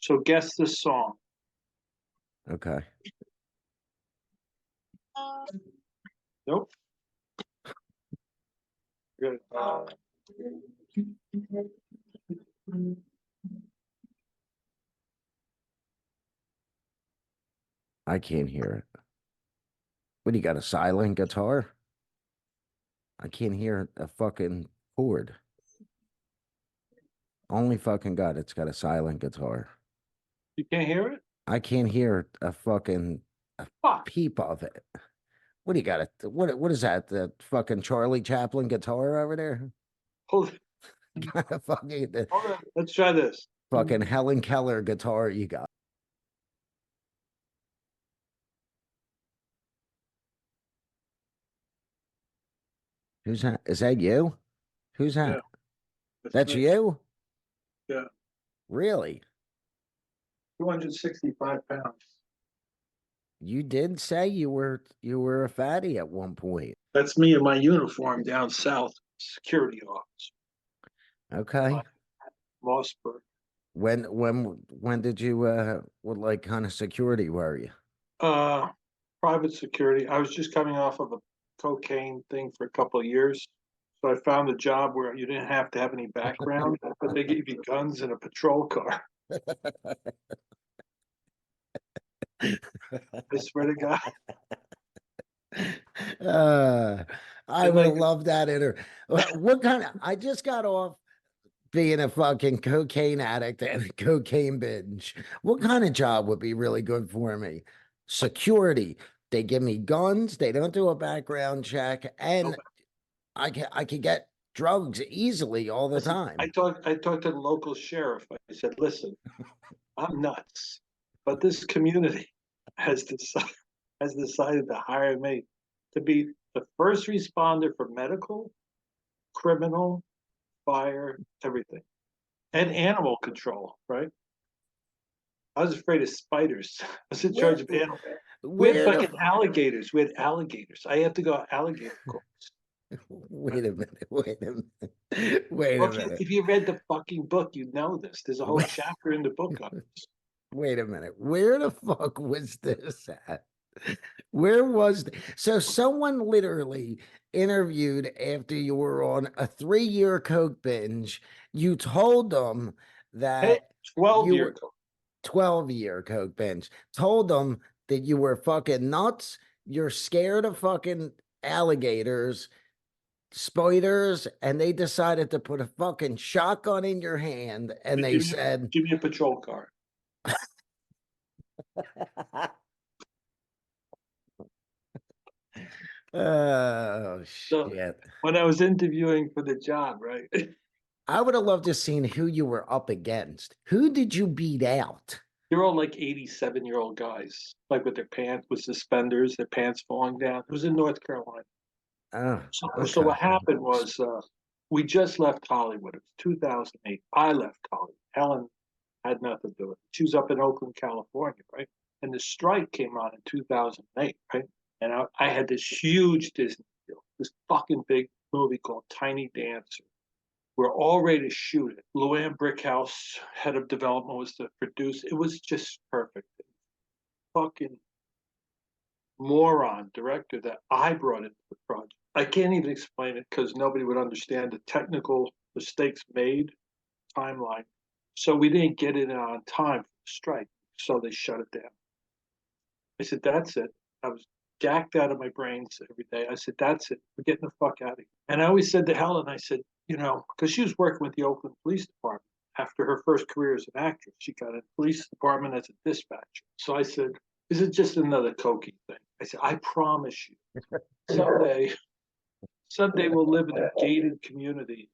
So guess the song. Okay. Nope. Good. I can't hear it. What do you got, a silent guitar? I can't hear a fucking chord. Only fucking God, it's got a silent guitar. You can't hear it? I can't hear a fucking Fuck. peep of it. What do you got? What is that? The fucking Charlie Chaplin guitar over there? Hold, fucking hold on. Let's try this. fucking Helen Keller guitar you got. Who's that? Is that you? Who's Yeah, that? that's That's me. you? Yeah. Really? 265 pounds. You did say you were a fatty at one point. That's me in my uniform down south, security office, Okay. Mossberg. When did you what like kind of security were you? Uh, Private security. I was just coming off of a cocaine thing for a couple of years. So I found a job where you didn't have to have any background, but they gave you guns and a patrol car. I swear to God. Uh, I And would like, have loved that What kind of I just got off being a fucking cocaine addict and a cocaine binge. What kind of job would be really good for me? Security. They give me guns, they don't do a background check, and I can get drugs easily all the listen, time. I talked to the local sheriff. I said, listen, I'm nuts, but this community has decided to hire me to be the first responder for medical, criminal, fire, everything, and animal control. Right? I was afraid of spiders. I was in charge Where of animals. We had where the fucking alligators. We had alligators. I had to go alligator court. wait a minute, wait a minute, wait Well, a minute. if you read the fucking book, you know this. There's a whole Wait, chapter in the book on this. wait a minute. Where the fuck was this at? Where was so someone literally interviewed after you were on a 3-year coke binge. You told them Hey, that 12 you year were ago. 12-year coke binge. Told them that you were fucking nuts. You're scared of fucking alligators, spiders, and they decided to put a fucking shotgun in your hand and they said, Give me a patrol car. oh So shit. when I was interviewing for the job, right? I would have loved to seen who you were up against. Who did you beat out? They're all like 87-year-old guys, like with their pants, with suspenders, their pants falling down. It was in North Carolina. Oh, So okay. what happened was we just left Hollywood. It was 2008. I left Hollywood. Helen had nothing to do with it. She was up in Oakland, California, right? And the strike came on in 2008, right? And I had this huge Disney deal, this fucking big movie called Tiny Dancer. We're all ready to shoot it. Luann Brickhouse, head of development, was to produce. It was just perfect. Fucking moron director that I brought into the project. I can't even explain it because nobody would understand the technical mistakes made, timeline. So we didn't get it on time for the strike. So they shut it down. I said, that's it. I was jacked out of my brains every day. I said, that's it. We're getting the fuck out of here. And I always said to Helen, I said, because she was working with the Oakland Police Department. After her first career as an actress, she got in the police department as a dispatcher. So I said, is it just another cokey thing? I said, I promise you, someday, someday we'll live in a gated community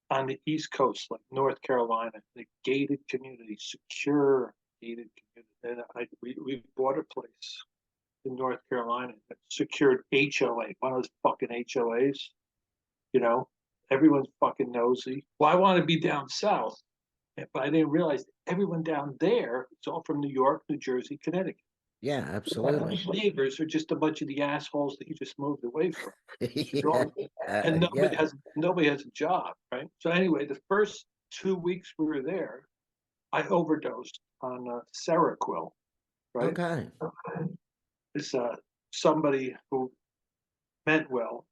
on the East Coast, like North Carolina, a gated community, secure gated community. And we bought a place in North Carolina that secured HOA, one of those fucking HOAs, you know, everyone's fucking nosy. Well, I want to be down south, but I didn't realize everyone down there is all from New York, New Jersey, Connecticut. Yeah, absolutely. Neighbors are just a bunch of the assholes that you just moved away from. yeah, And yeah. nobody has a job, right? So anyway, the first 2 weeks we were there, I overdosed on Seroquel, right? Okay. It's somebody who meant well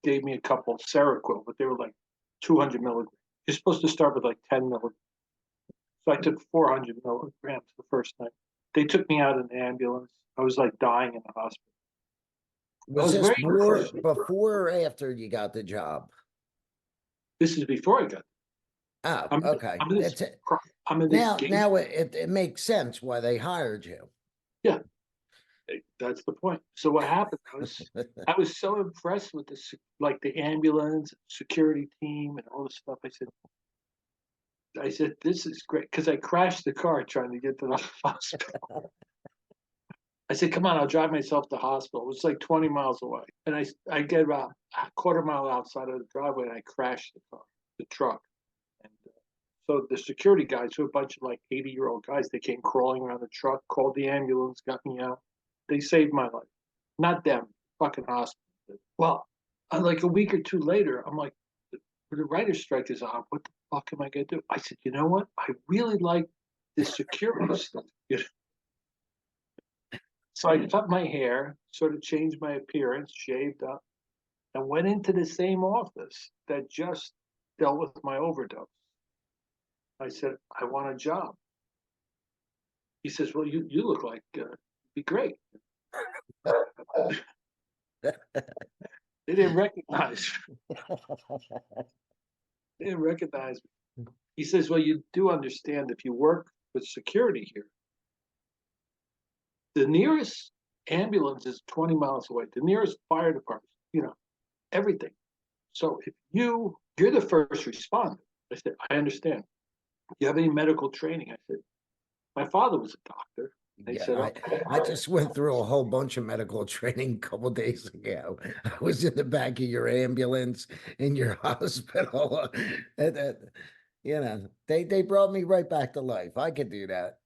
gave me a couple Seroquel, but they were like 200 milligrams. You're supposed to start with like 10 milligrams. So I took 400 milligrams the first night. They took me out in the ambulance. I was like dying in the hospital. I Was was this very more depressed. before or after you got the job? This is before I got. Oh, I'm okay. I'm in this That's it. I'm in this Now, game. now it makes sense why they hired you. Yeah, that's the point. So what happened was I was so impressed with like the ambulance, security team, and all this stuff. I said, this is great because I crashed the car trying to get to the hospital. I said, come on, I'll drive myself to the hospital. It was like 20 miles away. And I get about a quarter mile outside of the driveway and I crashed the truck. And so the security guys, who are a bunch of like 80-year-old guys, they came crawling around the truck, called the ambulance, got me out. They saved my life. Not them, fucking hospital. Well, like a week or two later, I'm like, the writer's strike is on. What the fuck am I going to do? I said, you know what? I really like this security stuff. So I cut my hair, sort of changed my appearance, shaved up, and went into the same office that just dealt with my overdose. I said, I want a job. He says, well, you look like be great. They didn't recognize. They didn't recognize me. He says, well, you do understand if you work with security here, the nearest ambulance is 20 miles away. The nearest fire department, everything. So if you're the first responder. I said, I understand. Do you have any medical training? I said, my father was a doctor. They Yeah, said, I just went through a whole bunch of medical training a couple days ago. I was in the back of your ambulance in your hospital. They brought me right back to life. I could do that.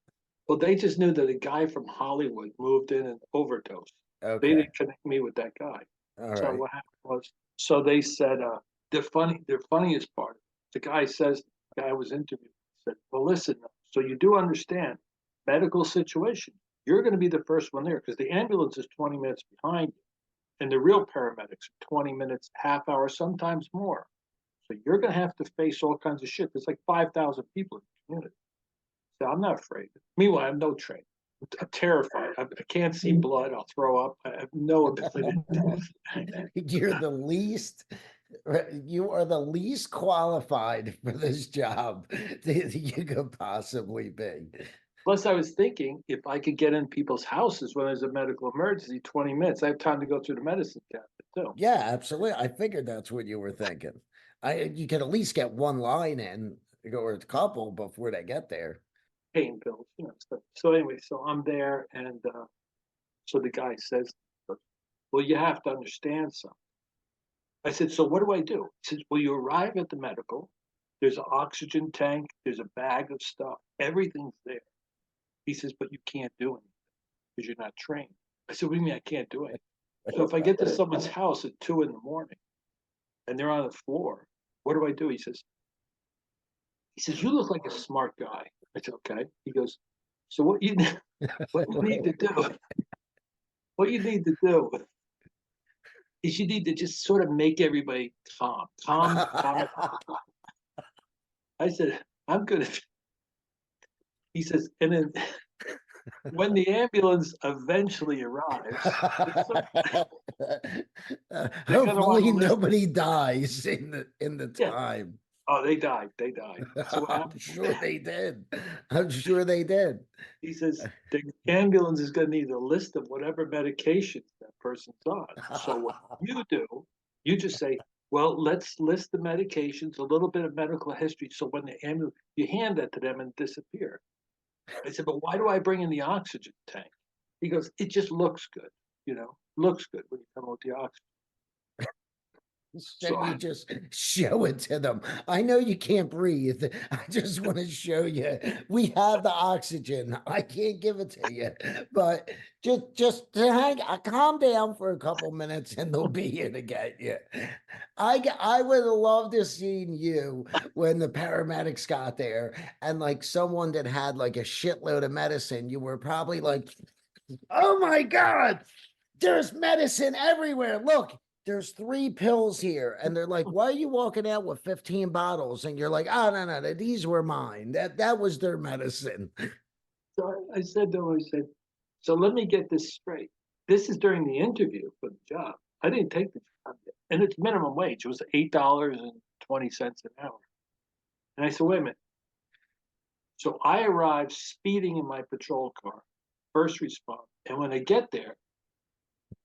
well, they just knew that a guy from Hollywood moved in and overdosed. They Okay. didn't connect me with that guy. All So right. what happened was, so they said, the funniest part, the guy says, the guy I was interviewing, said, well, listen, so you do understand medical situation. You're going to be the first one there because the ambulance is 20 minutes behind you. And the real paramedics are 20 minutes, half hour, sometimes more. So you're going to have to face all kinds of shit. There's like 5,000 people in the community. So I'm not afraid. Meanwhile, I have no training. I'm terrified. I can't see blood. I'll throw up. I have no ability to do anything. You are the least qualified for this job that you could possibly be. Plus, I was thinking if I could get in people's houses when there's a medical emergency, 20 minutes, I have time to go through the medicine cabinet too. Yeah, absolutely. I figured that's what you were thinking. You could at least get one line in or a couple before they get there. Pain pills, stuff. So anyway, so I'm there, and so the guy says, well, you have to understand something. I said, so what do I do? He says, well, you arrive at the medical, there's an oxygen tank, there's a bag of stuff, everything's there. He says, but you can't do anything because you're not trained. I said, what do you mean I can't do anything? So if I get to someone's house at 2 a.m. and they're on the floor, what do I do? He says, you look like a smart guy. I said, okay. He goes, so what you need to do, what you need to do is you need to just sort of make everybody calm. Calm. I said, I'm good. He says, and then when the ambulance eventually arrives, they're gonna want Hopefully to listen. nobody dies in the Yeah. time. Oh, they died. They died. So what I'm happened? sure they did. I'm sure they did. He says the ambulance is going to need a list of whatever medications that person's on. So what you do, you just say, well, let's list the medications, a little bit of medical history. So when the ambulance, you hand that to them and disappear. I said, but why do I bring in the oxygen tank? He goes, it just looks good, looks good when you come with the oxygen. So So you just show it to them. I know you can't breathe. I just want to show you we have the oxygen. I can't give it to you, but just calm down for a couple minutes and they'll be here to get you. I would have loved to seen you when the paramedics got there and like someone that had like a shitload of medicine. You were probably like, oh my God, there's medicine everywhere. Look, there's 3 pills here. And they're like, why are you walking out with 15 bottles? And you're like, oh, no, these were mine. That was their medicine. I said to him, I said, so let me get this straight. This is during the interview for the job. I didn't take the job yet. And it's minimum wage. It was $8.20 an hour. And I said, wait a minute. So I arrived speeding in my patrol car, first responder. And when I get there,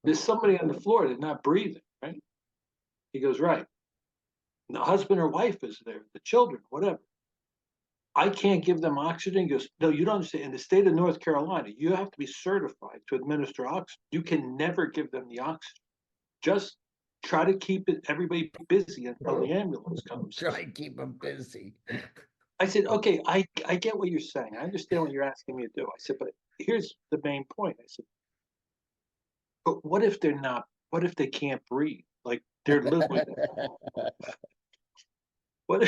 there's somebody on the floor that's not breathing, right? He goes, right. And the husband or wife is there, the children, whatever. I can't give them oxygen. He goes, no, you don't understand. In the state of North Carolina, you have to be certified to administer oxygen. You can never give them the oxygen. Just try to keep everybody busy until the ambulance comes. Try and keep them busy. I said, okay, I get what you're saying. I understand what you're asking me to do. I said, but here's the main point. I said, but what if they're not? What if they can't breathe? Like they're literally. What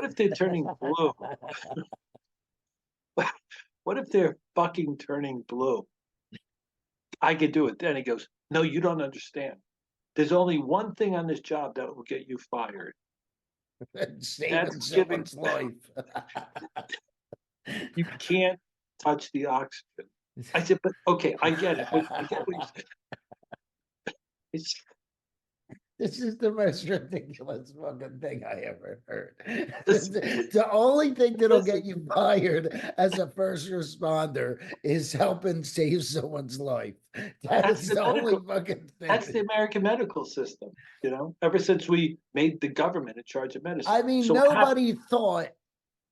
if they're turning blue? What if they're fucking turning blue? I could do it. Then he goes, no, you don't understand. There's only one thing on this job that will get you fired. Saving someone's life. You can't touch the oxygen. I said, but okay, I get it. I get what you said. This is the most ridiculous fucking thing I ever heard. The only thing that'll get you fired as a first responder is helping save someone's life. That's the only fucking thing. That's the American medical system, ever since we made the government in charge of medicine. I mean, nobody thought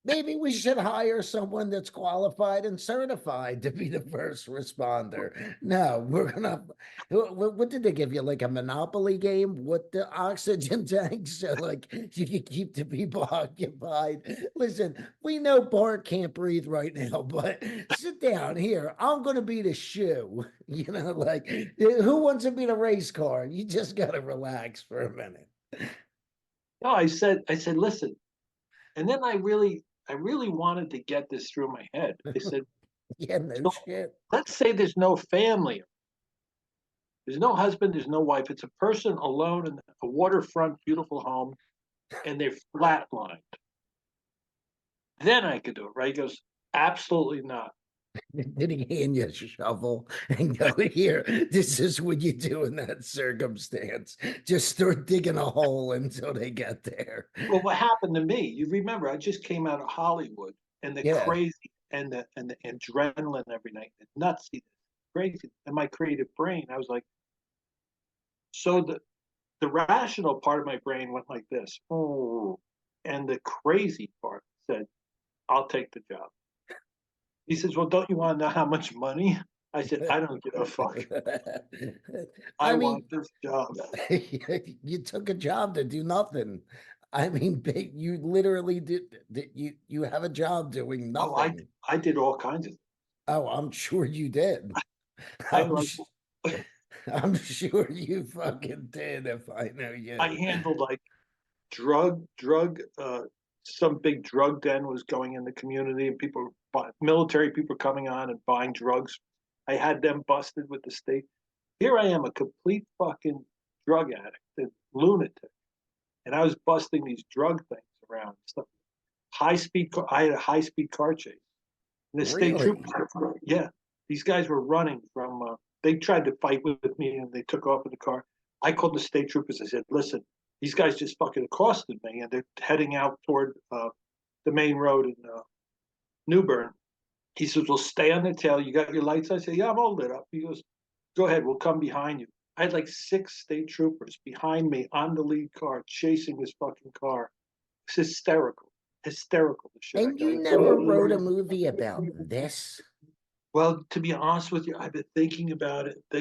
maybe we should hire someone that's qualified and certified to be the first responder. No, we're gonna. What did they give you? Like a Monopoly game with the oxygen tanks, so like you can keep the people occupied. Listen, we know Bart can't breathe right now, but sit down here. I'm gonna be the shoe. Like who wants to be the race car? You just gotta relax for a minute. No, I said, listen, and then I really wanted to get this through my head. I said, yeah, no shit. Let's say there's no family. There's no husband, there's no wife. It's a person alone in a waterfront, beautiful home, and they're flatlined. Then I could do it, right? He goes, absolutely not. Did he hand you a shovel and go, here, this is what you do in that circumstance. Just start digging a hole until they get there. Well, what happened to me, you remember, I just came out of Hollywood and the crazy and the adrenaline every night, the nutsy, crazy, and my creative brain, I was like, so the rational part of my brain went like this, oh, and the crazy part said, I'll take the job. He says, well, don't you want to know how much money? I said, I don't give a fuck. I want this job. You took a job to do nothing. I mean, you literally did. You have a job doing nothing. Oh, I did all kinds of things. Oh, I'm sure you did. I'm sure you fucking did. If I know you, I handled like drug. Some big drug den was going in the community, and military people coming on and buying drugs. I had them busted with the state. Here I am, a complete fucking drug addict, a lunatic, and I was busting these drug things around. Stuff. I had a high-speed car chase. And the state troopers, yeah, these guys were running from. They tried to fight with me, and they took off in the car. I called the state troopers. I said, "Listen, these guys just fucking accosted me, and they're heading out toward the main road in New Bern." He says, well, stay on the tail. You got your lights? I say, yeah, I'm all lit up. He goes, go ahead. We'll come behind you. I had like 6 state troopers behind me on the lead car, chasing this fucking car. It's hysterical. The shit. And you never wrote a movie about this? Well, to be honest with you, I've been thinking about it, but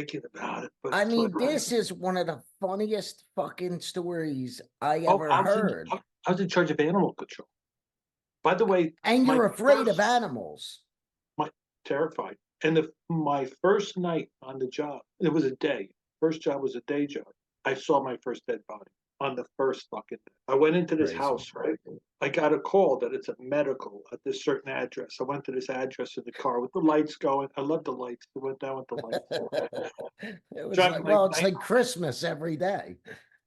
I it's like, mean, this is one of the funniest fucking stories I oh, ever heard. I was in charge of animal control. By the way, And my you're afraid of first, animals. my terrified, and my first night on the job, it was a day. First job was a day job. I saw my first dead body on the first fucking day. I went into this Crazy. house, right? I got a call that it's a medical at this certain address. I went to this address in the car with the lights going. I love the lights. It went down with the lights. It was Driving like, like well, it's like Christmas every day,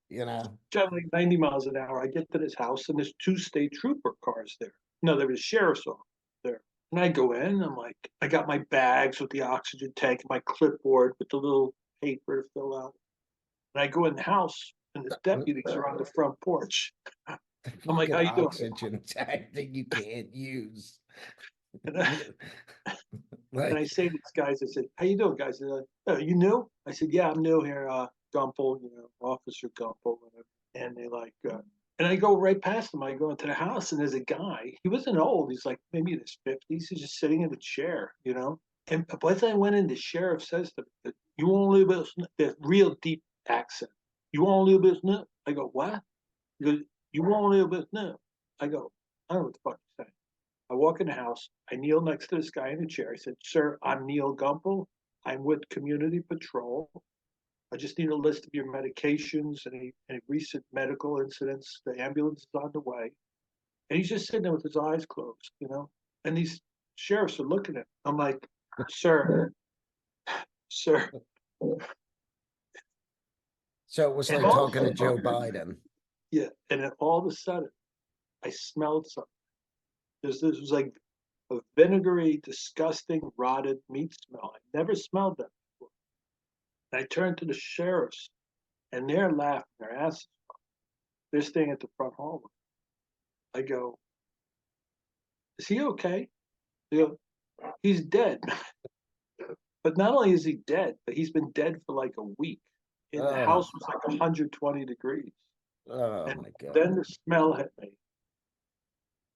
you know. driving like 90 miles an hour. I get to this house and there's two state trooper cars there. No, there was sheriff's office there. And I go in, I'm like, I got my bags with the oxygen tank, my clipboard with the little paper to fill out. And I go in the house and the deputies are on the front porch. I'm like, Fucking how you doing? oxygen tank that you can't use. And I, and I Like, say to these guys, I said, how you doing, guys? They're like, oh, you new? I said, yeah, I'm new here, Gumpel, Officer Gumpel. And they like, and I go right past them. I go into the house, and there's a guy. He wasn't old. He's like maybe in his 50s. He's just sitting in a chair, And once I went in, the sheriff says to me, "You want to live with that real deep accent? You want to live with now?" I go, "What?" He goes, "You want to live with now?" I go, "I don't know what the fuck you're saying." I walk in the house. I kneel next to this guy in the chair. I said, "Sir, I'm Neal Gumpel. I'm with Community Patrol. I just need a list of your medications, any recent medical incidents. The ambulance is on the way." And he's just sitting there with his eyes closed. And these sheriffs are looking at him. I'm like, sir, sir. so it was And like all of talking a to sudden, Joe Biden. yeah, and then all of a sudden, I smelled something. This was like a vinegary, disgusting, rotted meat smell. I never smelled that before. And I turned to the sheriffs, and they're laughing their asses off. They're staying at the front hallway. I go, is he okay? They go, he's dead. But not only is he dead, but he's been dead for like a week. And the Oh, house was like 120 degrees. oh And my then God. the smell hit me.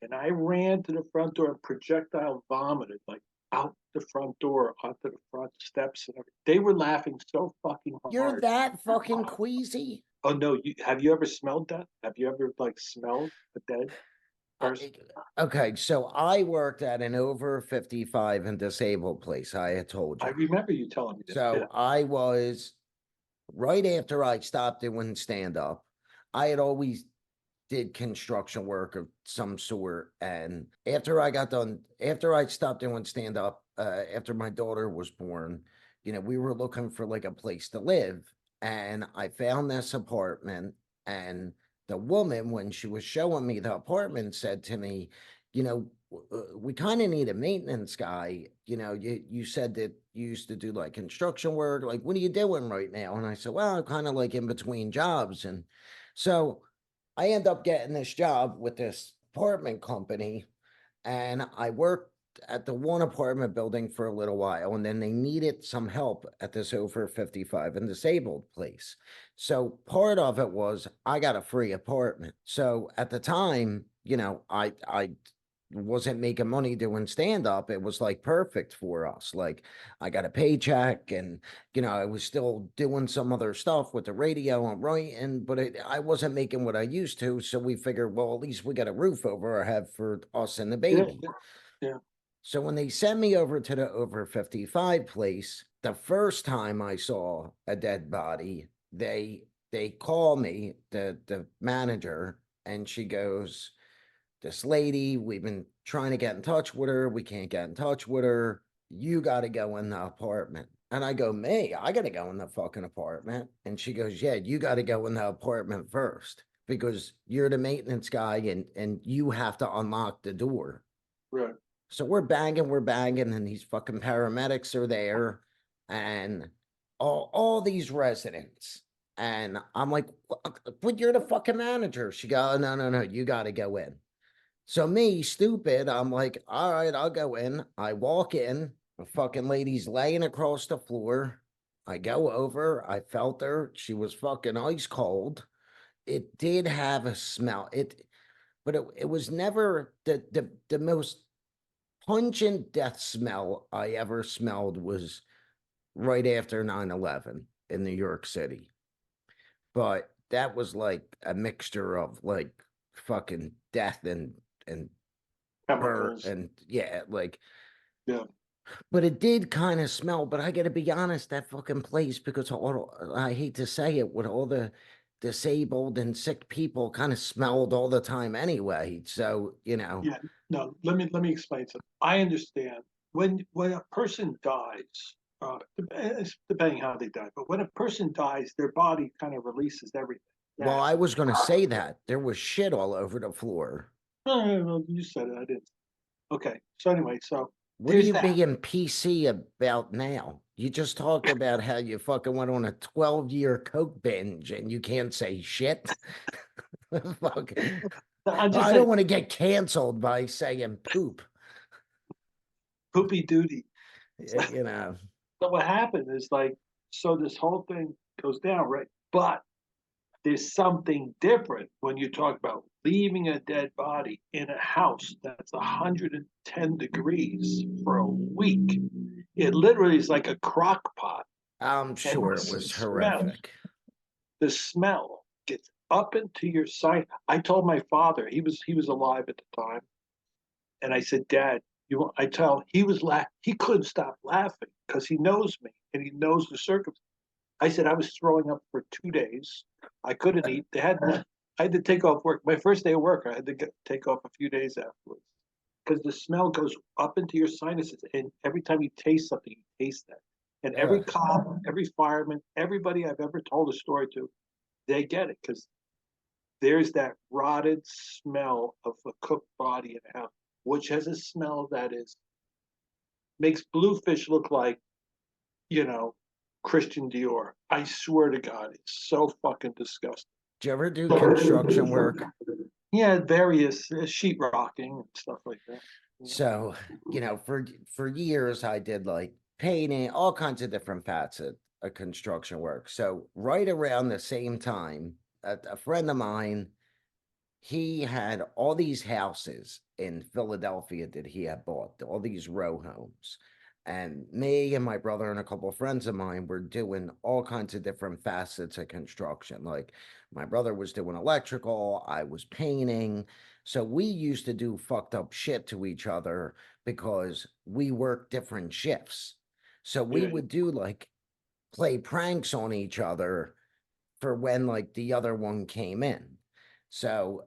And I ran to the front door and projectile vomited like out the front door, onto the front steps and everything. They were laughing so fucking You're hard. that fucking queasy? Oh no, have you ever smelled that? Have you ever like smelled a dead person? Okay, so I worked at an over 55 and disabled place, I had told I you. remember you telling me this. Yeah. So I was right after I stopped doing stand up. I had always did construction work of some sort. And after I stopped doing stand up, after my daughter was born, we were looking for like a place to live. And I found this apartment. And the woman, when she was showing me the apartment, said to me, we kind of need a maintenance guy. You said that you used to do like construction work. Like, what are you doing right now? And I said, well, I'm kind of like in between jobs. And so I end up getting this job with this apartment company, and I worked at the one apartment building for a little while, and then they needed some help at this over 55 and disabled place. So part of it was I got a free apartment. So at the time, I wasn't making money doing stand up. It was like perfect for us. Like I got a paycheck and I was still doing some other stuff with the radio and writing, but I wasn't making what I used to. So we figured, well, at least we got a roof over our head for us and the Yeah. baby. Yeah. Yeah. So when they sent me over to the over 55 place, the first time I saw a dead body, they call me, the manager, and she goes, this lady, we've been trying to get in touch with her. We can't get in touch with her. You got to go in the apartment. And I go, me, I got to go in the fucking apartment. And she goes, yeah, you got to go in the apartment first because you're the maintenance guy and you have to unlock the door. Right. So we're banging, and these fucking paramedics are there and all these residents. And I'm like, but you're the fucking manager. She goes, no, you got to go in. So me, stupid, I'm like, all right, I'll go in. I walk in, the fucking lady's laying across the floor. I go over, I felt her. She was fucking ice cold. It did have a smell. But it was never the most pungent death smell I ever smelled was right after 9/11 in New York City. But that was like a mixture of like fucking death and burnt Chemicals. and yeah, like, Yeah. but it did kind of smell. But I gotta be honest, that fucking place, because all, I hate to say it, with all the disabled and sick people, kind of smelled all the time anyway. So, Yeah. No, let me explain something. I understand when a person dies, it's depending how they die, but when a person dies, their body kind of releases everything. well, Yeah. I was gonna say that there was shit all over the floor. No, you said it. I didn't. Okay. So anyway, so What are there's you that. being PC about now? You just talked about how you fucking went on a 12-year coke binge and you can't say shit. Fuck. I just I said don't want to get canceled by saying poop. poopy duty. You know. So what happened is like, so this whole thing goes down, right? But there's something different when you talk about leaving a dead body in a house that's 110 degrees for a week. It literally is like a crock pot. I'm And sure it was smell, horrific. the smell gets up into your sight. I told my father, he was alive at the time, and I said, Dad, I tell he was he couldn't stop laughing because he knows me and he knows the circumstances. I said I was throwing up for 2 days. I couldn't eat. I had to take off work. My first day of work, I had to take off a few days afterwards because the smell goes up into your sinuses, and every time you taste something, you taste that. And every Ugh. cop, every fireman, everybody I've ever told a story to, they get it because there's that rotted smell of a cooked body in a house, which has a smell that is makes bluefish look like, you know, Christian Dior. I swear to God, it's so fucking disgusting. Did you ever do construction work? Yeah, various sheetrocking and stuff like that. Yeah. So, for years I did like painting, all kinds of different facets of construction work. So right around the same time, a friend of mine, he had all these houses in Philadelphia that he had bought, all these row homes. And me and my brother and a couple of friends of mine were doing all kinds of different facets of construction. Like my brother was doing electrical, I was painting. So we used to do fucked up shit to each other because we worked different shifts. So we Yeah. would do like play pranks on each other for when like the other one came in. So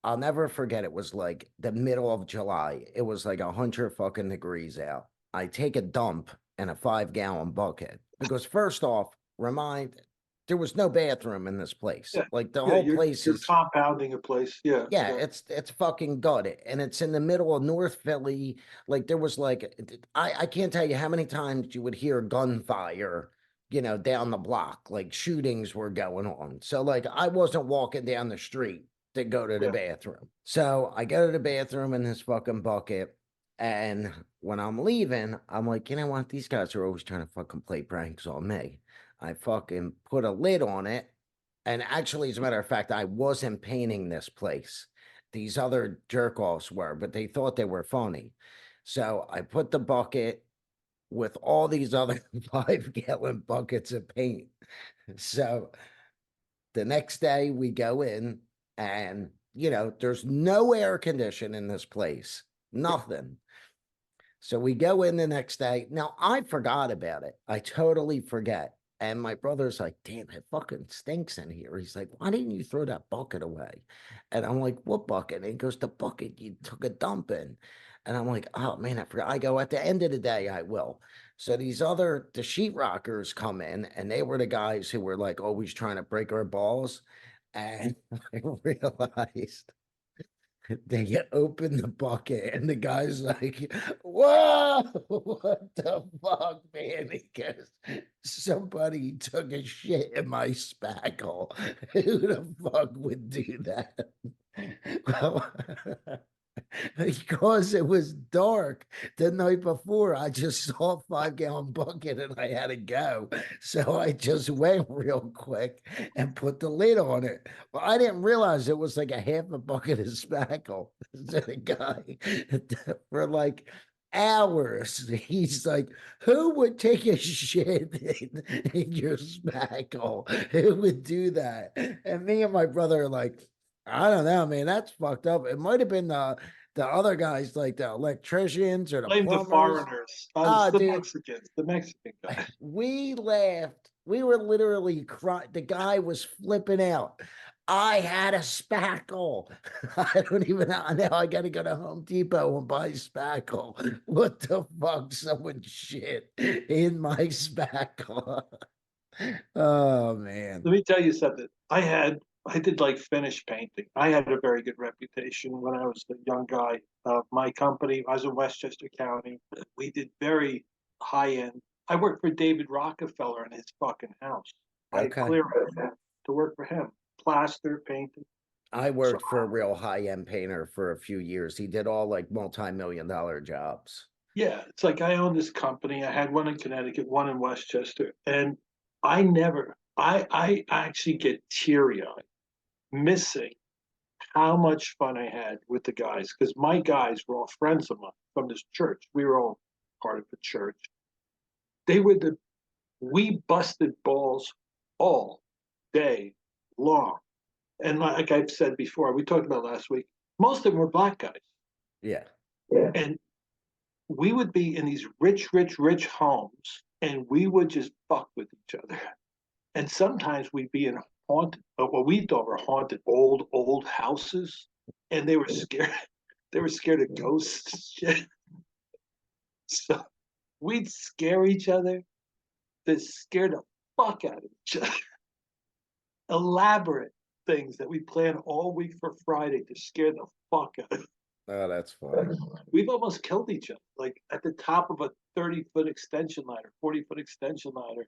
I'll never forget. It was like the middle of July. It was like 100 fucking degrees out. I take a dump in a 5-gallon bucket because first off, there was no bathroom in this place. Yeah. Like the Yeah. whole You're place you're is, compounding a place. Yeah. yeah, Yeah. it's fucking gutted, and it's in the middle of North Philly. Like there was like, I can't tell you how many times you would hear gunfire, down the block. Like shootings were going on. So like I wasn't walking down the street to go to the Yeah. bathroom. So I go to the bathroom in this fucking bucket. And when I'm leaving, I'm like, you know what? These guys are always trying to fucking play pranks on me. I fucking put a lid on it. And actually, as a matter of fact, I wasn't painting this place. These other jerk offs were, but they thought they were funny. So I put the bucket with all these other 5-gallon buckets of paint. So the next day we go in and, there's no air condition in this place, nothing. So we go in the next day. Now I forgot about it. I totally forget. And my brother's like, damn, it fucking stinks in here. He's like, why didn't you throw that bucket away? And I'm like, what bucket? And he goes, the bucket you took a dump in. And I'm like, oh man, I forgot. I go, at the end of the day, I will. So the sheetrockers come in, and they were the guys who were like always trying to break our balls. And I realized they open the bucket, and the guy's like, whoa, what the fuck, man? He goes, somebody took a shit in my spackle. Who the fuck would do that? Well, because it was dark the night before, I just saw a 5-gallon bucket and I had to go. So I just went real quick and put the lid on it. Well, I didn't realize it was like a half a bucket of spackle. So the guy, for like hours. He's like, who would take a shit in your spackle? Who would do that? And me and my brother are like, I don't know, man. That's fucked up. It might have been the other guys, like the electricians or the Blame the plumbers. foreigners. It's Ah, the dude, Mexicans, the Mexican guy. we laughed. We were literally crying. The guy was flipping out. I had a spackle. I don't even know. Now I got to go to Home Depot and buy spackle. What the fuck? Someone shit in my spackle. Oh, man. Let me tell you something. I did like finish painting. I had a very good reputation when I was a young guy. My company, I was in Westchester County. We did very high end. I worked for David Rockefeller in his fucking house. I Okay. cleared to work for him. Plaster, painting. I So worked for a real high-end painter for a few years. He did all like multi-million dollar jobs. yeah, it's like I own this company. I had one in Connecticut, one in Westchester, and I actually get teary eyed, missing how much fun I had with the guys because my guys were all friends of mine from this church. We were all part of the church. They were we busted balls all day long. And like I've said before, we talked about last week, most of them were black guys. Yeah. And we would be in these rich homes and we would just fuck with each other. And sometimes we'd be in haunted, what we thought were haunted old houses. And they were scared. They were scared of ghosts and shit. So we'd scare each other that scared the fuck out of each other. Elaborate things that we plan all week for Friday to scare the fuck out of. Oh, that's funny. We've almost killed each other, like at the top of a 30-foot extension ladder, 40-foot extension ladder.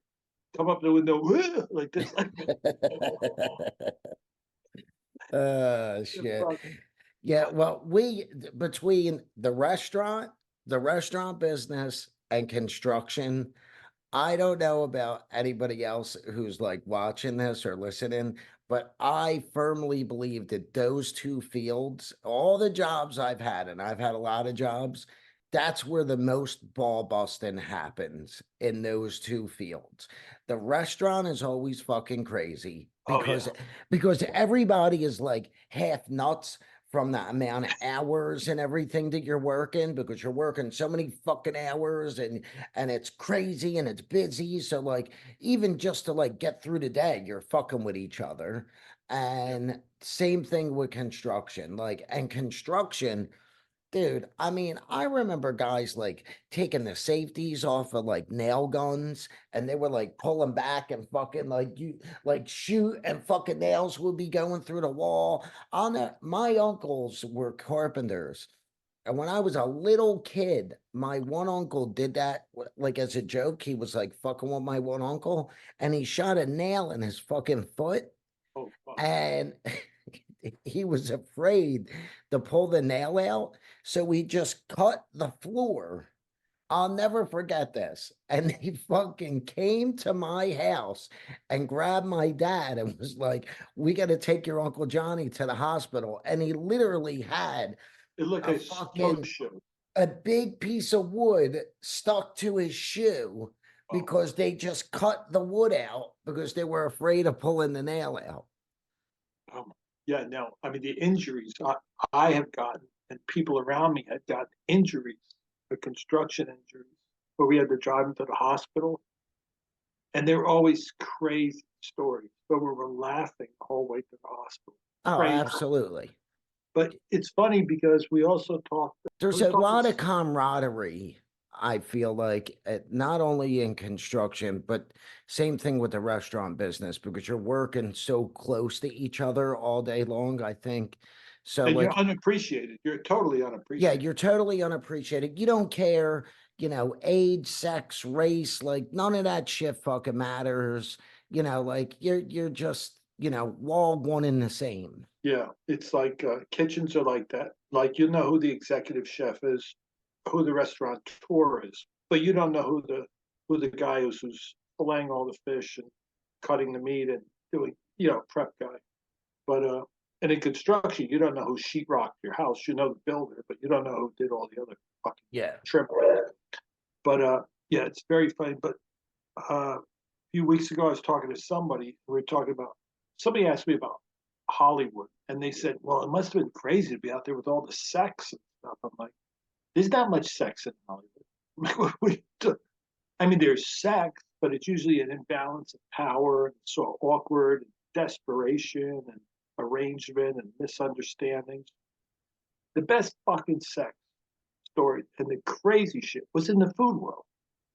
Come up to the window like this. Shit. Yeah, well, we between the restaurant business and construction, I don't know about anybody else who's like watching this or listening, but I firmly believe that those two fields, all the jobs I've had, and I've had a lot of jobs, that's where the most ball busting happens in those two fields. The restaurant is always fucking crazy Oh yeah. because everybody is like half nuts from the amount of hours and everything that you're working because you're working so many fucking hours and it's crazy and it's busy. So like even just to like get through the day, you're fucking with each other. And same thing with construction. Like and construction, dude, I mean, I remember guys like taking the safeties off of like nail guns and they were like pulling back and fucking like you like shoot and fucking nails would be going through the wall. My uncles were carpenters. And when I was a little kid, my one uncle did that like as a joke. He was like fucking with my one uncle and he shot a nail in his fucking foot. Oh fuck. And he was afraid to pull the nail out. So he just cut the floor. I'll never forget this. And he fucking came to my house and grabbed my dad and was like, we got to take your Uncle Johnny to the hospital. And he literally had It looked a like a fucking snowshoe. a big piece of wood stuck to his shoe Oh, because they just cut the wood out because they were afraid of pulling the nail out. oh. Yeah, no. I mean the injuries I have gotten and people around me had gotten injuries, the construction injuries, where we had to drive them to the hospital. And they were always crazy stories, but we were laughing the whole way to the hospital. Oh, Crazy. absolutely. But it's funny because we also talked. I There's was a talking. lot of camaraderie, I feel like, not only in construction, but same thing with the restaurant business because you're working so close to each other all day long, I think. So, And you're like, unappreciated. You're totally yeah, unappreciated. you're totally unappreciated. You don't care, age, sex, race, like none of that shit fucking matters. Like you're just, all one and the same. Yeah, it's like kitchens are like that. Like you know who the executive chef is, who the restaurateur is, but you don't know who the guy is who's filleting all the fish and cutting the meat and doing prep guy. But and in construction, you don't know who sheetrocked your house. You know the builder, but you don't know who did all the other. fucking Yeah. trip. But yeah, it's very funny. But a few weeks ago, I was talking to somebody. We were talking about, somebody asked me about Hollywood, and they said, well, it must have been crazy to be out there with all the sex and stuff. I'm like, there's not much sex in Hollywood. I mean, there's sex, but it's usually an imbalance of power, and so awkward, and desperation, and arrangement, and misunderstandings. The best fucking sex story and the crazy shit was in the food world.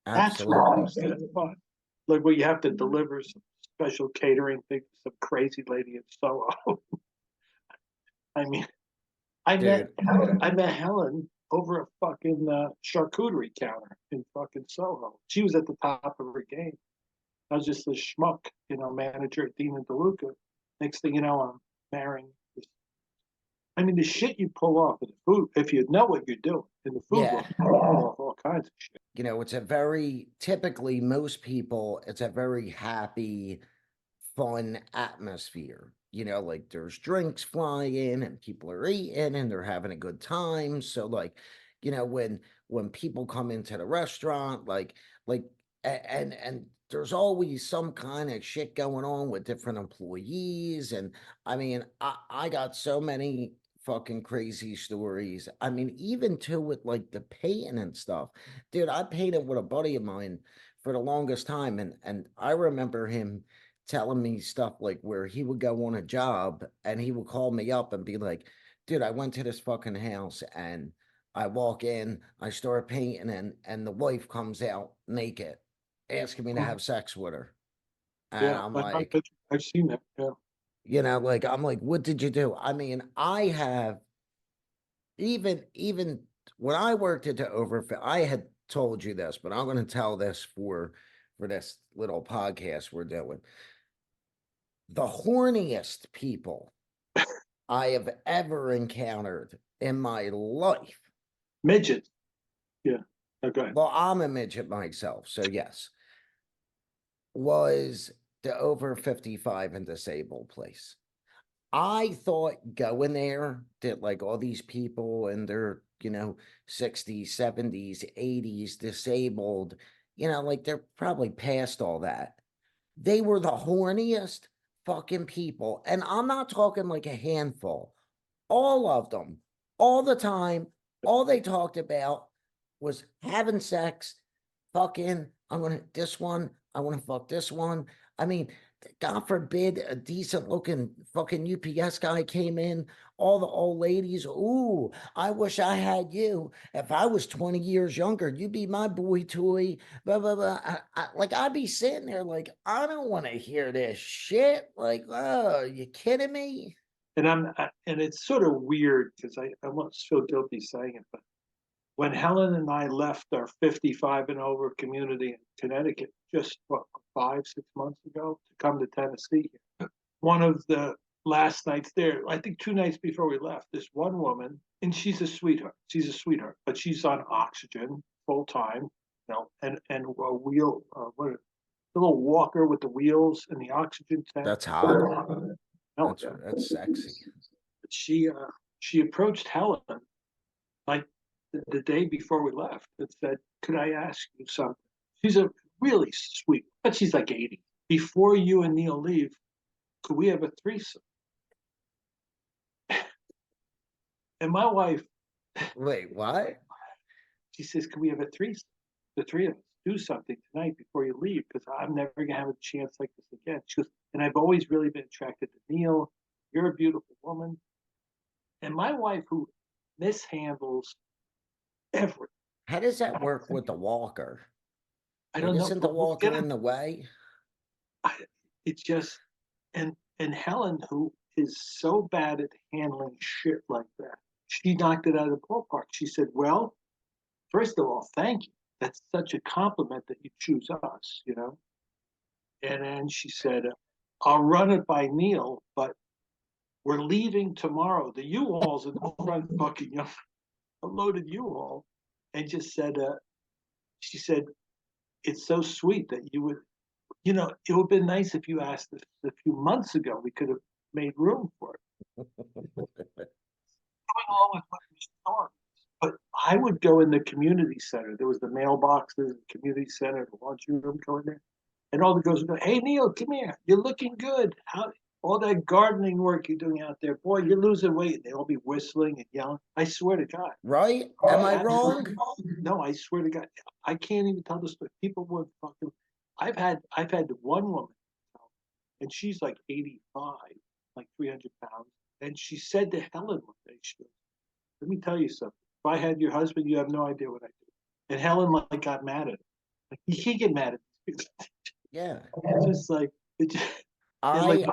That's what Absolutely. makes it fun. Like where you have to deliver some special catering thing to some crazy lady in Soho. I mean, Dude, I met Helen over a fucking charcuterie counter in fucking Soho. She was at the top of her game. I was just a schmuck, manager at Dean and DeLuca. Next thing you know, I'm marrying this. I mean, the shit you pull off in the food, if you know what you're doing in the food yeah. world, you pull off all kinds of shit. It's a very, typically most people, it's a very happy, fun atmosphere. Like there's drinks flying and people are eating and they're having a good time. So like, when people come into the restaurant, and there's always some kind of shit going on with different employees. And I mean, I got so many fucking crazy stories. I mean, even too with like the painting and stuff. Dude, I painted with a buddy of mine for the longest time. And I remember him telling me stuff like where he would go on a job and he would call me up and be like, dude, I went to this fucking house and I walk in, I start painting, and the wife comes out naked, asking me to have sex with her. And Yeah, I'm like, I've seen that. Yeah. like, I'm like, what did you do? I mean, I have even when I worked at the Overfit, I had told you this, but I'm going to tell this for this little podcast we're doing. The horniest people I have ever encountered in my life. Midgets. Yeah. Okay. Well, I'm a midget myself, so yes. Was the over 55 and disabled place. I thought going there that like all these people in their, 60s, 70s, 80s, disabled, like they're probably past all that. They were the horniest fucking people. And I'm not talking like a handful. All of them, all the time, all they talked about was having sex, fucking, this one, I want to fuck this one. I mean, God forbid a decent looking fucking UPS guy came in, all the old ladies, ooh, I wish I had you. If I was 20 years younger, you'd be my boy toy, blah, blah, blah. Like, I'd be sitting there like, I don't want to hear this shit. Like, oh, you kidding me? And it's sort of weird because I almost feel guilty saying it, but when Helen and I left our 55 and over community in Connecticut just 5, 6 months ago to come to Tennessee, one of the last nights there, I think 2 nights before we left, this one woman, and she's a sweetheart. She's a sweetheart, but she's on oxygen full time, and a wheel, what a little walker with the wheels and the oxygen tank. That's hot. No, That's sexy. she approached Helen like the day before we left and said, "Could I ask you something?" She's a really sweet, but she's like 80. Before you and Neal leave, could we have a threesome? And my wife, Wait, what? she says, "Could we have a threesome? The three of us do something tonight before you leave, because I'm never gonna have a chance like this again." She goes, "And I've always really been attracted to Neal. You're a beautiful woman." And my wife, who mishandles everything. How does that work with the walker? I Like, don't know, isn't the but we'll walker get it. in the way? It's just, and Helen, who is so bad at handling shit like that, she knocked it out of the ballpark. She said, "Well, first of all, thank you. That's such a compliment that you choose us." And then she said, "I'll run it by Neal, but we're leaving tomorrow. The U-Haul's in the front, fucking a loaded U-Haul," and just said, she said, "It's so sweet that you would, it would have been nice if you asked us a few months ago. We could have made room for it." Going along with what your story is, but I would go in the community center. There was the mailboxes, community center, the laundry room, go in there. And all the girls would go, "Hey, Neal, come here. You're looking good. How all that gardening work you're doing out there, boy, you're losing weight." They'd all be whistling and yelling. I swear to God. Right? Am I wrong? No, I swear to God. I can't even tell the story. People were fucking. I've had one woman, and she's like 85, like 300 pounds. And she said to Helen one day, she goes, "Let me tell you something. If I had your husband, you have no idea what I do." And Helen like got mad at him. Like, you can't get mad at these people. Yeah. It's just like it just, they're like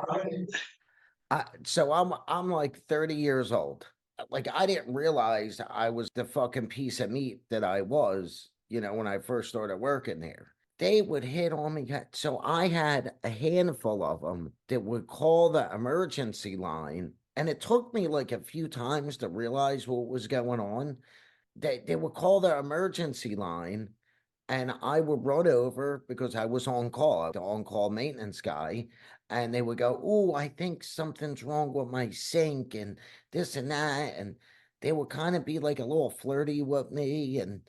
So I'm like 30 years old. Like I didn't realize I was the fucking piece of meat that I was, when I first started working there. They would hit on me. So I had a handful of them that would call the emergency line. And it took me like a few times to realize what was going on. They would call the emergency line and I would run over because I was on call, the on-call maintenance guy, and they would go, "Oh, I think something's wrong with my sink and this and that." And they would kind of be like a little flirty with me. And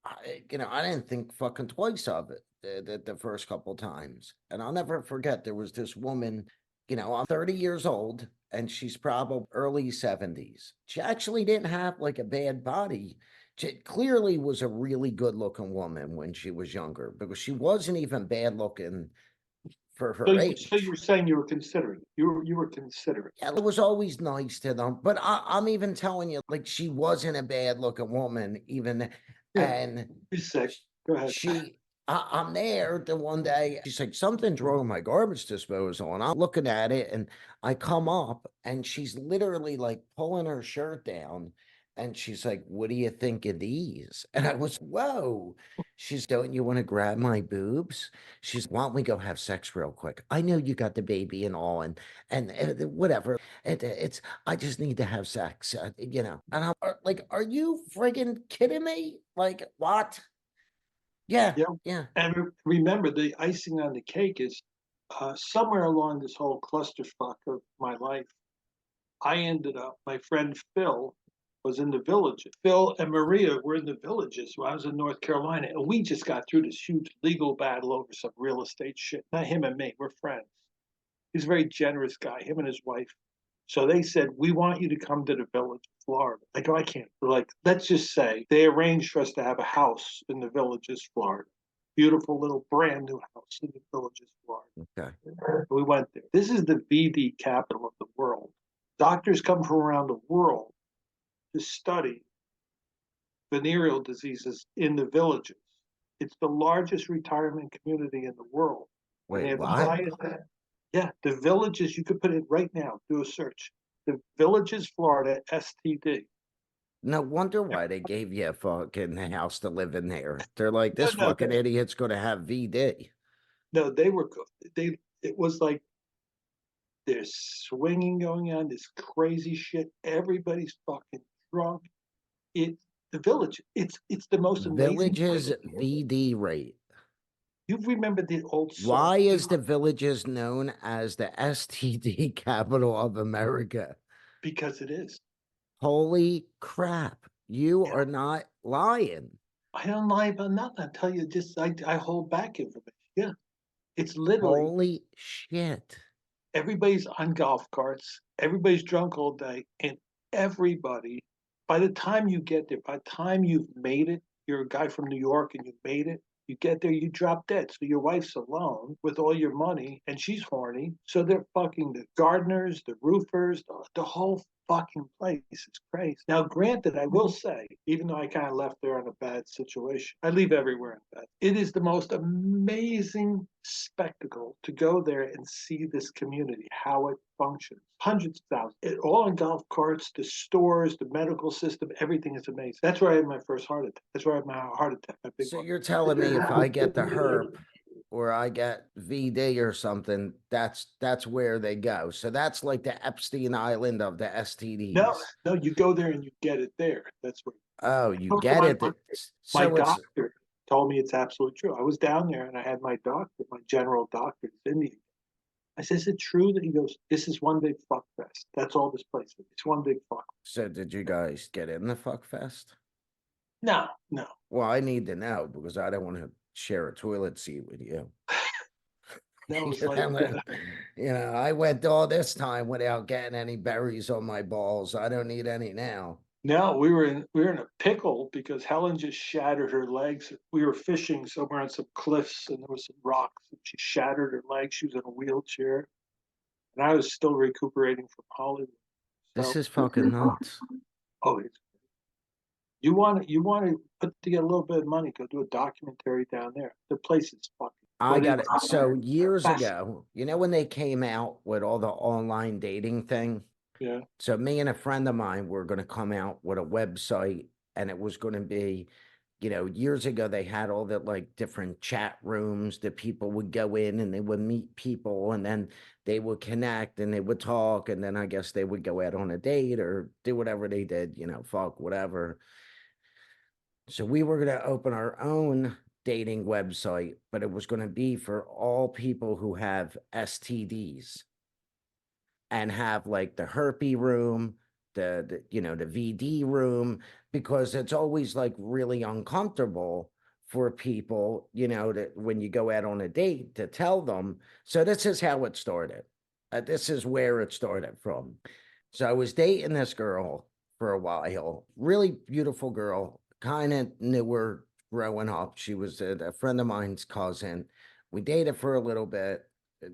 I didn't think fucking twice of it the first couple times. And I'll never forget there was this woman, I'm 30 years old and she's probably early 70s. She actually didn't have like a bad body. She clearly was a really good looking woman when she was younger because she wasn't even bad looking for her so age. you're saying you were considering. You were considering. Yeah, it was always nice to them. But I'm even telling you, like, she wasn't a bad looking woman, even. Yeah, And you're sick. Go ahead. I'm there the one day. She's like, "Something's wrong with my garbage disposal." And I'm looking at it and I come up and she's literally like pulling her shirt down. And she's like, "What do you think of these?" And I was, whoa. She's, "Don't you want to grab my boobs?" She's, "Why don't we go have sex real quick? I know you got the baby and all, and whatever. It's I just." "To have sex, And I'm like, "Are you friggin' kidding me? Like, what?" Yeah, Yeah. yeah. And remember, the icing on the cake is somewhere along this whole clusterfuck of my life. I ended up. My friend Phil was in the villages. Phil and Maria were in the villages when I was in North Carolina, and we just got through this huge legal battle over some real estate shit. Not him and me. We're friends. He's a very generous guy. Him and his wife. So they said, "We want you to come to the village of Florida." I go, "I can't." They're like, let's just say they arranged for us to have a house in the villages, Florida. Beautiful little brand new house in the villages, Florida. Okay. We went there. This is the VD capital of the world. Doctors come from around the world to study venereal diseases in the villages. It's the largest retirement community in the world. And they Wait, have the what? highest. Yeah, the villages, you could put it right now, do a search. The villages, Florida, STD. No wonder why they gave you a fucking house to live in there. They're like, No, this no, fucking idiot's gonna have VD. no, they were good. It was like there's swinging going on, this crazy shit. Everybody's fucking drunk. It the village. It's the most amazing Villages place. VD rate. You remember the old song? Why is the villages known as the STD capital of America? Because it is. Holy crap. You Yeah. are not lying. I don't lie about nothing. I tell you, just I hold back information. Yeah, it's literally Holy shit. everybody's on golf carts, everybody's drunk all day, and everybody, by the time you get there, by the time you've made it, you're a guy from New York and you've made it, you get there, you drop dead. So your wife's alone with all your money and she's horny. So they're fucking the gardeners, the roofers, the whole fucking place is crazy. Now, granted, I will say, even though I kind of left there in a bad situation, I leave everywhere in bad. It is the most amazing spectacle to go there and see this community, how it functions. Hundreds of thousands, all in golf carts, the stores, the medical system, everything is amazing. That's where I had my first heart attack. That's where I had my heart attack, my big So one. you're telling me if I get the herp or I get VD or something, that's where they go. So that's like the Epstein Island of the No, STDs. no, you go there and you get it there. That's what. Oh, you Talk to get it. my So it's doctor told me it's absolutely true. I was down there and I had my doctor, my general doctor, it's Indian. I said, "Is it true?" That he goes, "This is one big fuck fest. That's all this place is. It's one big fuck." so did you guys get in the fuck fest? No, no. Well, I need to know because I don't want to share a toilet seat with you. That was You like, know, I went all this time without getting any berries on my balls. I don't need any now. no, we were in a pickle because Helen just shattered her legs. We were fishing somewhere on some cliffs and there was some rocks and she shattered her legs. She was in a wheelchair and I was still recuperating from Hollywood. This So, is fucking nuts. oh, you want to put together a little bit of money, go do a documentary down there. The place is fucking, I but got it's it. So years fascinating. ago, when they came out with all the online dating thing, Yeah, so me and a friend of mine were going to come out with a website and it was going to be, years ago they had all the like different chat rooms that people would go in and they would meet people and then they would connect and they would talk and then I guess they would go out on a date or do whatever they did, fuck whatever. So we were going to open our own dating website, but it was going to be for all people who have STDs and have like the herpy room, the VD room, because it's always like really uncomfortable for people, that when you go out on a date to tell them. So this is how it started. This is where it started from. So I was dating this girl for a while, really beautiful girl, kind of knew her growing up. She was a friend of mine's cousin. We dated for a little bit.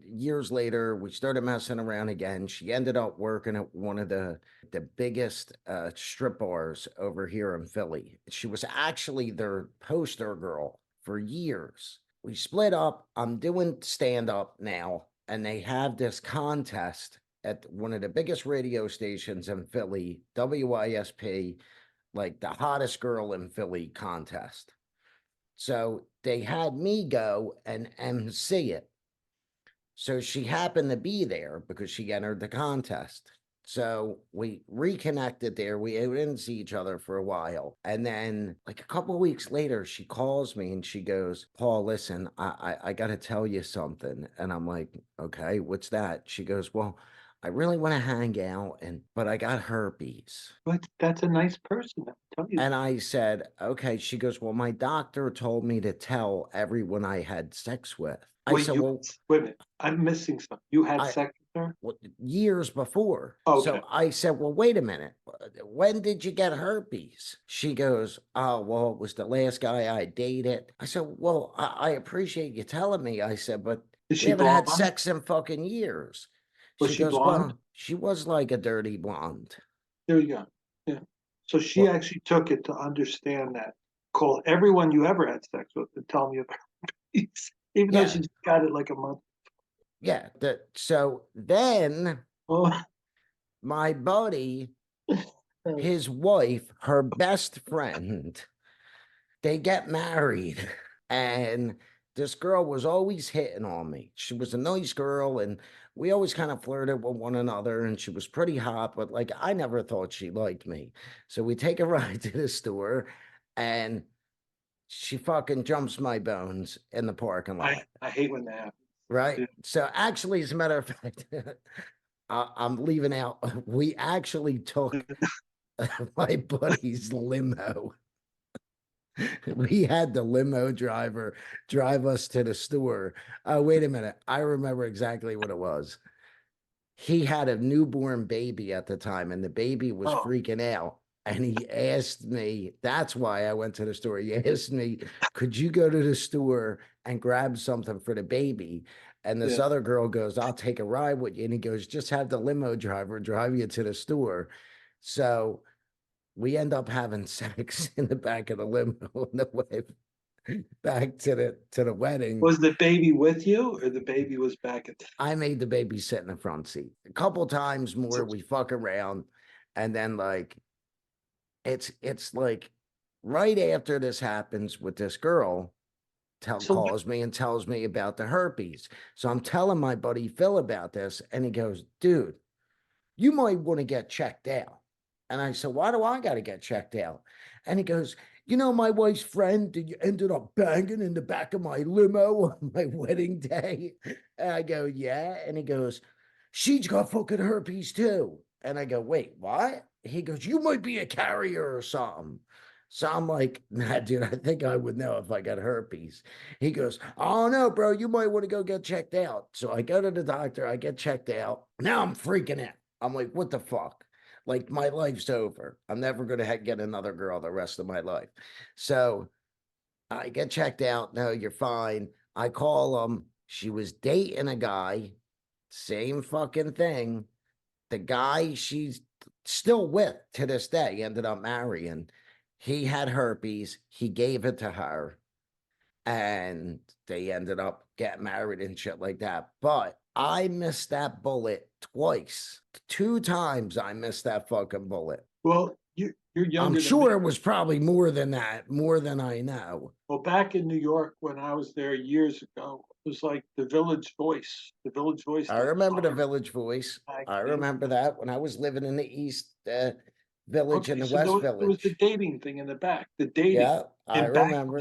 Years later, we started messing around again. She ended up working at one of the biggest strip bars over here in Philly. She was actually their poster girl for years. We split up. I'm doing stand up now, and they have this contest at one of the biggest radio stations in Philly, WISP, like the hottest girl in Philly contest. So they had me go and MC it. So she happened to be there because she entered the contest. So we reconnected there. We didn't see each other for a while. And then like a couple of weeks later, she calls me and she goes, Paul, listen, I got to tell you something. And I'm like, okay, what's that? She goes, well, I really want to hang out, but I got herpes. but that's a nice person. I'll tell you And that. I said, okay. She goes, well, my doctor told me to tell everyone I had sex with. I Wait, said, well, wait a minute. I'm missing something. You had I, sex with her? years before. Okay. So I said, well, wait a minute. When did you get herpes? She goes, oh, well, it was the last guy I dated. I said, well, I appreciate you telling me. I said, but Is we she haven't had blonde? sex in fucking years. Was She she goes, blonde? well, she was like a dirty blonde. There you go. Yeah. So she Well, actually took it to understand that. Call everyone you ever had sex with and tell me about it. Even though yeah, she's got it like a month. yeah. So then Oh, my buddy, his wife, her best friend, they get married and this girl was always hitting on me. She was a nice girl and we always kind of flirted with one another and she was pretty hot, but like I never thought she liked me. So we take a ride to the store and she fucking jumps my bones in the parking lot. I hate when that happens. Right. Yeah. So actually, as a matter of fact, I'm leaving out. We actually took my buddy's limo. We had the limo driver drive us to the store. Oh, wait a minute. I remember exactly what it was. He had a newborn baby at the time, and the baby was Oh, freaking out. And he asked me, that's why I went to the store. He asked me, could you go to the store and grab something for the baby? And this yeah. other girl goes, I'll take a ride with you. And he goes, just have the limo driver drive you to the store. So we end up having sex in the back of the limo on the way back to the wedding. Was the baby with you or the baby was back at I made the baby sit in the front seat. A couple times more, the... we fuck around, and then like it's like right after this happens with this girl, So calls me and tells me about the herpes. So I'm telling my buddy Phil about this, and he goes, dude, you might want to get checked out. And I said, why do I got to get checked out? And he goes, my wife's friend that you ended up banging in the back of my limo on my wedding day. And I go, yeah. And he goes, she's got fucking herpes too. And I go, wait, what? He goes, you might be a carrier or something. So I'm like, nah, dude, I think I would know if I got herpes. He goes, oh no, bro, you might want to go get checked out. So I go to the doctor, I get checked out. Now I'm freaking out. I'm like, what the fuck? Like my life's over. I'm never gonna get another girl the rest of my life. So I get checked out. No, you're fine. I call him. She was dating a guy. Same fucking thing. The guy she's still with to this day ended up marrying. He had herpes. He gave it to her, and they ended up getting married and shit like that. But I missed that bullet twice. 2 times I missed that fucking bullet. Well, you're I'm younger than me. sure it was probably more than that, more than I know. Well, back in New York when I was there years ago, it was like the Village Voice. The Village Voice I did remember the cover Village Voice. I magazine. remember that when I was living in the East Village Okay, and the so West there was the Village. dating thing in the back, the dating. Yeah, I And remember.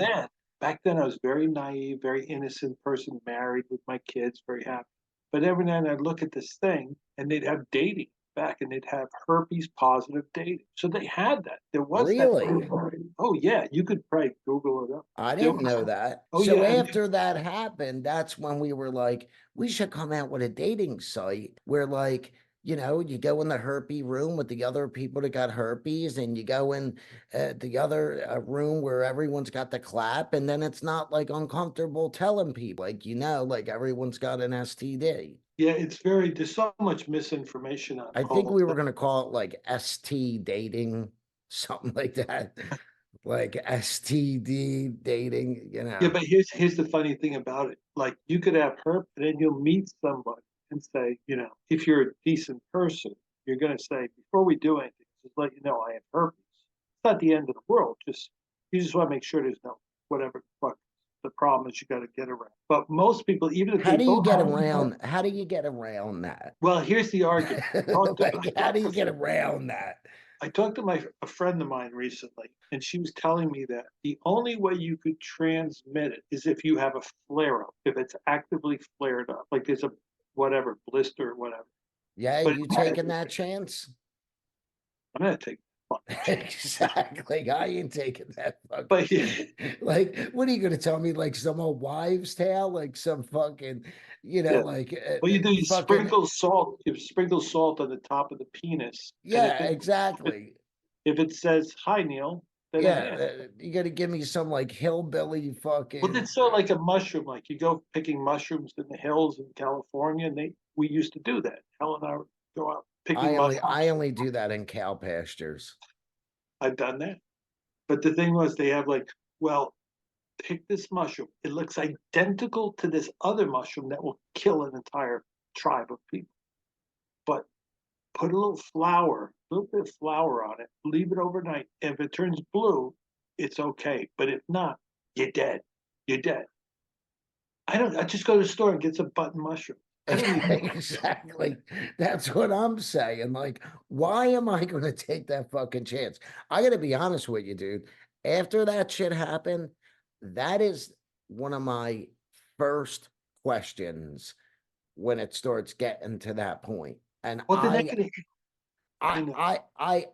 back then I was very naive, very innocent person, married with my kids, very happy. But every now and then I'd look at this thing and they'd have dating back and they'd have herpes positive dating. So they had that. There was that Really? thing. Oh yeah, you could probably Google it up. I There didn't was, know that. oh So yeah, and after that happened, that's when we were like, we should come out with a dating site where, like, you go in the herpes room with the other people that got herpes, and you go in the other room where everyone's got the clap, and then it's not like uncomfortable telling people, like, like everyone's got an STD. yeah, there's so much misinformation on I the think whole we were thing. going to call it like ST dating, something like that. Like STD dating, Yeah, but here's the funny thing about it. Like you could have herpes, and then you'll meet somebody and say, if you're a decent person, you're gonna say, before we do anything, just let you know I have herpes. It's not the end of the world. You just want to make sure there's no whatever the fuck the problem is you got to get around. But most people, even if How they do you both get have, around? How do you get around that? well, here's the argument. Like, how do you get around that? I talked to a friend of mine recently, and she was telling me that the only way you could transmit it is if you have a flare up, if it's actively flared up, like there's a whatever blister or whatever. Yeah, But you taking that chance? I'm gonna take the fucking chance. Exactly. I ain't taking that fucking But chance. Like, what are you gonna tell me? Like some old wives' tale? Like some fucking, yeah, like what you do, fucking. you sprinkle salt on the top of the penis, and Yeah, exactly. if it says hi Neil, then it Yeah, has. you got to give me some like hillbilly Well, fucking. it's sort of like a mushroom. Like you go picking mushrooms in the hills in California, and we used to do that. Helen and I would go out picking mushrooms. I only do that in cow pastures. I've done that. But the thing was, they have like, well, pick this mushroom. It looks identical to this other mushroom that will kill an entire tribe of people. But put a little bit of flour on it, leave it overnight. If it turns blue, it's okay. But if not, you're dead. You're dead. I just go to the store and get some button mushroom. I don't even Exactly. That's what I'm saying. Like, why am I going to take that fucking chance? I got to be honest with you, dude. After that shit happened, that is one of my first questions when it starts getting to that point. And well then I could I know.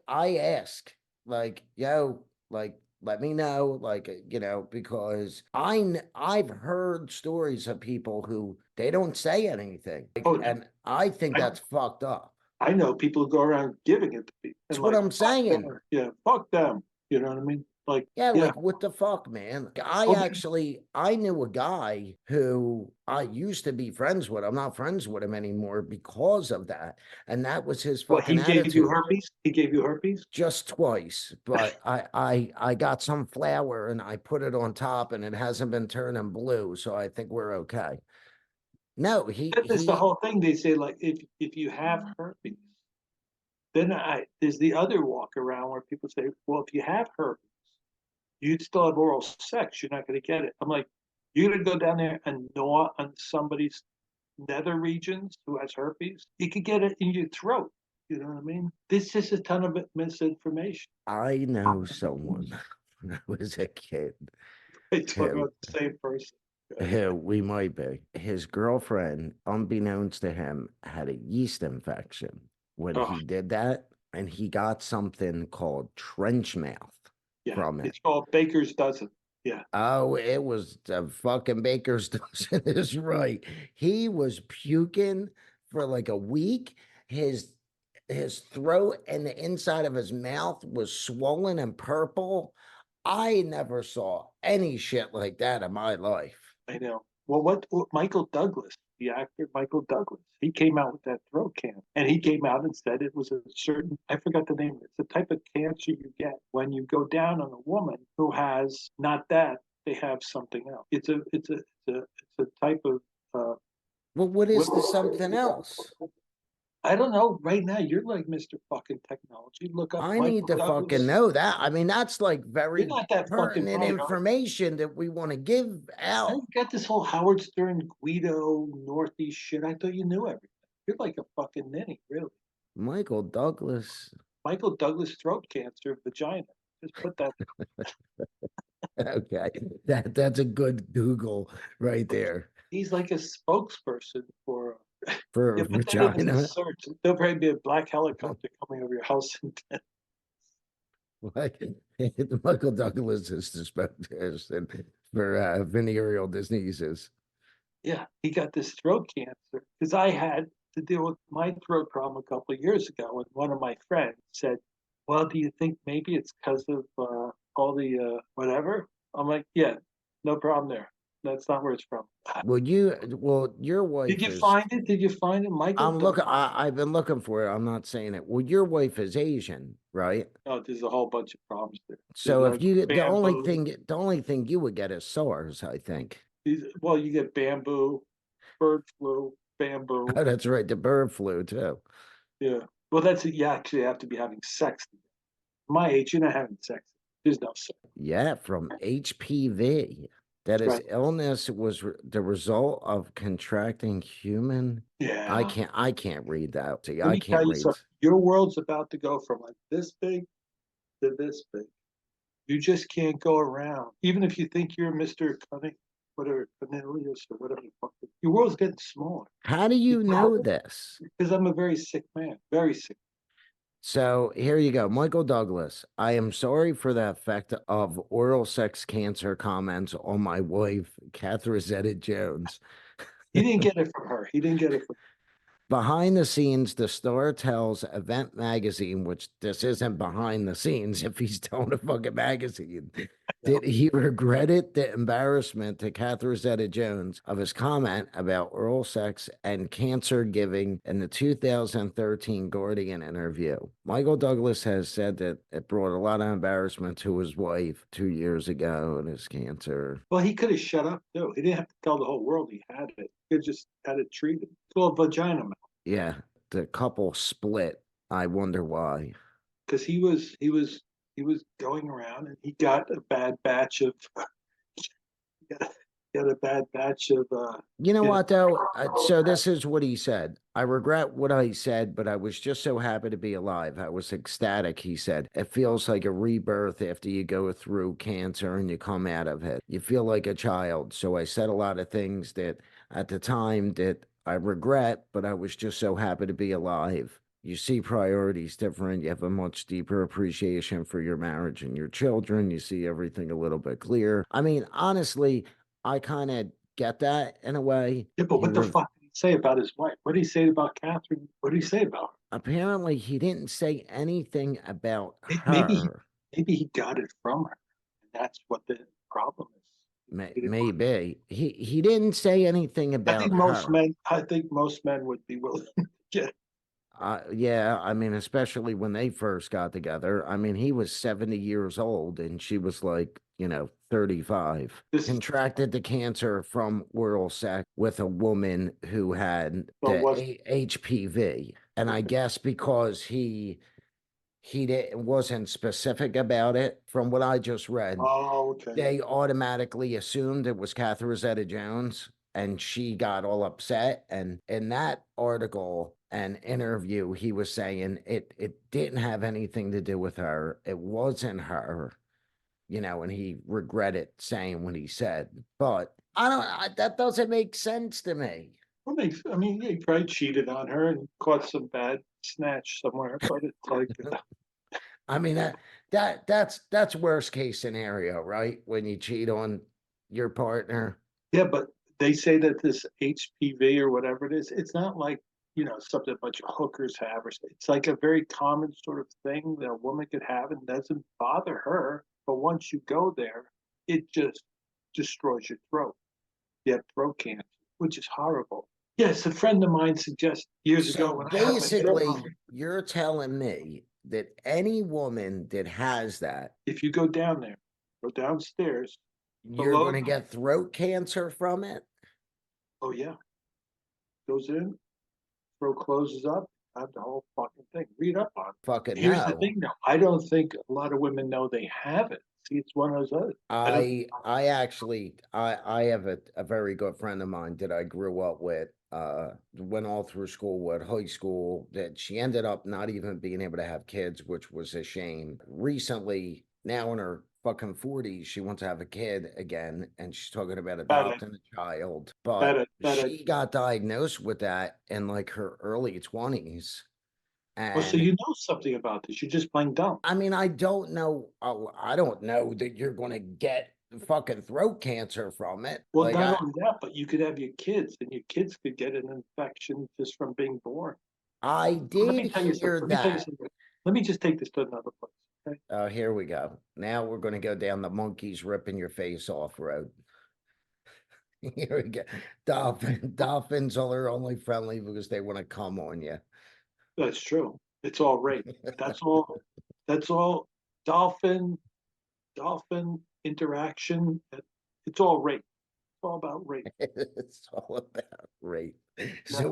I ask, like, yo, like, let me know, like, because I've heard stories of people who they don't say anything, like, Oh, and I think I that's fucked up. I know people who go around giving it to people and That's what like I'm fuck saying. them. Yeah, fuck them. You know what I mean? Like, Yeah, yeah. like what the fuck, man? Oh, I knew a guy who I used to be friends with. I'm not friends with him anymore because of that. And that was his well, fucking he gave you attitude. herpes. He gave you herpes. Just twice, but I got some flour and I put it on top and it hasn't been turning blue, so I think we're okay. No, That's the whole thing. They say like if you have herpes, then there's the other walk around where people say, well, if you have herpes, you'd still have oral sex. You're not going to get it. I'm like, you're going to go down there and gnaw on somebody's nether regions who has herpes. You could get it in your throat. You know what I mean? This is a ton of misinformation. I know someone when I was a kid I talk who about the same person. we might be. His girlfriend, unbeknownst to him, had a yeast infection when Oh, he did that, and he got something called trench mouth. Yeah, from it. it's called Baker's Dozen. Yeah, Oh, it was the fucking baker's dozen is right. He was puking for like a week. His throat and the inside of his mouth was swollen and purple. I never saw any shit like that in my life. I know. Well, what Michael Douglas, the actor Michael Douglas, he came out with that throat cancer, and he came out and said it was a certain, I forgot the name of it. It's a type of cancer you get when you go down on a woman who has not that, they have something else. It's a type of Well, what is the something else? I don't know. Right now, you're like Mr. Fucking Technology. Look up I need Michael to fucking Douglas. know that. I mean, that's like You're very not that fucking pertinent bright, are you? information that we want to give Now out. you got this whole Howard Stern, Guido, Northeast shit. I thought you knew everything. You're like a fucking ninny, really. Michael Douglas. Michael Douglas throat cancer, vagina. Just put that. Okay. That's a good Google right there He's like a spokesperson for. for Yeah, put that in as a vagina. search. There'll probably be a black helicopter coming over your house. Like Michael Douglas is the spokesperson for venereal diseases. Yeah, he got this throat cancer because I had to deal with my throat problem a couple of years ago, and one of my friends said, "Well, do you think maybe it's because of all the whatever?" I'm like, "Yeah, no problem there. That's not where it's from." Your Did wife you is, find it? Did you find it, Michael? I'm looking, I've been looking for it. I'm not saying it. Well, your wife is Asian, right? No, there's a whole bunch of problems there. There's So if like you, bamboo. the only thing you would get is SARS, I think. Well, you get bamboo, bird flu, bamboo. Oh, that's right. The bird flu too. Yeah. Well, that's it. You actually have to be having sex. My age, you're not having sex. There's no sex. Yeah, from HPV. That his Right. illness was the result of contracting human. Yeah. I can't read that. See, Let I me tell can't you read. something. Your world's about to go from like this big to this big. You just can't go around. Even if you think you're Mr. Cunning, whatever, Cornelius or whatever the fuck. Your world's getting smaller. How do you know this? Because I'm a very sick man. Very sick. So here you go. Michael Douglas. I am sorry for the effect of oral sex cancer comments on my wife, Catherine Zeta-Jones. He didn't get it from her. He didn't get it from Behind the scenes, the star tells Event Magazine, which this isn't behind the scenes if he's telling a fucking magazine, no. did he regretted the embarrassment to Catherine Zeta-Jones of his comment about oral sex and cancer giving in the 2013 Guardian interview. Michael Douglas has said that it brought a lot of embarrassment to his wife 2 years ago and his cancer. Well, he could have shut up too. He didn't have to tell the whole world he had it. He could just had it treated. It's called vagina mouth. Yeah, the couple split. I wonder why. Because he was going around and he got a bad batch of he got a bad batch of You know you what, though? know, So this is what he said. I regret what I said, but I was just so happy to be alive. I was ecstatic, he said. It feels like a rebirth after you go through cancer and you come out of it. You feel like a child. So I said a lot of things that at the time that I regret, but I was just so happy to be alive. You see priorities different. You have a much deeper appreciation for your marriage and your children. You see everything a little bit clearer. I mean, honestly, I kind of get that in a way. yeah, but what the fuck did he say about his wife? What did he say about Catherine? What did he say about Apparently he didn't say anything about her? Maybe her. he got it from her. And that's what the problem is. He didn't want Maybe he didn't say anything about her. I think most men would be willing to get it. Yeah, I mean, especially when they first got together. I mean, he was 70 years old and she was like, 35. This is Contracted the cancer from oral sex with a woman who had well the was HPV. And I okay. guess because wasn't specific about it, from what I just read, Oh, okay. they automatically assumed it was Catherine Zeta-Jones, and she got all upset. And in that article and interview, he was saying it didn't have anything to do with her. It wasn't her, and he regretted saying what he said. But that doesn't make sense to me. I mean, he probably cheated on her and caught some bad snatch somewhere, but it's like I mean, That's worst case scenario, right? When you cheat on your partner. Yeah, but they say that this HPV or whatever it is, it's not like, something a bunch of hookers have, or it's like a very common sort of thing that a woman could have and doesn't bother her. But once you go there, it just destroys your throat. You have throat cancer, which is horrible. Yes, a friend of mine suggested years ago So when I had my hip basically, problem, you're telling me that any woman that has that, if you go down there, go downstairs, you're below going to the, get throat cancer from it? oh yeah, goes in, throat closes up, have the whole fucking thing. Read up on it. Fucking Here's the no. thing though, I don't think a lot of women know they have it. See, it's one of those others. I don't think I actually I have a very good friend of mine that I grew up with, went all through school with, high school, that she ended up not even being able to have kids, which was a shame. Recently, now in her fucking 40s, she wants to have a kid again, and she's talking about that I, adopting a child, but that I, she got diagnosed with that in like her early 20s. well, so And you know something about this. You're just playing dumb. I mean, I don't know. I don't know that you're going to get fucking throat cancer from it. Well, Like not only that, but you could have your kids, and your kids could get an infection just from being born. I Let did me tell you hear something. Let me tell you that. something. Let me just take this to another place. Okay. Oh, here we go. Now we're going to go down the monkeys ripping your face off road. Here we go. Dolphins are only friendly because they want to come on you. That's true. It's all rape. That's all. That's all. Dolphin, dolphin interaction. It's all rape. It's all about rape. It's all about rape. So No,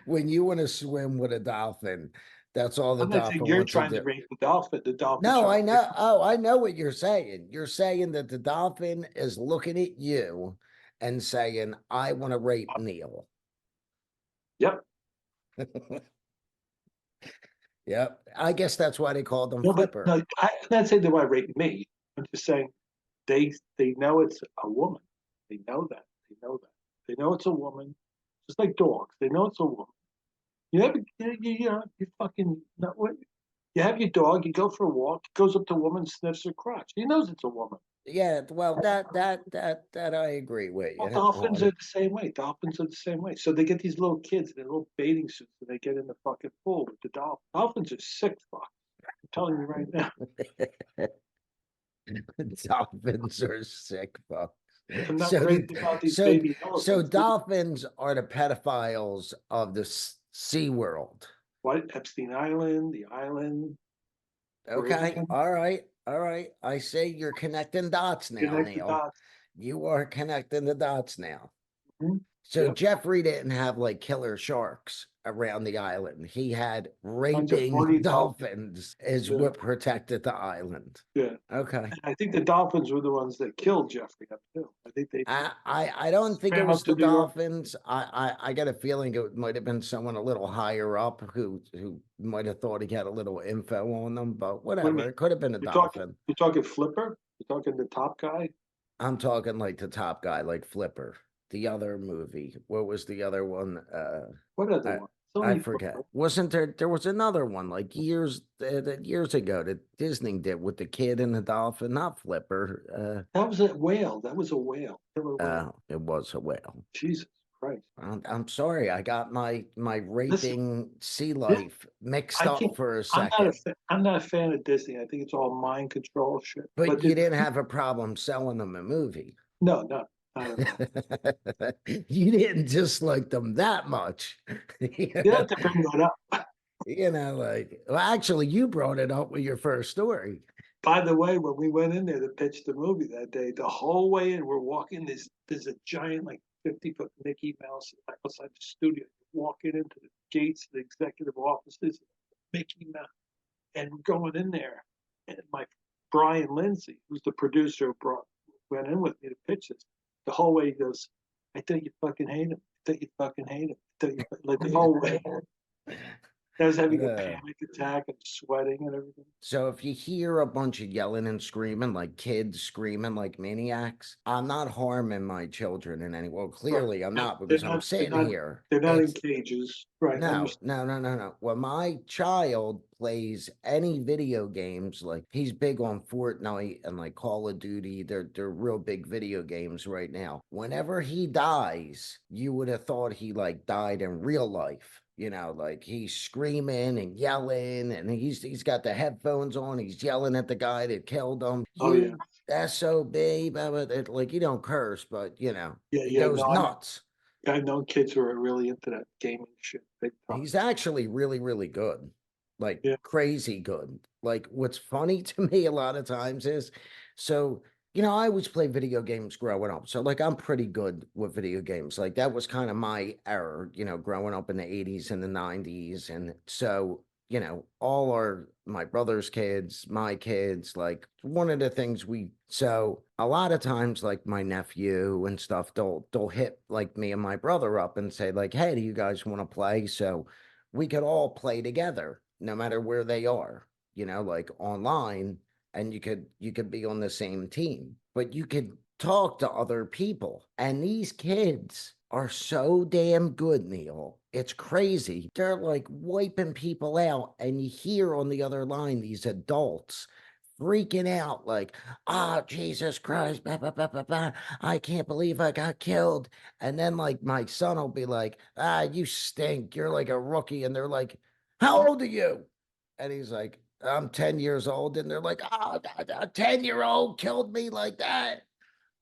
when you want to swim with a dolphin, that's all the I'm not saying dolphin you're wants to trying to do. rape the dolphin. The dolphin's No, trying I to rape. know. Oh, I know what you're saying. You're saying that the dolphin is looking at you and saying, I want to rape Neal. Yep. Yep. I guess that's why they called him No, but Flipper. no, I'm not saying they want to rape me. I'm just saying they know it's a woman. They know that. They know that. They know it's a woman. Just like dogs, they know it's a woman. You have you fucking not what you have your dog. You go for a walk. It goes up to a woman, sniffs her crotch. He knows it's a woman. Yeah, well, that I agree with Well, you dolphins are on. the same way. Dolphins are the same way. So they get these little kids in their little bathing suits and they get in the fucking pool with the dolphins. Dolphins are sick fucks. I'm telling you right now. Dolphins are sick fucks. I'm not So crazy the about these so baby so elephants. dolphins are the pedophiles of the sea world. What Epstein Island, the island, Okay. Caribbean, All right. All right. I say you're connecting dots now, connect the Neal. dots. You are connecting the dots now. Mhm. So Yep. Jeffrey didn't have like killer sharks around the island. He had Bunch of raping horny dolphins. dolphins is Yeah. what protected the island. Yeah. Okay. And I think the dolphins were the ones that killed Jeffrey Epstein. I think they I don't think it swam was up to the New York. Dolphins. I got a feeling it might have been someone a little higher up who might have thought he had a little info on them, but What do you whatever. mean? It could have been a You're talking dolphin. you're talking Flipper? You're talking the top guy? I'm talking like the top guy, like Flipper. The other movie. What was the other one? What other I one? So I many forget. Flipper. Wasn't there? There was another one like years ago that Disney did with the kid and the dolphin, not Flipper. That was a whale. That was a whale. Killer whale. It was a whale. Jesus Christ. I'm sorry, I got my Listen, raping sea this, life mixed I up can't for a I'm not a second. I'm not a fan of Disney. I think it's all mind control shit. But But you didn't have a problem selling them a movie. no, no, not at all. You didn't dislike them that much. You have to bring that up. Like, well, actually, you brought it up with your first story. By the way, when we went in there to pitch the movie that day, the whole way in, we're walking. There's a giant, like 50-foot Mickey Mouse outside the studio. Walking into the gates of the executive offices, Mickey Mouse, and we're going in there. And my Brian Lindsay, who's the producer, went in with me to pitch this. The whole way he goes, "I thought you fucking hate him. I thought you fucking hate him. I thought you like the whole way." I was having a Uh, panic attack and sweating and everything. So if you hear a bunch of yelling and screaming, like kids screaming like maniacs, I'm not harming my children in any way. Well, Right. clearly I'm No, not because I'm sitting here. they're not in It's cages. Right. no, no, no, no, no. When my child plays any video games, like he's big on Fortnite and like Call of Duty, they're real big video games right now. Whenever he dies, you would have thought he like died in real life. You know, like he's screaming and yelling, and he's got the headphones on. He's yelling at the guy that killed him. Oh yeah. You SOB, blah, blah, blah. Like you don't curse, but you know, Yeah, he yeah. goes No, nuts. I know kids who are really into that gaming shit big time. He's actually really, really good, like Yeah. crazy good. Like, what's funny to me a lot of times is, so, I always play video games growing up. So, like, I'm pretty good with video games. Like, that was kind of my era, growing up in the 80s and the 90s. And so, all my brother's kids, my kids, like, one of the things so a lot of times, like, my nephew and stuff, they'll hit like me and my brother up and say, like, hey, do you guys want to play? So we could all play together, no matter where they are, like online, and you could be on the same team, but you could talk to other people. And these kids are so damn good, Neal. It's crazy. They're like wiping people out, and you hear on the other line these adults freaking out like, oh, Jesus Christ, bah, bah, bah, bah, bah. I can't believe I got killed. And then like my son will be like, ah, you stink. You're like a rookie. And they're like, how old are you? And he's like, I'm 10 years old. And they're like, oh, a 10-year-old killed me like that.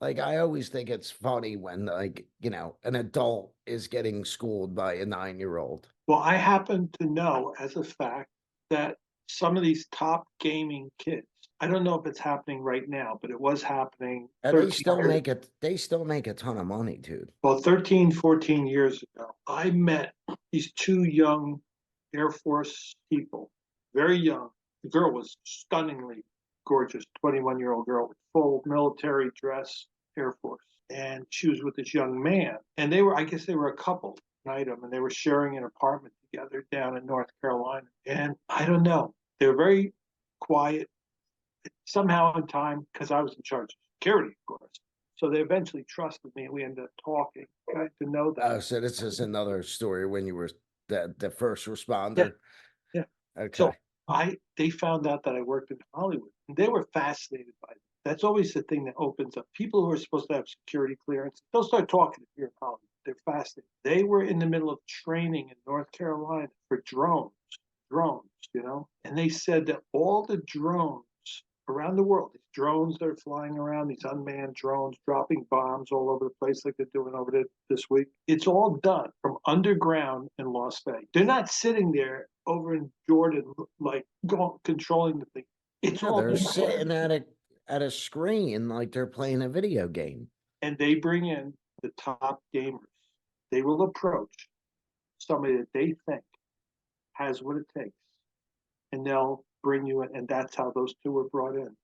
Like, I always think it's funny when, like, an adult is getting schooled by a 9-year-old. Well, I happen to know as a fact that some of these top gaming kids, I don't know if it's happening right now, but it was happening And 13 years, they still make a ton of money, dude. well, 13, 14 years ago. I met these two young Air Force people, very young. The girl was stunningly gorgeous, 21-year-old girl with full military dress, Air Force. And she was with this young man. And I guess they were a couple, an item, and they were sharing an apartment together down in North Carolina. And I don't know, they were very quiet. Somehow in time, because I was in charge of security, of course. So they eventually trusted me, and we ended up talking. Got to know them. Oh, so this is another story when you were the first Yeah, responder. yeah. So Okay. they found out that I worked in Hollywood, and they were fascinated by it. That's always the thing that opens up. People who are supposed to have security clearance, they'll start talking if you're in Hollywood. They're fascinated. They were in the middle of training in North Carolina for drones, and they said that all the drones around the world, these drones that are flying around, these unmanned drones dropping bombs all over the place like they're doing over there this week, it's all done from underground in Las Vegas. They're not sitting there over in Jordan, like controlling the thing. It's No, all they're been sitting at a screen like they're playing a video game. and they bring in the top gamers. They will approach somebody that they think has what it takes, and they'll bring you in. And that's how those two were brought in.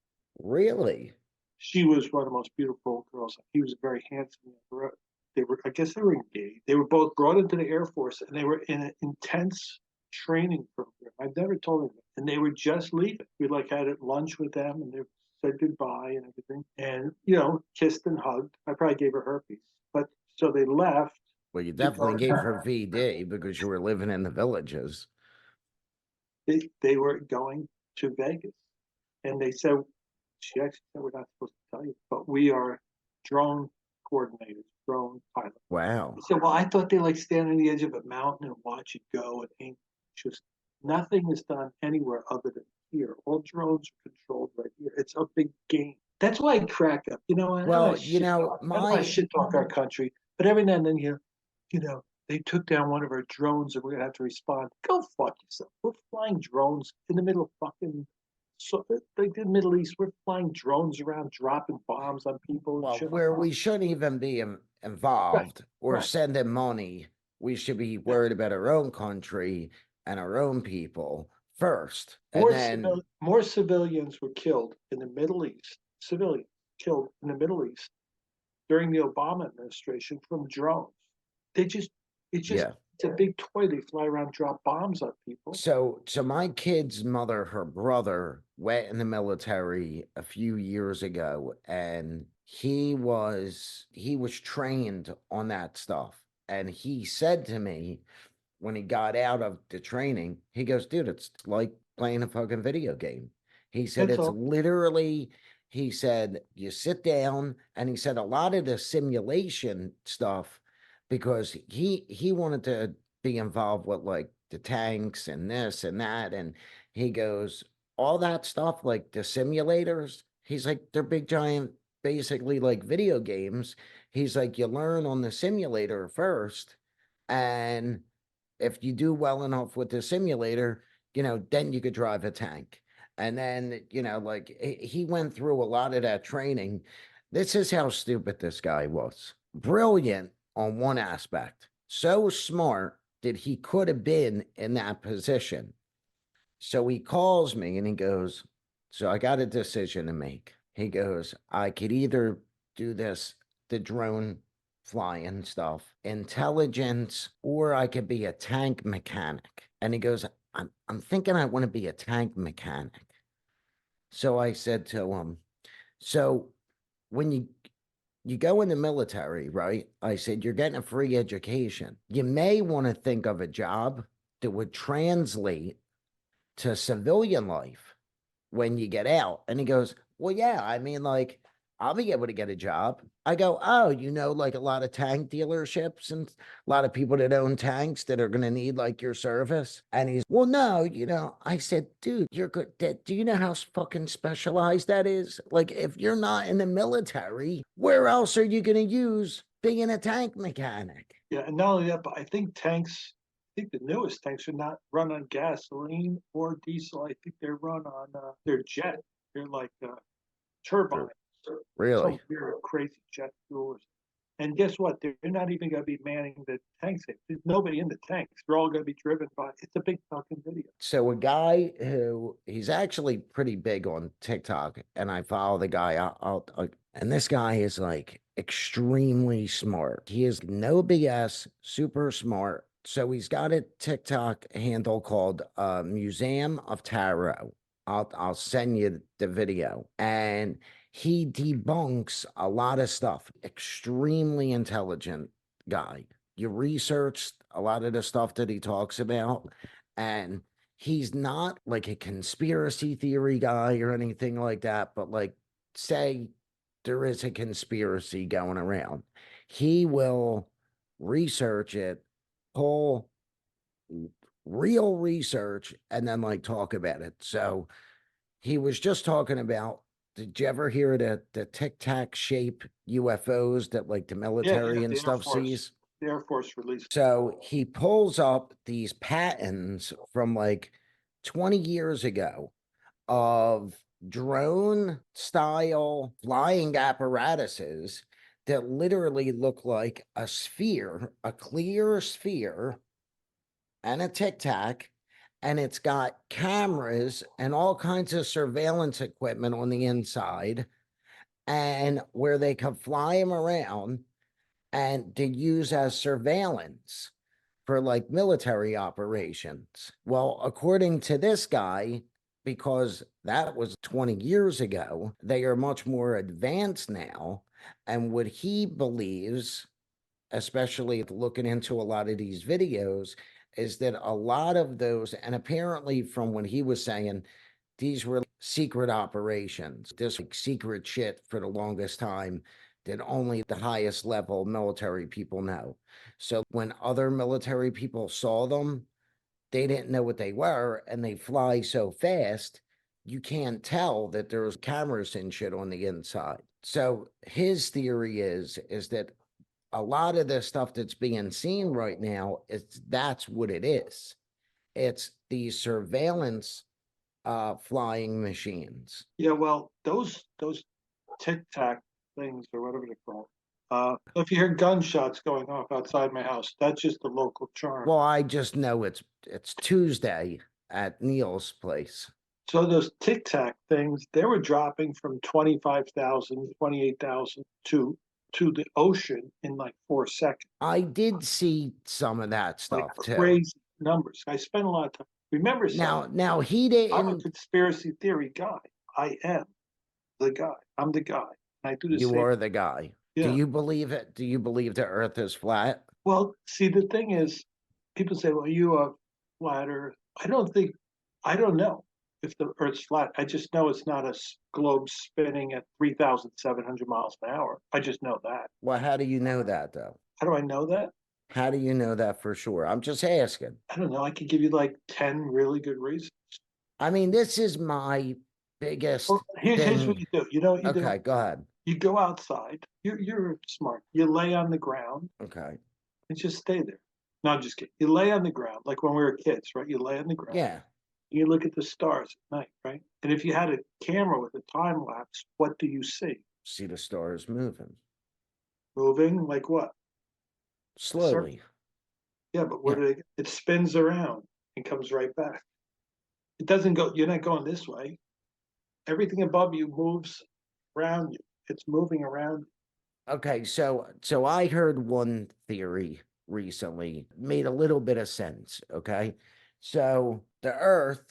Really? She was one of the most beautiful girls. He was very handsome. I guess they were engaged. They were both brought into the Air Force, and they were in an intense training program. I've never told them, and they were just leaving. We like had lunch with them, and they said goodbye and everything, and kissed and hugged. I probably gave her herpes, but so they left Well, you to definitely go. gave her VD because you were living in the villages. They were going to Vegas, and they said she actually said we're not supposed to tell you, but we are drone coordinators, drone pilots. Wow. I said, well, I thought they like stand on the edge of a mountain and watch it go and aim. Just nothing is done anywhere other than here. All drones are controlled right here. It's a big game. That's why I crack up. Well, I don't want to shit talk our country, but every now and then they took down one of our drones and we're gonna have to respond. Go fuck yourself. We're flying drones in the middle of fucking like the Middle East. We're flying drones around, dropping bombs on people and well, shit. where we shouldn't even be Right, involved or right. sending money, we should be Yeah. worried about our own country and our own people first. And More then, more civilians were killed in the Middle East. Civilians killed in the Middle East during the Obama administration from drones. They just it's just yeah. It's a big toy. They fly around, drop bombs on people. So my kid's mother, her brother, went in the military a few years ago, and he was trained on that stuff. And he said to me when he got out of the training, he goes, dude, it's like playing a fucking video game. He said That's it's all. literally, he said, you sit down, and he said a lot of the simulation stuff, because he wanted to be involved with like the tanks and this and that. And he goes, all that stuff, like the simulators, he's like, they're big giant, basically like video games. He's like, you learn on the simulator first, and if you do well enough with the simulator, then you could drive a tank. And then, like he went through a lot of that training. This is how stupid this guy was. Brilliant on one aspect. So smart that he could have been in that position. So he calls me and he goes, so I got a decision to make. He goes, I could either do the drone flying stuff, intelligence, or I could be a tank mechanic. And he goes, I'm thinking I want to be a tank mechanic. So I said to him, so when you go in the military, right? I said, you're getting a free education. You may want to think of a job that would translate to civilian life when you get out. And he goes, well, yeah, I mean, like, I'll be able to get a job. I go, oh, like a lot of tank dealerships and a lot of people that own tanks that are going to need like your service. And he's, well, no, I said, dude, you're good. Do you know how fucking specialized that is? Like, if you're not in the military, where else are you going to use being a tank mechanic? Yeah, and not only that, but I think the newest tanks are not run on gasoline or diesel. I think they're run on they're jet. They're like turbines or some Really? weird crazy jet fuel. And guess what? They're not even going to be manning the tanks. There's nobody in the tanks. They're all going to be driven by. It's a big fucking video. So a guy who he's actually pretty big on TikTok, and I follow the guy. And this guy is like extremely smart. He is no BS, super smart. So he's got a TikTok handle called Museum of Tarot. I'll send you the video, and he debunks a lot of stuff. Extremely intelligent guy. You researched a lot of the stuff that he talks about, and he's not like a conspiracy theory guy or anything like that, but like, say there is a conspiracy going around, he will research it, pull real research, and then like talk about it. So he was just talking about, did you ever hear the tic tac shape UFOs that like the military and The Air stuff Force. sees? The Air Force released. So he pulls up these patents from like 20 years ago of drone style flying apparatuses that literally look like a sphere, a clear sphere, and a tic tac. And it's got cameras and all kinds of surveillance equipment on the inside, and where they can fly them around and to use as surveillance for like military operations. Well, according to this guy, because that was 20 years ago, they are much more advanced now. And what he believes, especially looking into a lot of these videos, is that a lot of those, and apparently from what he was saying, these were secret operations, this like secret shit for the longest time that only the highest level military people know. So when other military people saw them, they didn't know what they were, and they fly so fast, you can't tell that there's cameras and shit on the inside. So his theory is that a lot of the stuff that's being seen right now, that's what it is. It's these surveillance flying machines. Yeah, well, those tic tac things or whatever they're called. If you hear gunshots going off outside my house, that's just the local charm. Well, I just know it's Tuesday at Neal's place. So those tic tac things, they were dropping from 25,000, 28,000 to to the ocean in like 4 seconds. I did see some of that Like stuff too. crazy numbers. I spent a lot of time. Remember something, Now he I'm a didn't. conspiracy theory guy. I am the guy. I'm the guy. And I do the You same. are the guy. Do Yeah. you believe it? Do you believe the Earth is flat? Well, see, the thing is, people say, well, you are flat Earth. I don't know if the Earth's flat. I just know it's not a globe spinning at 3,700 miles an hour. I just know that. Well, how do you know that though? How do I know that? How do you know that for sure? I'm just asking. I don't know. I could give you like 10 really good reasons. I mean, this is my biggest Well, here's what thing. you do. You know what you do? Okay, go ahead. You go outside. You're smart. You lay on the ground Okay. and just stay there. No, I'm just kidding. You lay on the ground, like when we were kids, right? You lay on the ground. Yeah. You look at the stars at night, right? And if you had a camera with a time lapse, what do you see? See the stars moving Moving like what? slowly. Yeah, but Yeah. it spins around and comes right back. It doesn't go, you're not going this way. Everything above you moves around you. It's moving around. Okay, so I heard one theory recently, made a little bit of sense, okay? So the Earth,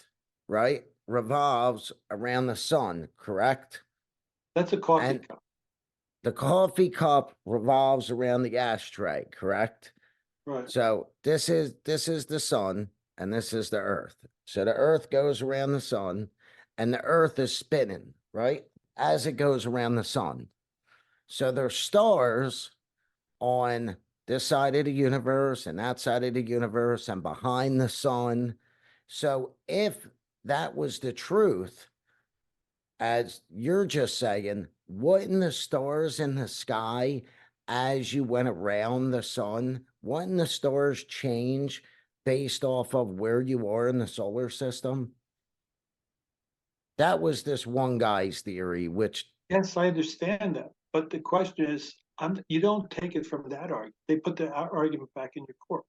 right, revolves around the sun, correct? That's a coffee And cup. the coffee cup revolves around the ashtray, correct? Right. So this is the sun and this is the Earth. So the Earth goes around the sun and the Earth is spinning, right? As it goes around the sun. So there's stars on this side of the universe and that side of the universe and behind the sun. So if that was the truth, as you're just saying, wouldn't the stars in the sky as you went around the sun, wouldn't the stars change based off of where you are in the solar system? That was this one guy's theory, which Yes, I understand that. But the question is, you don't take it from that argument. They put the argument back in your court.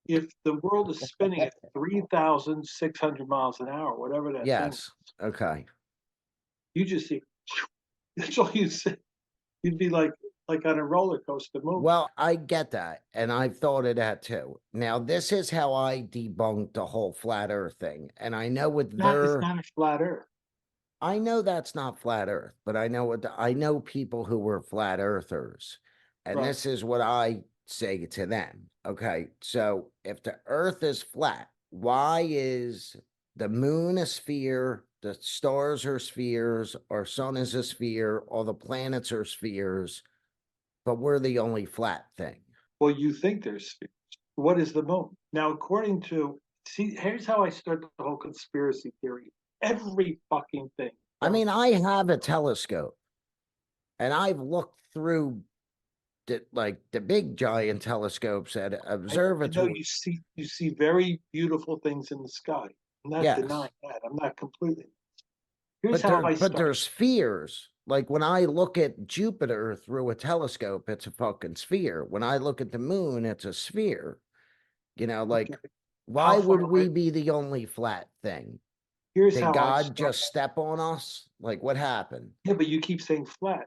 If the world is spinning at 3,600 miles an hour, whatever that thing, yes, okay. you just see, that's all you see. You'd be like on a roller coaster movie. Well, I get that, and I've thought of that too. Now, this is how I debunked the whole flat Earth thing, and I know with It's their, not a flat Earth. I know that's not flat Earth, but I know I know people who were flat Earthers, and Right. this is what I say to them. Okay, so if the Earth is flat, why is the moon a sphere, the stars are spheres, our sun is a sphere, all the planets are spheres, but we're the only flat thing? Well, you think there's spheres. What is the moon? Now, according to, see, here's how I start the whole conspiracy theory. Every fucking thing. I mean, I have a telescope and I've looked through the big giant telescopes at I know observatory. you see very beautiful things in the sky. I'm not Yes. denying that. I'm not completely. Here's But how I but start. there's spheres. Like when I look at Jupiter through a telescope, it's a fucking sphere. When I look at the moon, it's a sphere. You know, like Okay. why How would far we away? be the only flat thing? Here's Did how I God start. just step on us? Like what happened? Yeah, but you keep saying flat.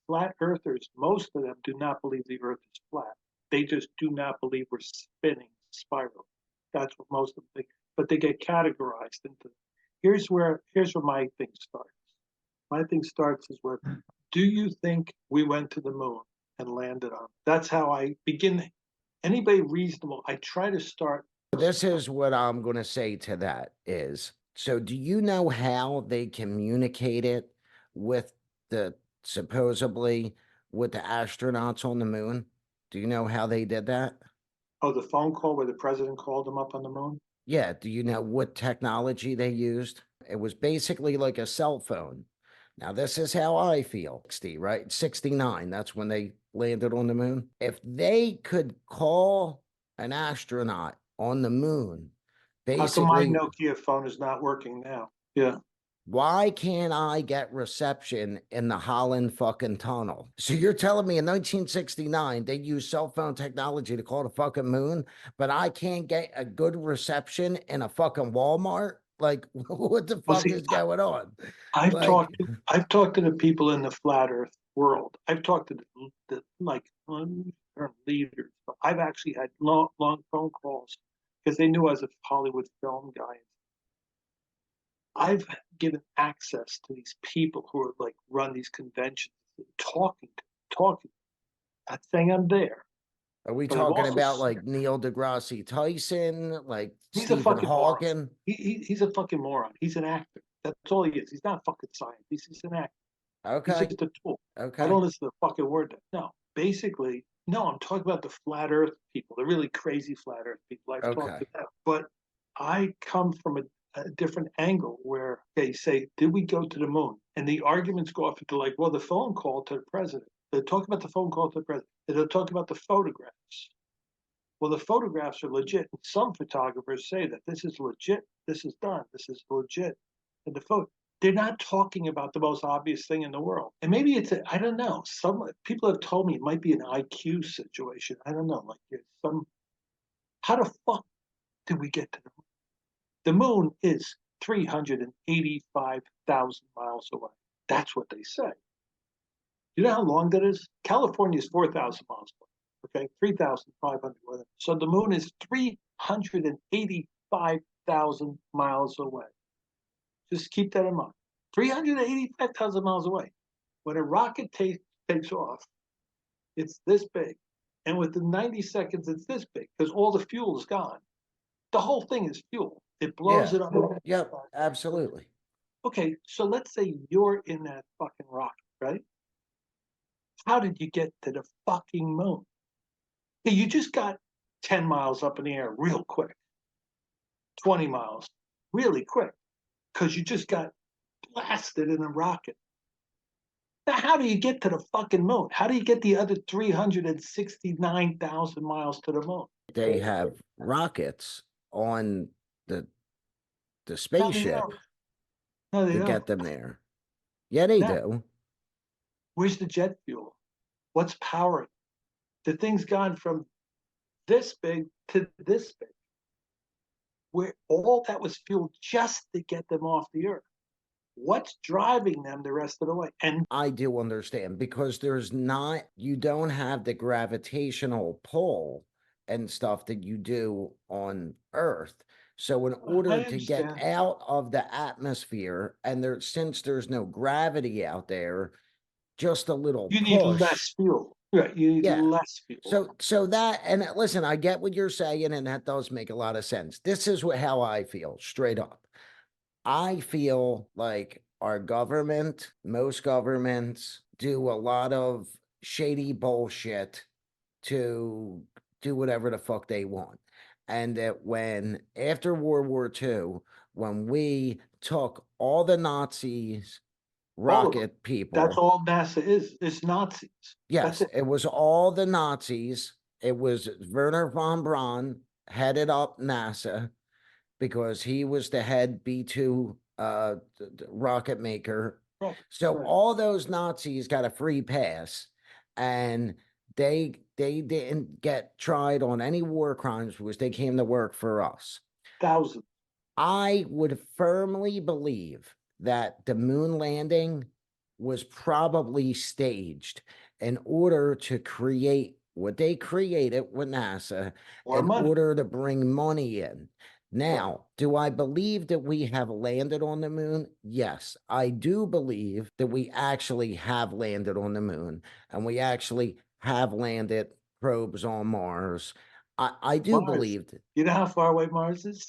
Flat earthers, most of them do not believe the earth is flat. They just do not believe we're spinning spiral. That's what most of them think. But they get categorized into. Here's where my thing starts. My thing starts is with, do you think we went to the moon and landed on it? That's how I begin. Anybody reasonable, I try to start. This is what I'm going to say to that is, so do you know how they communicated with the supposedly with the astronauts on the moon? Do you know how they did that? Oh, the phone call where the president called them up on the moon? Yeah. Do you know what technology they used? It was basically like a cell phone. Now, this is how I feel. 60, right? 69. That's when they landed on the moon. If they could call an astronaut on the moon, How come my basically, Nokia phone is not working now? Yeah. why can't I get reception in the Holland fucking tunnel? So you're telling me in 1969 they used cell phone technology to call the fucking moon, but I can't get a good reception in a fucking Walmart? Like, what the Well, fuck see, is going on? I've Like, talked to the people in the flat Earth world. I've talked to the like leaders, but I've actually had long phone calls because they knew I was a Hollywood film guy. I've given access to these people who are like run these conventions, talking. Not saying I'm there, Are we but I've talking also about like Neil deGrasse Tyson, like he's a Stephen fucking moron. Hawking? He's a fucking moron. He's an actor. That's all he is. He's not fucking science. He's an actor. He's Okay. just a tool. I Okay. don't listen to the fucking word. No, basically, no. I'm talking about the flat Earth people, the really crazy flat Earth people. I've talked Okay. to them, but I come from a different angle where they say, "Did we go to the moon?" And the arguments go off into like, "Well, the phone call to the president." They talk about the phone call to the president. They'll talk about the photographs. Well, the photographs are legit. And some photographers say that this is legit. This is done. This is legit. And the photo, they're not talking about the most obvious thing in the world. And maybe I don't know. Some people have told me it might be an IQ situation. I don't know. Like how the fuck did we get to the moon? The moon is 385,000 miles away. That's what they say. You know how long that is? California is 4,000 miles away. Okay, 3,500. So the moon is 385,000 miles away. Just keep that in mind. 385,000 miles away. When a rocket takes off, it's this big. And within 90 seconds, it's this big because all the fuel is gone. The whole thing is fuel. It blows Yeah. it up. Yep. Absolutely. Okay, so let's say you're in that fucking rocket, right? How did you get to the fucking moon? You just got 10 miles up in the air real quick, 20 miles really quick, because you just got blasted in a rocket. Now, how do you get to the fucking moon? How do you get the other 369,000 miles to the moon? They have rockets on the No, they spaceship don't. No, they to don't. get them there. Yeah, they Now, do. where's the jet fuel? What's powering? The thing's gone from this big to this big, where all that was fuel just to get them off the earth. What's driving them the rest of the way? And I do understand because you don't have the gravitational pull and stuff that you do on Earth. So in order I to get understand. out of the atmosphere, and since there's no gravity out there, just a little You need push. less fuel. Right. You need Yeah. less fuel. So that, and listen, I get what you're saying, and that does make a lot of sense. This is how I feel, straight up. I feel like our government, most governments, do a lot of shady bullshit to do whatever the fuck they want. And that after World War II, when we took all the Nazis, All of them. rocket That's people, all NASA is. It's Nazis. That's yes, it. it was all the Nazis. It was Werner von Braun headed up NASA because he was the head B-2 rocket maker. Right. So Right. all those Nazis got a free pass, and they didn't get tried on any war crimes because they came to work for us. Thousands. I would firmly believe that the moon landing was probably staged in order to create what they created with NASA More in money. order to bring money in. Right. Now, do I believe that we have landed on the moon? Yes, I do believe that we actually have landed on the moon, and we actually have landed probes on Mars. I do Mars. believe that. You know how far away Mars is?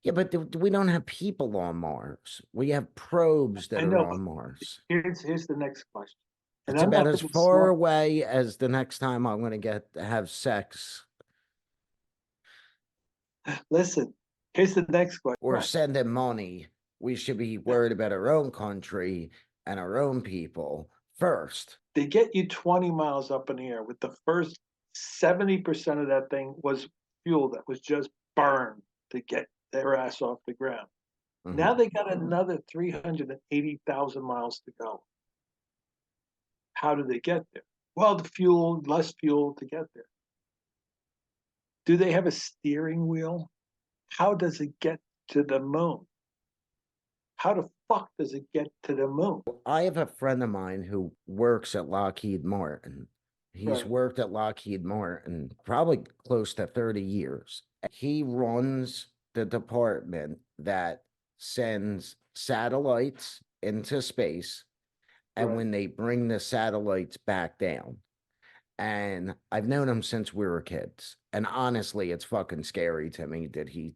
Yeah, but we don't have people on Mars. We have probes that I are know, on but Mars. here's the next question. And It's I'm about not as going to far slap. away as the next time I'm going to have sex Listen, here's the next question. or Right. sending money. We should be No. worried about our own country and our own people first. They get you 20 miles up in the air with the first 70% of that thing was fuel that was just burned to get their ass off the ground. Now Mhm. they got another 380,000 miles to go. How do they get there? Well, the fuel, less fuel to get there. Do they have a steering wheel? How does it get to the moon? how the fuck does it get to the moon? I have a friend of mine who works at Lockheed Martin. He's Right. worked at Lockheed Martin probably close to 30 years. He runs the department that sends satellites into space, and Right. when they bring the satellites back down. And I've known him since we were kids. And honestly, it's fucking scary to me that he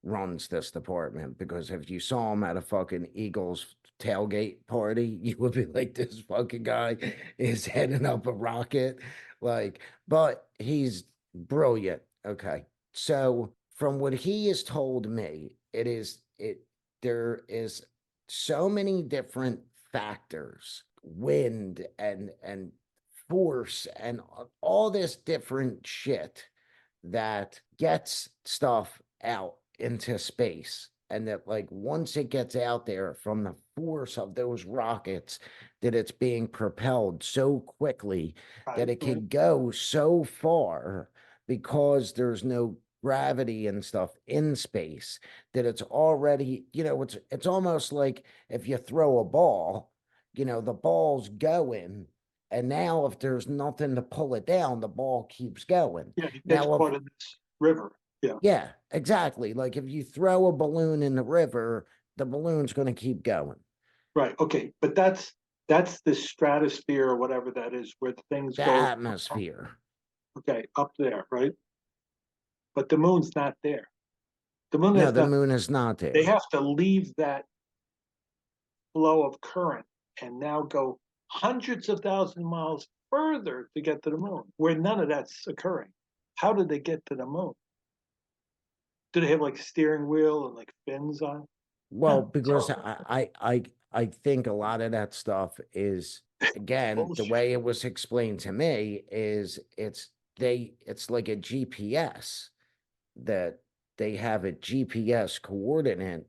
runs this department, because if you saw him at a fucking Eagles tailgate party, you would be like, this fucking guy is heading up a rocket. Like, but he's brilliant. Okay. So from what he has told me, there is so many different factors, wind and force and all this different shit that gets stuff out into space, and that like once it gets out there from the force of those rockets, that it's being propelled so quickly that Right. it Right. can go so far, because there's no gravity and stuff in space, that it's already, it's almost like if you throw a ball, the ball's going, and now if there's nothing to pull it down, the ball keeps going. Yeah, it gets Now if caught in this river. Yeah. Yeah, exactly. Like if you throw a balloon in the river, the balloon's going to keep going. Right. Okay. But that's the stratosphere or whatever that is, where things The go. atmosphere. Okay, up there, right? But the moon's not there. The moon No, has the nothing. moon is not They there. have to leave that flow of current and now go hundreds of thousands of miles further to get to the moon, where none of that's occurring. How did they get to the moon? Do they have like a steering wheel and like fins on? Well, No, because I think a lot of that stuff is, again, the bullshit. way it was explained to me is it's like a GPS, that they have a GPS coordinate,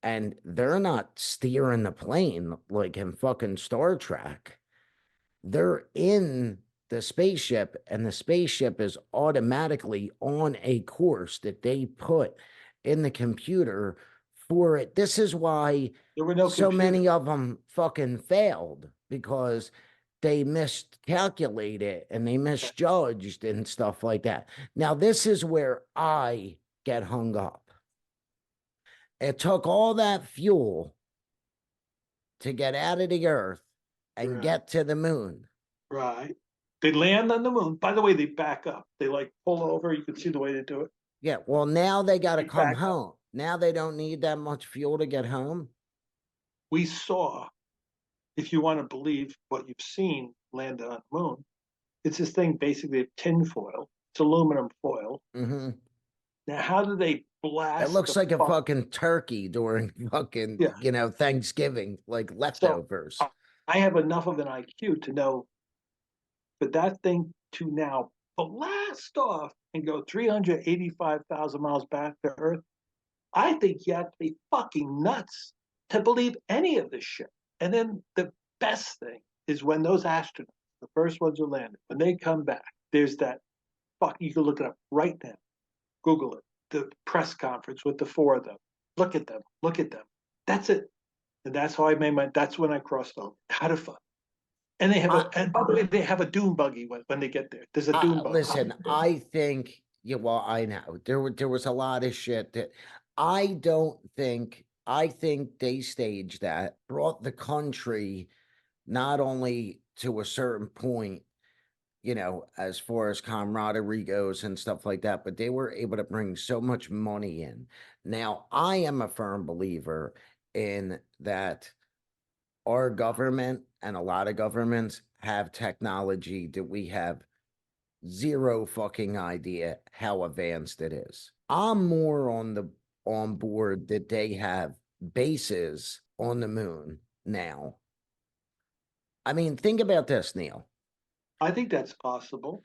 and they're not steering the plane like in fucking Star Trek. They're in the spaceship, and the spaceship is automatically on a course that they put in the computer for it. This is why There were no so computers. many of them fucking failed, because they miscalculated and they misjudged and stuff like that. Now, this is where I get hung up. It took all that fuel to get out of the earth and Right. get to the moon. Right. They land on the moon. By the way, they back up. They like pull over. You can see the way they do it. Yeah, well, now they got to They come back up. home. Now they don't need that much fuel to get home. We saw, if you want to believe what you've seen landed on the moon, it's this thing basically of tinfoil. It's aluminum foil. Hmm. Now, how do they It blast looks the like a fuck? fucking turkey during fucking, Yeah. Thanksgiving, like So leftovers. I have enough of an IQ to know for that thing to now blast off and go 385,000 miles back to Earth. I think you have to be fucking nuts to believe any of this shit. And then the best thing is when those astronauts, the first ones are landed, when they come back, there's that fuck. You can look it up right now. Google it. The press conference with the four of them. Look at them. Look at them. That's it. And that's how I made my. That's when I crossed over. How to fuck. And they have I, a. And by the way, they have a dune buggy when they get there. There's a dune buggy. Listen, I think, yeah, well, I know there was a lot of shit that I don't think, I think they staged that, brought the country not only to a certain point, as far as camaraderie goes and stuff like that, but they were able to bring so much money in. Now, I am a firm believer in that our government and a lot of governments have technology that we have zero fucking idea how advanced it is. I'm more on board that they have bases on the moon now. I mean, think about this, Neal. I think that's possible.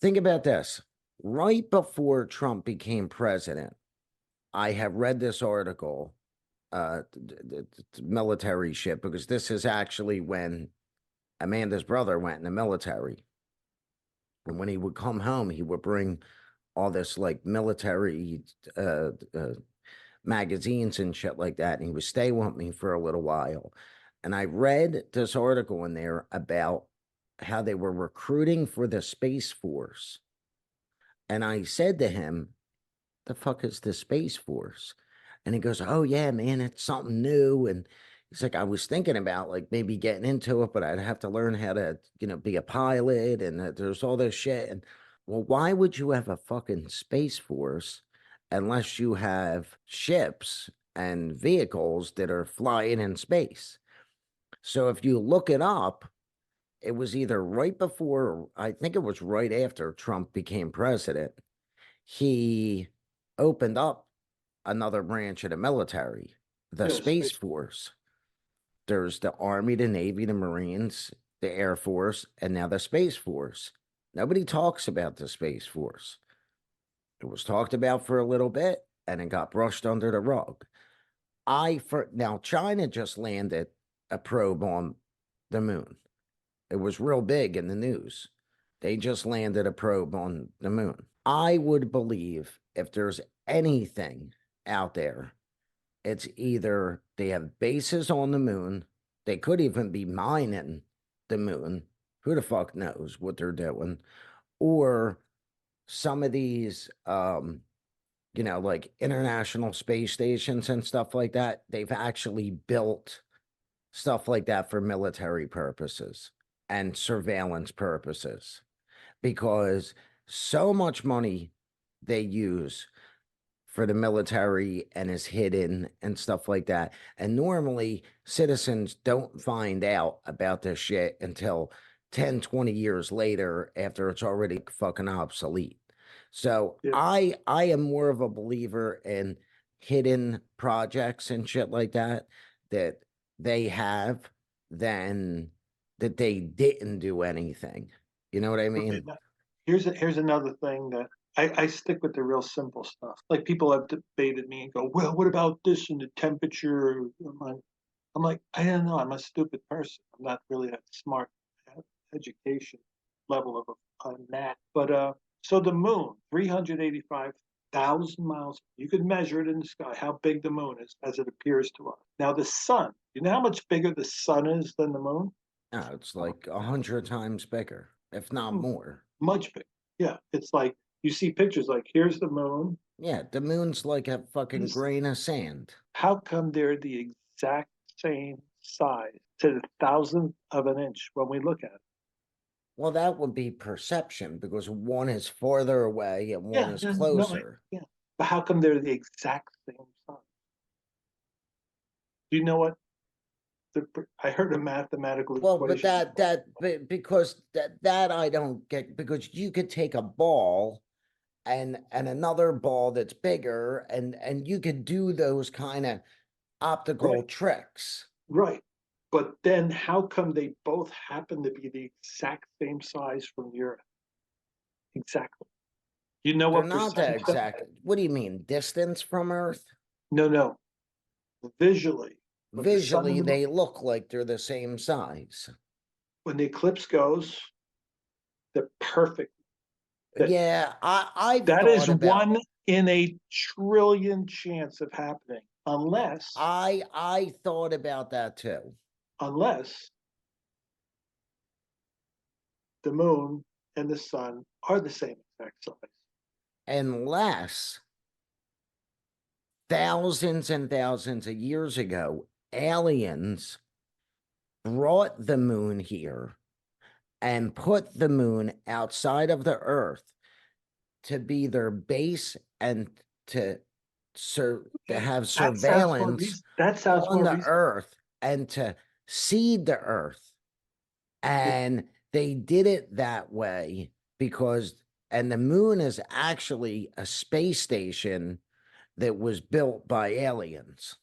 Think about this. Right before Trump became president, I have read this article, military shit, because this is actually when Amanda's brother went in the military. And when he would come home, he would bring all this like military magazines and shit like that. And he was staying with me for a little while. And I read this article in there about how they were recruiting for the Space Force. And I said to him, the fuck is the Space Force? And he goes, oh yeah, man, it's something new. And he's like, I was thinking about like maybe getting into it, but I'd have to learn how to, be a pilot, and there's all this shit. And well, why would you have a fucking Space Force unless you have ships and vehicles that are flying in space? So if you look it up, it was either right before, I think it was right after Trump became president, he opened up another branch of the military, the Yeah, Space Force. There's the Army, the Navy, the Marines, the Air Force, and now the Space Force. Nobody talks about the Space Force. It was talked about for a little bit and it got brushed under the rug. Now China just landed a probe on the moon. It was real big in the news. They just landed a probe on the moon. I would believe if there's anything out there, it's either they have bases on the moon, they could even be mining the moon. Who the fuck knows what they're doing? Or some of these, like international space stations and stuff like that, they've actually built stuff like that for military purposes and surveillance purposes, because so much money they use for the military and is hidden and stuff like that. And normally citizens don't find out about this shit until 10, 20 years later after it's already fucking obsolete. So yeah. I am more of a believer in hidden projects and shit like that they have than that they didn't do anything. You know what I Okay, mean? now, here's another thing that I stick with the real simple stuff. Like people have debated me and go, well, what about this and the temperature? I'm like, I don't know. I'm a stupid person. I'm not really that smart. I have education level of a gnat. But so the moon, 385,000 miles. You could measure it in the sky, how big the moon is as it appears to us. Now the sun. You know how much bigger the sun is than the moon? No, it's like 100 times bigger, if not Hmm, more. much bigger. Yeah, it's like you see pictures like here's the moon. Yeah, the moon's like a fucking This, grain of sand. how come they're the exact same size to the thousandth of an inch when we look at it? Well, that would be perception because one is farther away and one Yeah, is no, closer. yeah. But how come they're the exact same size? Do you know what? I heard a mathematical Well, but equation. because that I don't get, because you could take a ball and another ball that's bigger and you could do those kind of optical Right, tricks. right. But then how come they both happen to be the exact same size from the Earth? Exactly. You know They're what not that percentage that? exact. What do you mean, distance from Earth? No, no. Visually, when the sun and Visually, the moon, they look like they're the same size. when the eclipse goes, they're perfect. That Yeah, I've that is thought about. one in a trillion chance of happening, I thought about that too. unless the moon and the sun are the same exact size. Unless thousands and thousands of years ago, aliens brought the moon here and put the moon outside of the Earth to be their base and to to Okay, have that sounds more surveillance that sounds on more the reasonable. Earth and to seed the Earth. Yeah, And they did it that way because, and the moon is actually a space station that was built by aliens.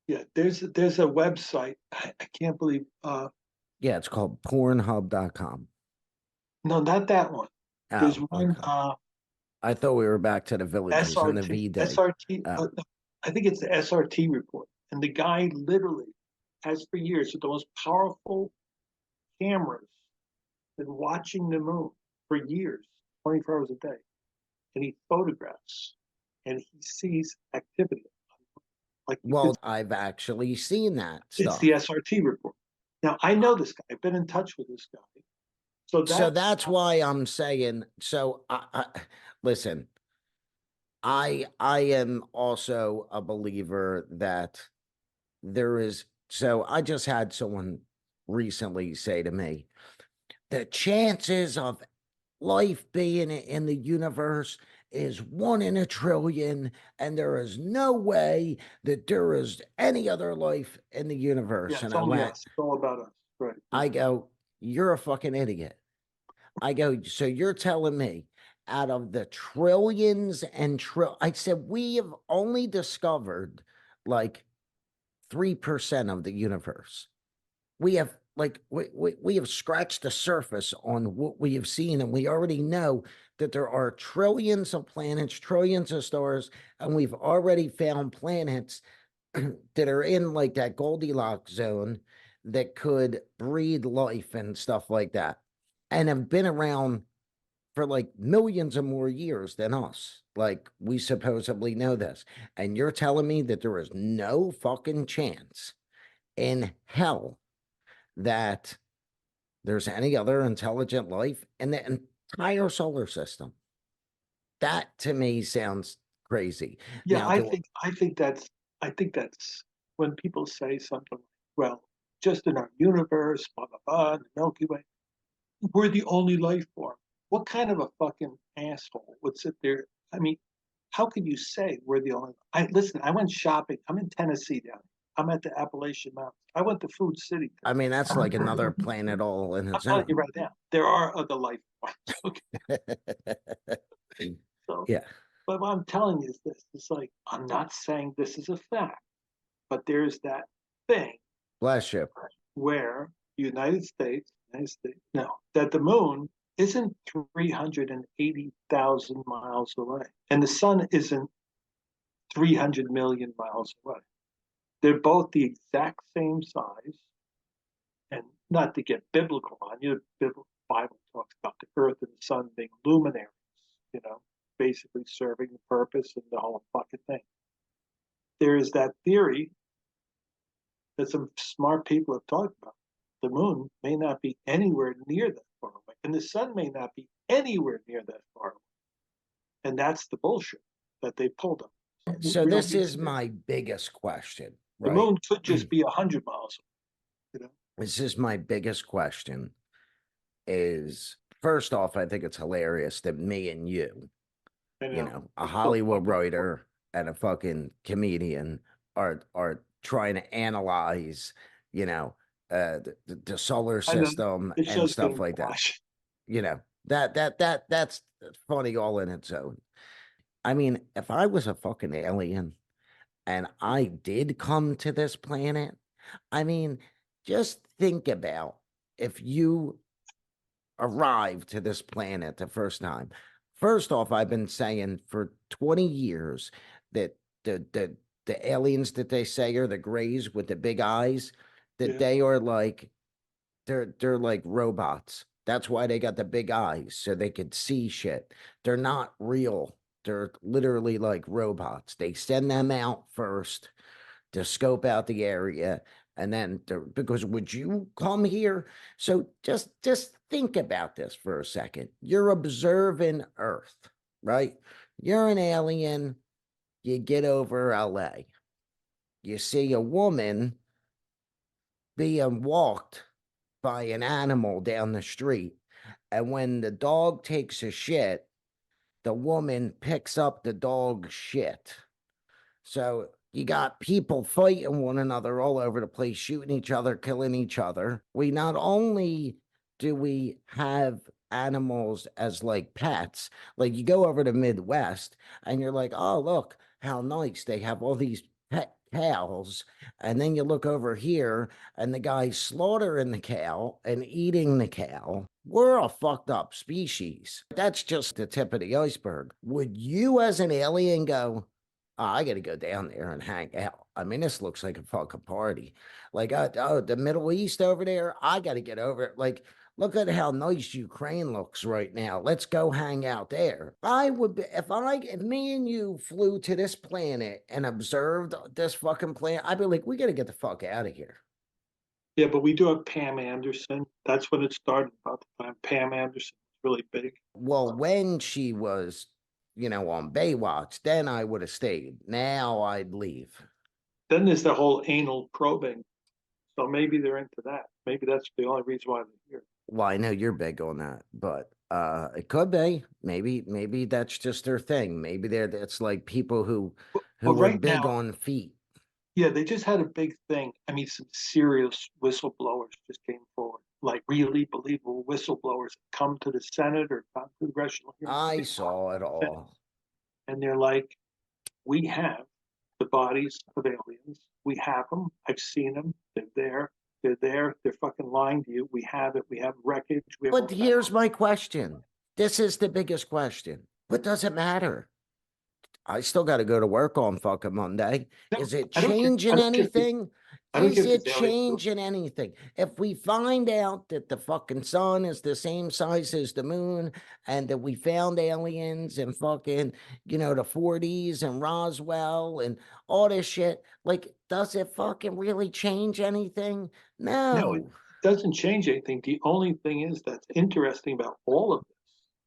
yeah. There's a website. I can't believe. Yeah, it's called pornhub.com. No, not that one. There's Oh, one. okay. I thought we were back to the villages and the SRT. V-Day. SRT. Oh, No, I think it's the SRT report. And the guy literally has for years with the most powerful cameras been watching the moon for years, 24 hours a day, and he photographs and he sees activity. Like, Well, I've actually seen that it's stuff. the SRT report. Now, I know this guy. I've been in touch with this guy. So So that's that's why I'm saying, so listen, I am also a believer that there is, so I just had someone recently say to me, the chances of life being in the universe is 1 in 1 trillion, and there is no way that there is any other life in the universe. yeah, And it's I only went, us. It's all about us. Right. I go, you're a fucking idiot. I go, so you're telling me out of the trillions and I said, we have only discovered like 3% of the universe. We have like we have scratched the surface on what we have seen, and we already know that there are trillions of planets, trillions of stars, and we've already found planets that are in like that Goldilocks zone that could breed life and stuff like that, and have been around for like millions of more years than us. Like, we supposedly know this. And you're telling me that there is no fucking chance in hell that there's any other intelligent life in the entire solar system? That to me sounds crazy. Yeah, Now, I think that's when people say something like, well, just in our universe, blah blah blah, the Milky Way, we're the only life form. What kind of a fucking asshole would sit there? I mean, how can you say we're the only? I listen. I went shopping. I'm in Tennessee now. I'm at the Appalachian Mountains. I went to Food City. I mean, that's like another I'm planet all in its telling you own. right now, there are other life forms. Okay, so, Yeah. but what I'm telling you is this: it's like I'm not saying this is a fact, but there's that thing Bless you. where United States, no, that the moon isn't 380,000 miles away, and the sun isn't 300 million miles away. They're both the exact same size, and not to get biblical on you, the Bible talks about the earth and the sun being luminaries, you know, basically serving the purpose and the whole fucking thing. There is that theory that some smart people have talked about. The moon may not be anywhere near that far away, and the sun may not be anywhere near that far away. And that's the bullshit that they pulled up. So We don't this need is to do. my biggest question, The right? moon could just be 100 miles away, you know. This is my biggest question is, first off, I think it's hilarious that me and you know, a It's so Hollywood fucking cool. writer and a fucking comedian are trying to analyze, you know, the solar I know system the and show's stuff getting like that. flash. You know, that's funny all in its own. I mean, if I was a fucking alien and I did come to this planet, I mean, just think about if you arrived to this planet the first time. First off, I've been saying for 20 years that the aliens that they say are the grays with the big eyes, that Yeah, they are like they're like robots. That's why they got the big eyes, so they could see shit. They're not real. They're literally like robots. They send them out first to scope out the area, and then because would you come here? So just think about this for a second. You're observing Earth, right? You're an alien. You get over LA. You see a woman being walked by an animal down the street, and when the dog takes a shit, the woman picks up the dog's shit. So you got people fighting one another all over the place, shooting each other, killing each other. We not only do we have animals as like pets, like you go over to Midwest and you're like, oh, look how nice. They have all these pet cows. And then you look over here and the guy's slaughtering the cow and eating the cow. We're a fucked up species. That's just the tip of the iceberg. Would you as an alien go, oh, I got to go down there and hang out? I mean, this looks like a fucking party. Like, oh, the Middle East over there, I got to get over it. Like, Look at how nice Ukraine looks right now. Let's go hang out there. I would be, if me and you flew to this planet and observed this fucking planet, I'd be like, we got to get the fuck out of here. Yeah, but we do have Pam Anderson. That's when it started about the time. Pam Anderson was really big. Well, when she was, on Baywatch, then I would have stayed. Now I'd leave. Then there's the whole anal probing. So maybe they're into that. Maybe that's the only reason why they're here. Well, I know you're big on that, but it could be. Maybe that's just their thing. Maybe it's like people who But are right big now, on feet. yeah, they just had a big thing. I mean, some serious whistleblowers just came forward, like really believable whistleblowers come to the Senate or come to the congressional hearings. I saw it all. And they're like, we have the bodies of aliens. We have them. I've seen them. They're there. They're there. They're fucking lying to you. We have it. We have wreckage. We have But here's my question. This is the biggest question. What does it matter? I still got to go to work on fucking Monday. No, Is it I don't care. changing anything? I don't Is care if it it's aliens. changing anything? If we find out that the fucking sun is the same size as the moon and that we found aliens in fucking, the 40s and Roswell and all this shit, like, does it fucking really change anything? No, it No. doesn't change anything. The only thing is that's interesting about all of this.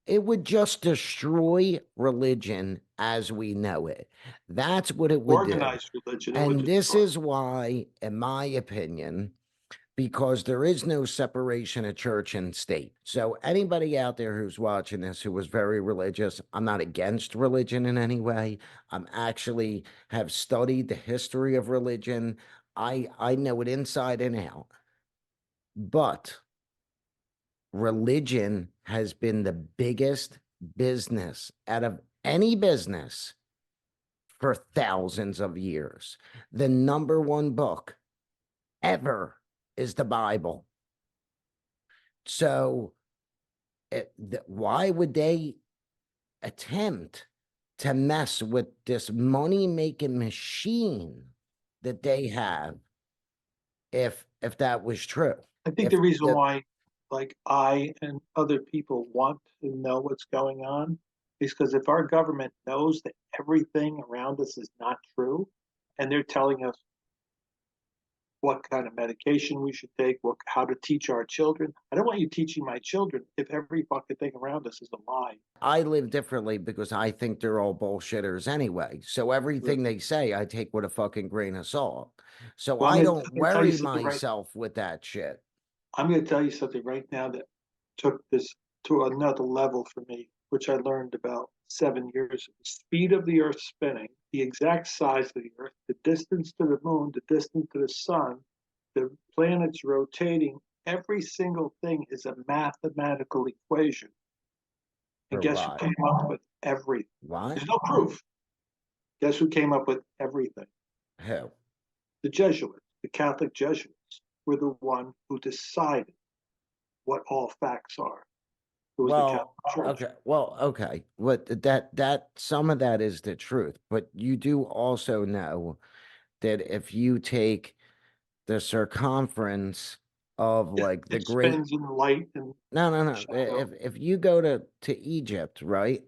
It would just destroy religion as we know it. That's what it would do. Organized religion, it would And this destroy. is why, in my opinion, because there is no separation of church and state. So anybody out there who's watching this who was very religious, I'm not against religion in any way. I'm actually have studied the history of religion. I know it inside and out. But religion has been the biggest business out of any business for thousands of years. The number one book ever is the Bible. So why would they attempt to mess with this money-making machine that they have if that was true? I think the reason why, like, I and other people want to know what's going on is because if our government knows that everything around us is not true, and they're telling us what kind of medication we should take, how to teach our children. I don't want you teaching my children if every fucking thing around us is a lie. I live differently because I think they're all bullshitters anyway. So everything they say, I take with a fucking grain of salt. So Well, I I'm don't gonna tell you worry something myself with that shit. I'm going to tell you something right now that took this to another level for me, which I learned about 7 years. The speed of the Earth spinning, the exact size of the Earth, the distance to the moon, the distance to the sun, the planets rotating, every single thing is a mathematical equation. And For guess who what? came up with everything? What? There's no proof. Guess who came up with everything? Who? The Jesuits, the Catholic Jesuits, were the one who decided what all facts are. It was the Catholic Church. Okay. Well, okay. What that some of that is the truth, but you do also know that if you take the circumference of like the It great spins in the light and no. shadow. If you go to Egypt, right?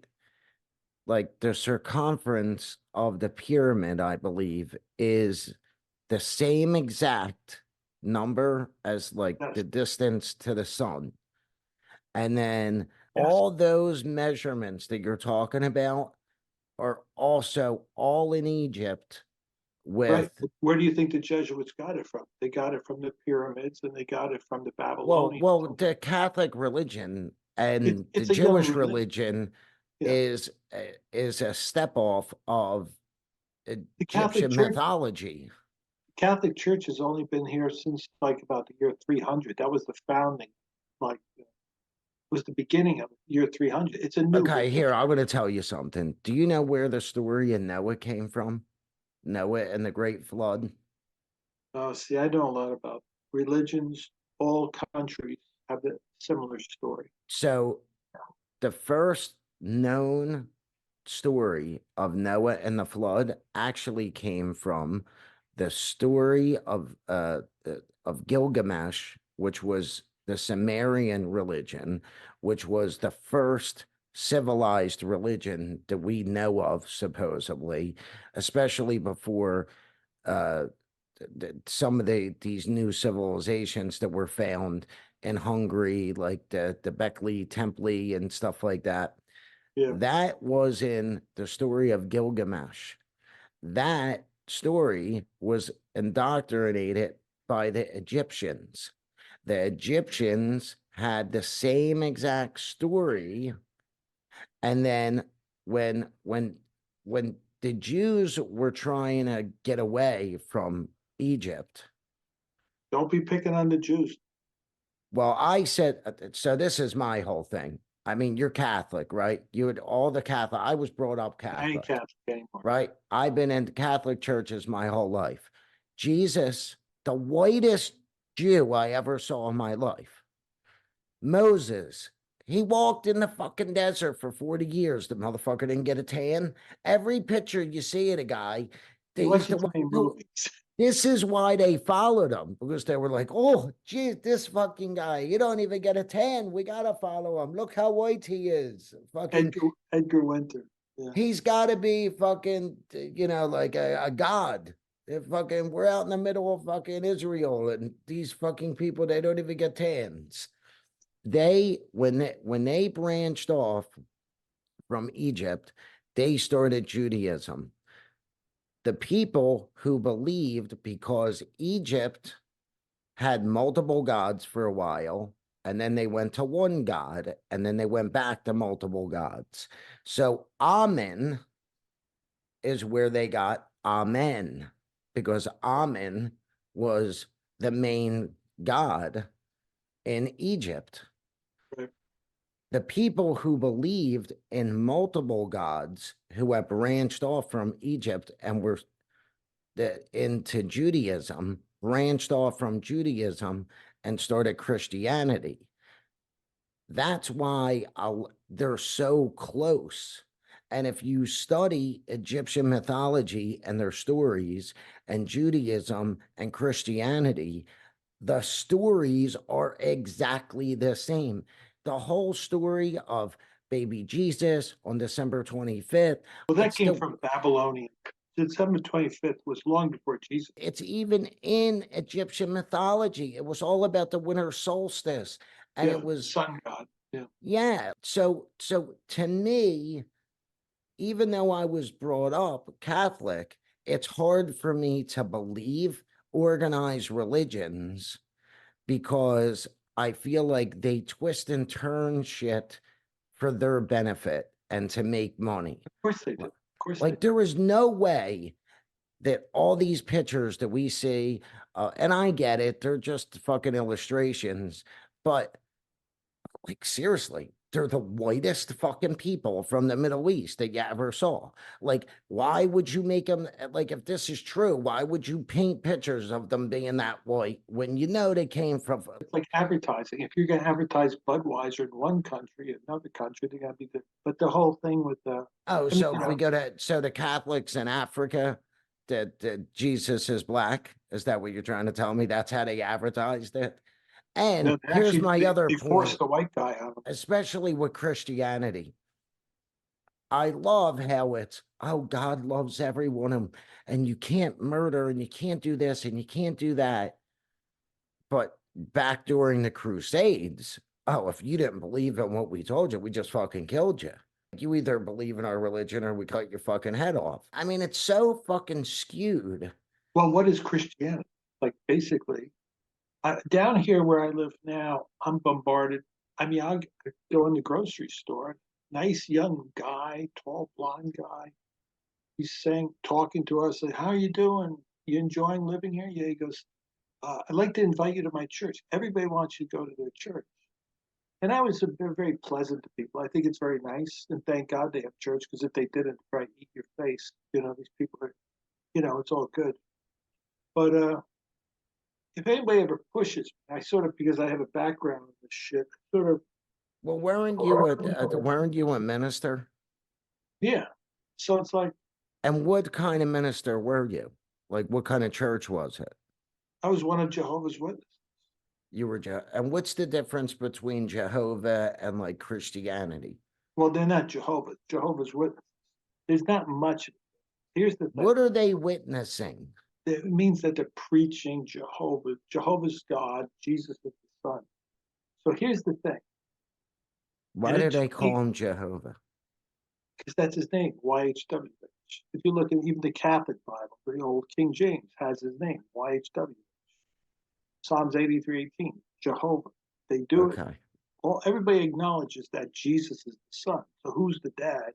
Like the circumference of the pyramid, I believe, is the same exact number as like Yes, the distance to the sun. And then yes. all those measurements that you're talking about are also all in Egypt Right. with Where do you think the Jesuits got it from? They got it from the pyramids and they got it from the Babylonians. the Catholic religion and the It's a young Jewish religion. religion Yeah. is a step off of The Catholic Egyptian Church, mythology. Catholic Church has only been here since like about the year 300. That was the founding, like, was the beginning of year 300. It's a new Okay, religion. here, I'm going to tell you something. Do you know where the story of Noah came from? Noah and the Great Flood? See, I know a lot about religions. All countries have a similar story. So, the first known story of Noah and the flood actually came from the story of Gilgamesh, which was the Sumerian religion, which was the first civilized religion that we know of, supposedly, especially before some of these new civilizations that were found in Hungary, like the Bekli Temple and stuff like that. Yeah. That was in the story of Gilgamesh. That story was indoctrinated by the Egyptians. The Egyptians had the same exact story, and then when the Jews were trying to get away from Egypt. Don't be picking on the Jews. Well, I said, so this is my whole thing. I mean, you're Catholic, right? You had all the Catholic. I was brought up I ain't Catholic, Catholic anymore. right? I've been in Catholic churches my whole life. Jesus, the whitest Jew I ever saw in my life. Moses, he walked in the fucking desert for 40 years. The motherfucker didn't get a tan. Every picture you see of the guy, He he's the wasn't playing movies. This is why they followed him, because they were like, oh, geez, this fucking guy, you don't even get a tan. We got to follow him. Look how white he is. Fucking, Edgar Winter. Yeah. he's got to be fucking, like a god. We're out in the middle of fucking Israel, and these fucking people, they don't even get tans. When they branched off from Egypt, they started Judaism. The people who believed, because Egypt had multiple gods for a while, and then they went to one god, and then they went back to multiple gods. So Amen is where they got Amen, because Amen was the main god in Egypt. Right. The people who believed in multiple gods, who have branched off from Egypt and were into Judaism, branched off from Judaism and started Christianity. That's why they're so close. And if you study Egyptian mythology and their stories, and Judaism and Christianity, the stories are exactly the same. The whole story of baby Jesus on December 25th. Well, that came from Babylonian. December 25th was long before Jesus. It's even in Egyptian mythology. It was all about the winter solstice. And it was sun god. Yeah. Yeah. So to me, even though I was brought up Catholic, it's hard for me to believe organized religions, because I feel like they twist and turn shit for their benefit and to make money. Of course they do. Of course, like there is no way that all these pictures that we see, and I get it, they're just fucking illustrations, but like seriously, they're the whitest fucking people from the Middle East that you ever saw. Like, why would you make them, like, if this is true, why would you paint pictures of them being that white when you know they came from? It's like advertising. If you're going to advertise Budweiser in one country, another country, they got to be good. But the whole thing with the if we go to the Catholics in Africa, that Jesus is black. Is that what you're trying to tell me? That's how they advertised it. And no, here's actually, my other they point, forced the white guy out of it. Especially with Christianity. I love how it's, oh, God loves everyone, and you can't murder, and you can't do this, and you can't do that. But back during the Crusades, oh, if you didn't believe in what we told you, we just fucking killed you. You either believe in our religion or we cut your fucking head off. I mean, it's so fucking skewed. Well, what is Christianity? Like, basically, down here where I live now, I'm bombarded. I mean, I'll go in the grocery store. Nice young guy, tall blonde guy. He's talking to us. Like, how are you doing? You enjoying living here? Yeah. He goes, I'd like to invite you to my church. Everybody wants you to go to their church. And they're very pleasant to people. I think it's very nice. And thank God they have church, because if they didn't, they'd probably eat your face. These people are, it's all good. But if anybody ever pushes me, I sort of, because I have a background in this shit, sort of. Well, weren't you a minister? Yeah. So it's like. And what kind of minister were you? Like, what kind of church was it? I was one of Jehovah's Witnesses. You were and what's the difference between Jehovah and like Christianity? Well, they're not Jehovah's Witnesses. There's not much. Here's the thing. What are they witnessing? It means that they're preaching Jehovah. Jehovah's God. Jesus is the Son. So here's the thing. Why do they call him Jehovah? Because that's his name, YHWH. If you look at even the Catholic Bible, the old King James has his name, YHWH. Psalms 83:18, Jehovah. They do it. Okay. Well, everybody acknowledges that Jesus is the Son. So who's the dad?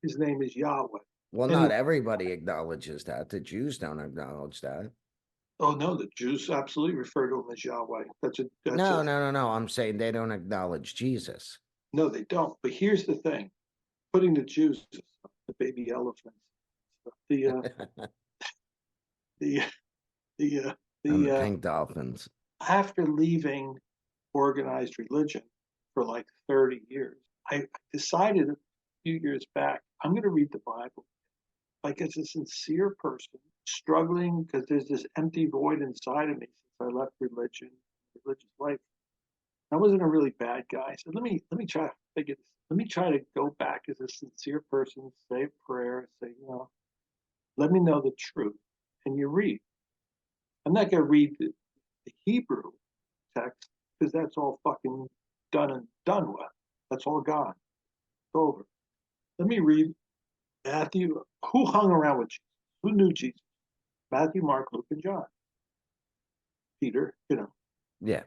His name is Yahweh. Well, And not everybody acknowledges that. The Jews don't acknowledge that. oh no, the Jews absolutely refer to him as Yahweh. No. I'm saying they don't acknowledge Jesus. No, they don't. But here's the thing: putting the Jews, the baby elephants, the the the And the pink dolphins. after leaving organized religion for like 30 years, I decided a few years back, I'm going to read the Bible. Like as a sincere person, struggling because there's this empty void inside of me since I left religious life. I wasn't a really bad guy. So let me try to figure this. Let me try to go back as a sincere person, say a prayer, say, let me know the truth. And you read. I'm not going to read the Hebrew text because that's all fucking done and done with. That's all gone. It's over. Let me read Matthew. Who hung around with Jesus? Who knew Jesus? Matthew, Mark, Luke, and John. Peter, Yeah.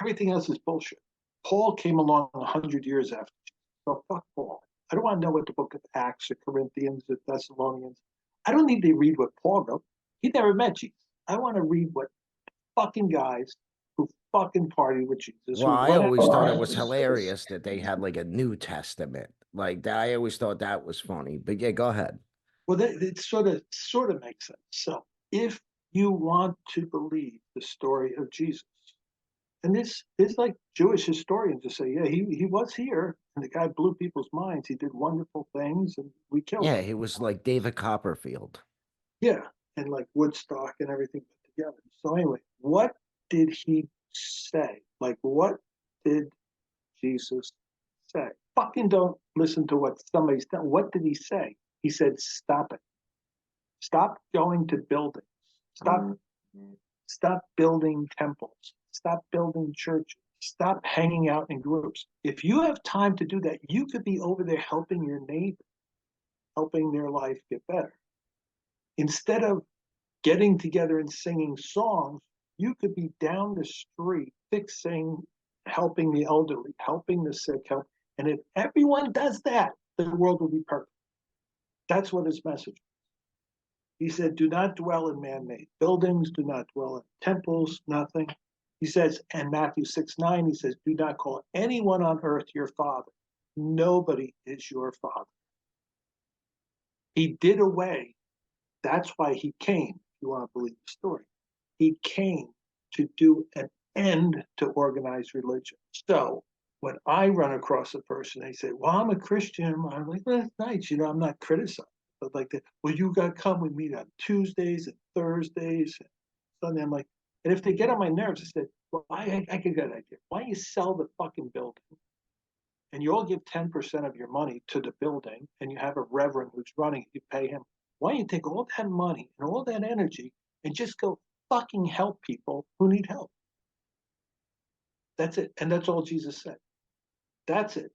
Everything else is bullshit. Paul came along 100 years after Jesus. So fuck Paul. I don't want to know what the book of Acts or Corinthians or Thessalonians. I don't need to read what Paul wrote. He never met Jesus. I want to read what fucking guys who fucking party with Jesus. Well, I always thought it was hilarious that they had like a New Testament. Like that, I always thought that was funny. But yeah, go ahead. Well, it sort of makes sense. So if you want to believe the story of Jesus, and this is like Jewish historians to say, yeah, he was here, and the guy blew people's minds. He did wonderful things, and we killed him. Yeah, he was like David Copperfield. Yeah, and like Woodstock and everything put together. So anyway, what did he say? Like, what did Jesus say? Fucking don't listen to what somebody's done. What did he say? He said, stop it. Stop going to buildings. Stop building temples. Stop building churches. Stop hanging out in groups. If you have time to do that, you could be over there helping your neighbor, helping their life get better. Instead of getting together and singing songs, you could be down the street fixing, helping the elderly, helping the sick, and if everyone does that, the world will be perfect. That's what his message was. He said, do not dwell in man-made buildings, do not dwell in temples, nothing. He says, and Matthew 6:9, he says, do not call anyone on earth your father. Nobody is your father. He did away. That's why he came, if you want to believe the story. He came to do an end to organized religion. So when I run across a person, they say, well, I'm a Christian. I'm like, well, that's nice. I'm not criticizing. But like, well, you got to come. We meet on Tuesdays and Thursdays and Sunday. I'm like, and if they get on my nerves, I said, well, I could get an idea. Why don't you sell the fucking building? And you all give 10% of your money to the building, and you have a reverend who's running it. You pay him. Why don't you take all that money and all that energy and just go fucking help people who need help? That's it. And that's all Jesus said. That's it.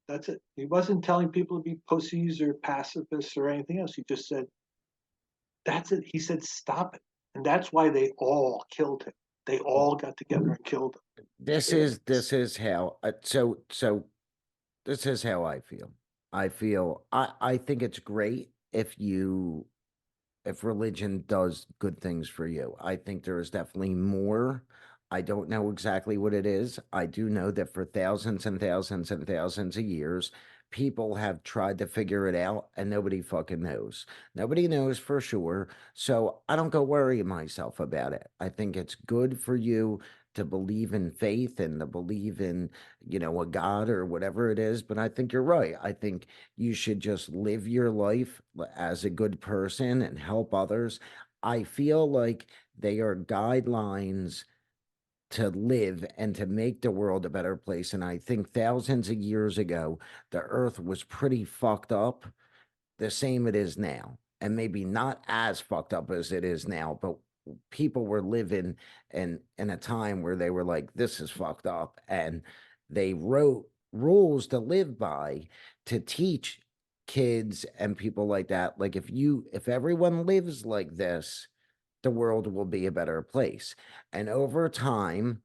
That's it. He wasn't telling people to be pussies or pacifists or anything else. He just said, that's it. He said, stop it. And that's why they all killed him. They all got together and killed him. This is how this is how I feel. I think it's great if religion does good things for you. I think there is definitely more. I don't know exactly what it is. I do know that for thousands and thousands and thousands of years, people have tried to figure it out and nobody fucking knows. Nobody knows for sure. So I don't go worry myself about it. I think it's good for you to believe in faith and to believe in, a God or whatever it is. But I think you're right. I think you should just live your life as a good person and help others. I feel like they are guidelines to live and to make the world a better place. And I think thousands of years ago, the earth was pretty fucked up, the same it is now. And maybe not as fucked up as it is now, but people were living in a time where they were like, this is fucked up. And they wrote rules to live by to teach kids and people like that. Like if everyone lives like this, the world will be a better place. And over time,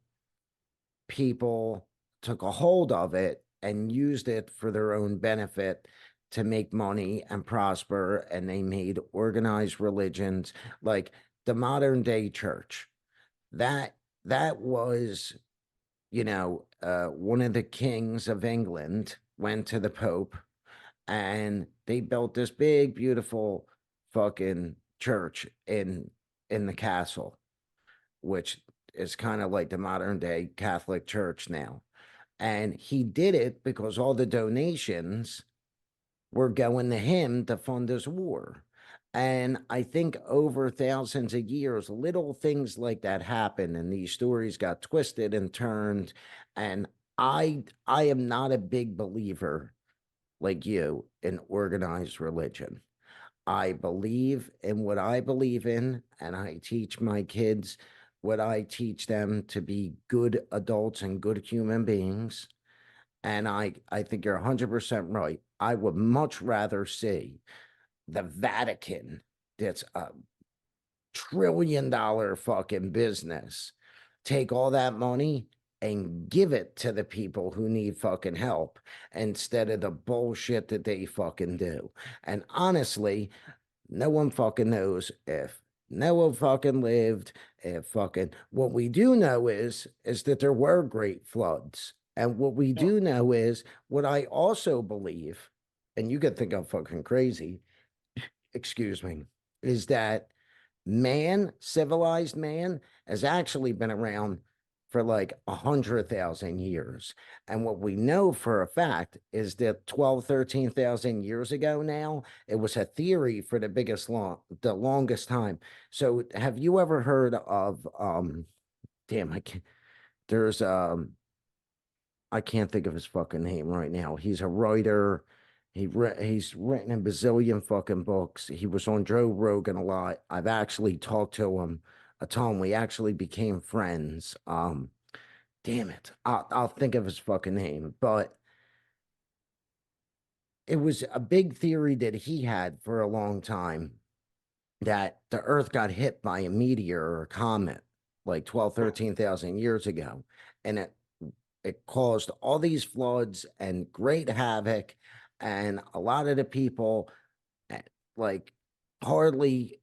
people took a hold of it and used it for their own benefit to make money and prosper. And they made organized religions like the modern day church. That was, one of the kings of England went to the Pope and they built this big, beautiful fucking church in the castle, which is kind of like the modern day Catholic Church now. And he did it because all the donations were going to him to fund his war. And I think over thousands of years, little things like that happen, and these stories got twisted and turned. And I am not a big believer like you in organized religion. I believe in what I believe in, and I teach my kids what I teach them to be good adults and good human beings. And I think you're 100% right. I would much rather see the Vatican, that's a $1 trillion fucking business, take all that money and give it to the people who need fucking help instead of the bullshit that they fucking do. And honestly, no one fucking knows if Noah fucking lived, if fucking what we do know is that there were great floods. And what we Yeah. do know is what I also believe, and you could think I'm fucking crazy, excuse me, is that man, civilized man, has actually been around for like 100,000 years. And what we know for a fact is that 12, 13,000 years ago now, it was a theory for the longest time. So have you ever heard of, damn, there's, I can't think of his fucking name right now. He's a writer. He's written a bazillion fucking books. He was on Joe Rogan a lot. I've actually talked to him a ton. We actually became friends. Damn it. I'll think of his fucking name. But it was a big theory that he had for a long time that the Earth got hit by a meteor or a comet like 12, 13,000 years ago. And it caused all these floods and great havoc. And a lot of the people, eh, like hardly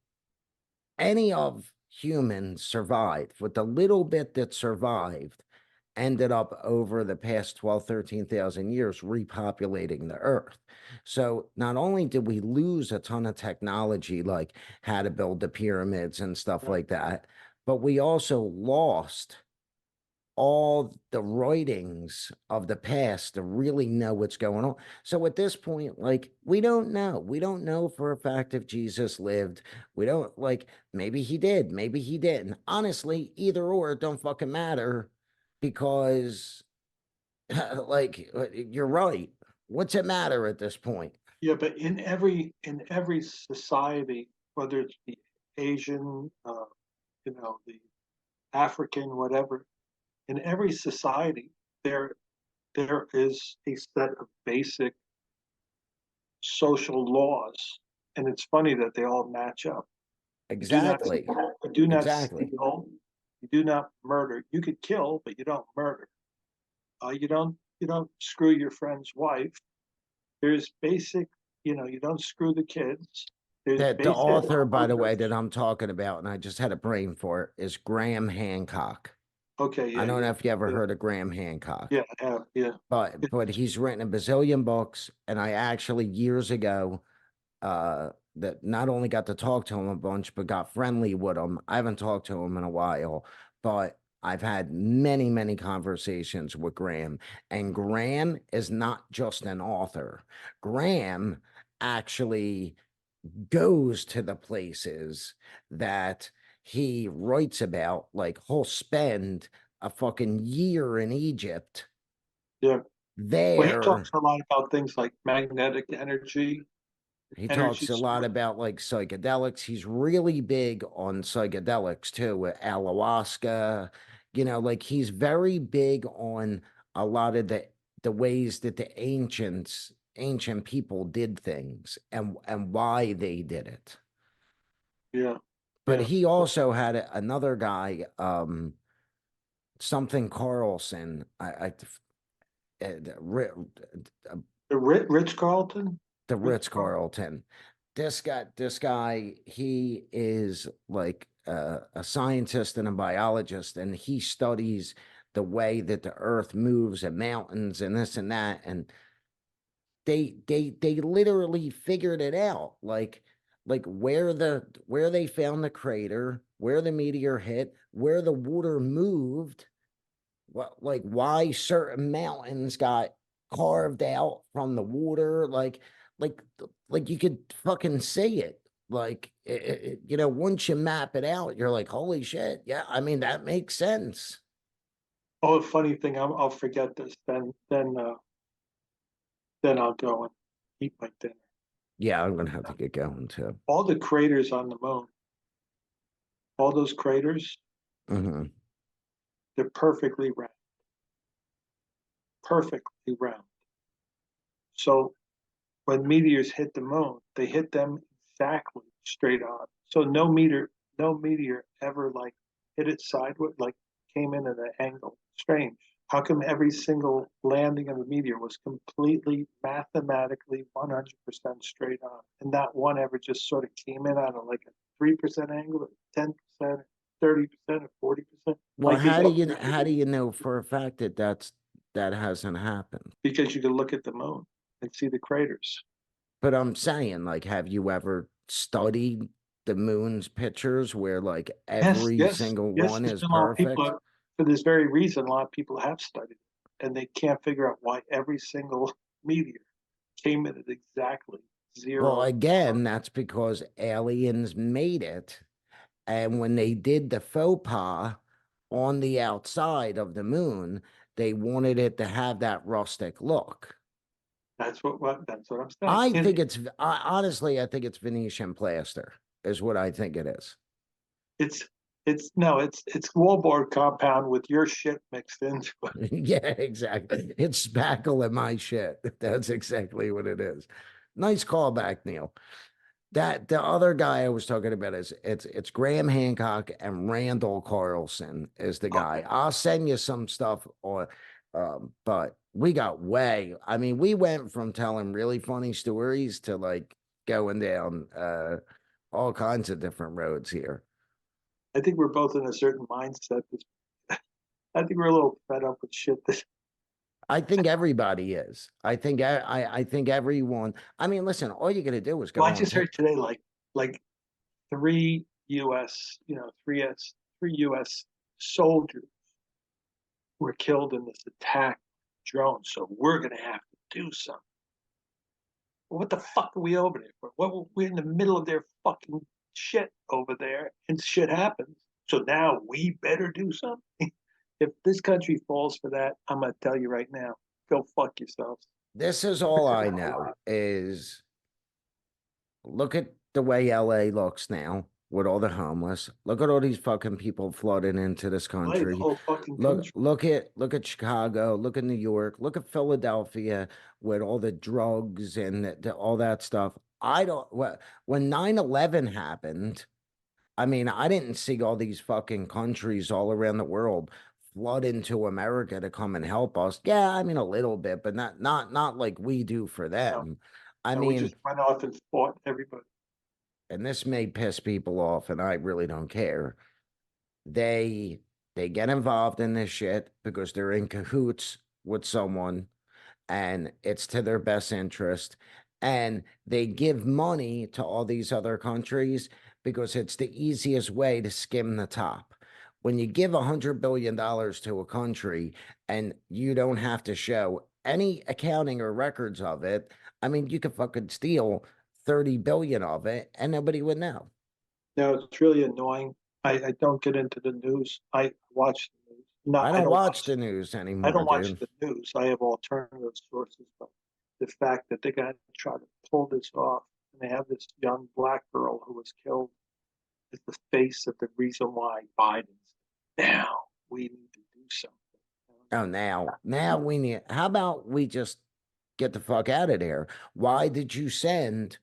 any of humans survived. With the little bit that survived, ended up over the past 12, 13,000 years repopulating the earth. So not only did we lose a ton of technology, like how to build the pyramids and stuff Yeah. like that, but we also lost all the writings of the past to really know what's going on. So at this point, like, we don't know. We don't know for a fact if Jesus lived. We don't, like, maybe he did, maybe he didn't. Honestly, either or, it don't fucking matter because, like, you're right. What's it matter at this point? Yeah, but in every society, whether it's the Asian, the African, whatever, in every society, there there is a set of basic social laws, and it's funny that they all match up. You do not Exactly. you do not Exactly. steal, you do not murder. You could kill, but you don't murder. You don't screw your friend's wife. There's basic, you don't screw the kids. There's That the basic. author, by the way, that I'm talking about, and I just had a brain for it, is Graham Hancock. Okay, I yeah, don't know yeah, if you ever yeah, heard of Graham Hancock, yeah, I have, yeah. but he's written a bazillion books, and I actually years ago that not only got to talk to him a bunch, but got friendly with him. I haven't talked to him in a while, but I've had many, many conversations with Graham, and Graham is not just an author. Graham actually goes to the places that he writes about. Like, he'll spend a fucking year in Egypt Yeah. Well, he there. talks a lot about things like magnetic He energy talks a lot source. about like psychedelics. He's really big on psychedelics too, with ayahuasca. Like he's very big on a lot of the ways that the ancient people did things and why they did it. Yeah. But Yeah. he also had another guy, something Carlson. Uh, The Rich Carlton? the Rich Ritz Carlton? Carlton. This guy, he is like a scientist and a biologist, and he studies the way that the earth moves and mountains and this and that. And they literally figured it out. Like where they found the crater, where the meteor hit, where the water moved, like why certain mountains got carved out from the water, like like you could fucking see it. Like once you map it out, you're like, holy shit, yeah, I mean that makes sense. Oh, a funny thing, I'll forget this. Then I'll go and eat my dinner. Yeah, I'm gonna have to get going too. All the craters on the moon, all those craters, Hmm. they're perfectly round. So when meteors hit the moon, they hit them exactly straight on. So no meteor ever like hit it sideways, like came in at an angle. Strange. How come every single landing of a meteor was completely mathematically 100% straight on, and not one ever just sort of came in on a, like a 3% angle, 10%, 30%, or 40%? Well, Like they how do you know for a fact that that hasn't happened? because you can look at the moon and see the craters. But I'm saying, like, have you ever studied the moon's pictures where like Yes, every yes, single yes. one There's is been a lot of people perfect? for this very reason. A lot of people have studied it, and they can't figure out why every single meteor came in at exactly Well, zero. again, that's because aliens made it. And when they did the faux pas on the outside of the moon, they wanted it to have that rustic look. That's what I'm saying. And Honestly, I think it's Venetian plaster, is what I think it is. it's it's no, it's wallboard compound with your shit mixed into it. Yeah, exactly. It's spackle in my shit. That's exactly what it is. Nice callback, Neal. That the other guy I was talking about is it's Graham Hancock and Randall Carlson is the guy. Okay, I'll send you some stuff or but we got I mean, we went from telling really funny stories to like going down all kinds of different roads here. I think we're both in a certain mindset. I think we're a little fed up with shit. I think everybody is. I think everyone. I mean, listen, all you got to do is Well, go I on. just heard today like three U.S. Three U.S. soldiers were killed in this attack drone. So we're gonna have to do something. Well, what the fuck are we over there for? What we're in the middle of their fucking shit over there, and shit happens. So now we better do something. If this country falls for that, I'm gonna tell you right now, go fuck yourselves. This is all I know is look at the way LA looks now with all the homeless. Look at all these fucking people flooding into this Right, the country. whole fucking Look, country. look at Chicago. Look at New York. Look at Philadelphia with all the drugs and all that stuff. I don't. When 9/11 happened, I mean, I didn't see all these fucking countries all around the world flood into America to come and help us. Yeah, I mean a little bit, but not like we do for No, them. I no, we mean, just went off and fought everybody. and this may piss people off, and I really don't care. They they get involved in this shit because they're in cahoots with someone and it's to their best interest. And they give money to all these other countries because it's the easiest way to skim the top. When you give $100 billion to a country and you don't have to show any accounting or records of it, I mean, you could fucking steal 30 billion of it and nobody would know. No, it's really annoying. I don't get into the news. I watch the news. No, I I don't don't watch watch. the news I anymore, don't watch dude. the news. I have alternative sources, but the fact that they're going to try to pull this off, and they have this young black girl who was killed, is the face of the reason why Biden's now we need to do something. Oh, now we need, how about we just get the fuck out of there? Why did you send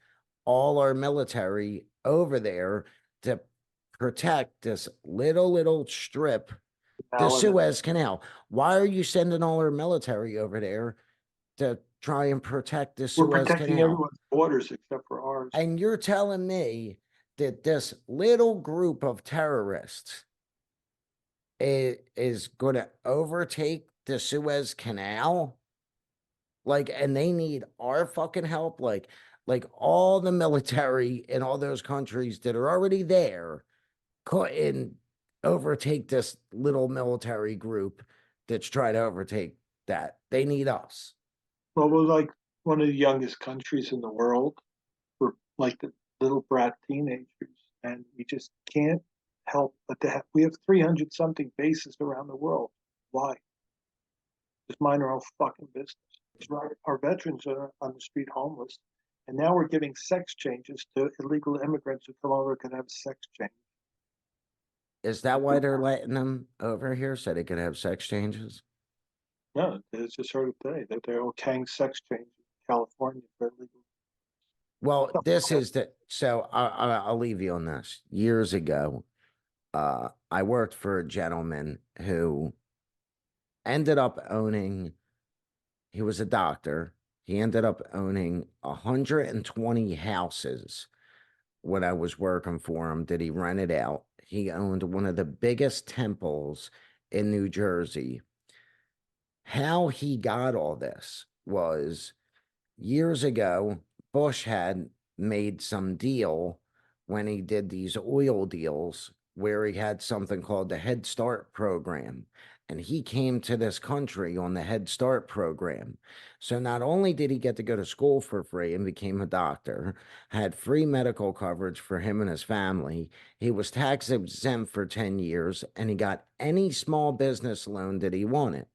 all our military over there to protect this little strip, the Now, Suez Canal? Why are you sending all our military over there to try and protect the we're Suez protecting Canal? everyone's borders except for ours. And you're telling me that this little group of terrorists is going to overtake the Suez Canal? Like, and they need our fucking help? Like all the military in all those countries that are already there couldn't overtake this little military group that's trying to overtake that. They need us. Well, we're like one of the youngest countries in the world. We're like the little brat teenagers, and we just can't help but to have. We have 300 something bases around the world. Why? Just mind our own fucking business. Our veterans are on the street homeless, and now we're giving sex changes to illegal immigrants who come over can have sex change. Is that why they're letting them over here so they can have sex changes? No, it's just heard it today that they're okaying sex change in California for illegal. Well, this is the, so I'll leave you on this. Years ago, I worked for a gentleman who ended up owning, he was a doctor. He ended up owning 120 houses when I was working for him that he rented out. He owned one of the biggest temples in New Jersey. How he got all this was years ago, Bush had made some deal when he did these oil deals where he had something called the Head Start program. And he came to this country on the Head Start program. So not only did he get to go to school for free and became a doctor, had free medical coverage for him and his family, he was tax exempt for 10 years, and he got any small business loan that he wanted.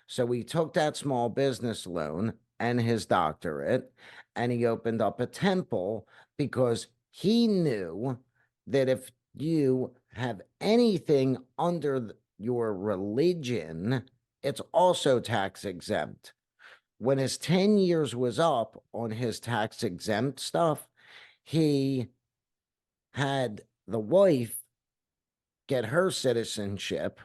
So he took that small business loan and his doctorate, and he opened up a temple because he knew that if you have anything under your religion, it's also tax exempt. When his 10 years was up on his tax exempt stuff, he had the wife get her citizenship,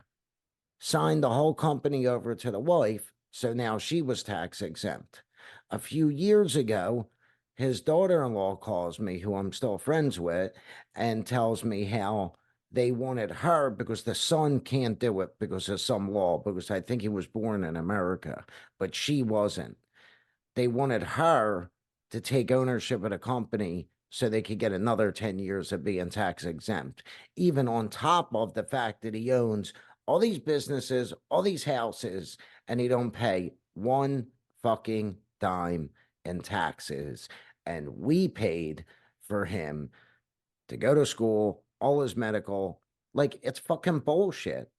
signed the whole company over to the wife, so now she was tax exempt. A few years ago, his daughter-in-law calls me, who I'm still friends with, and tells me how they wanted her because the son can't do it because of some law, because I think he was born in America, but she wasn't. They wanted her to take ownership of the company so they could get another 10 years of being tax exempt, even on top of the fact that he owns all these businesses, all these houses, and he don't pay one fucking dime in taxes. And we paid for him to go to school, all his medical. Like, it's fucking bullshit.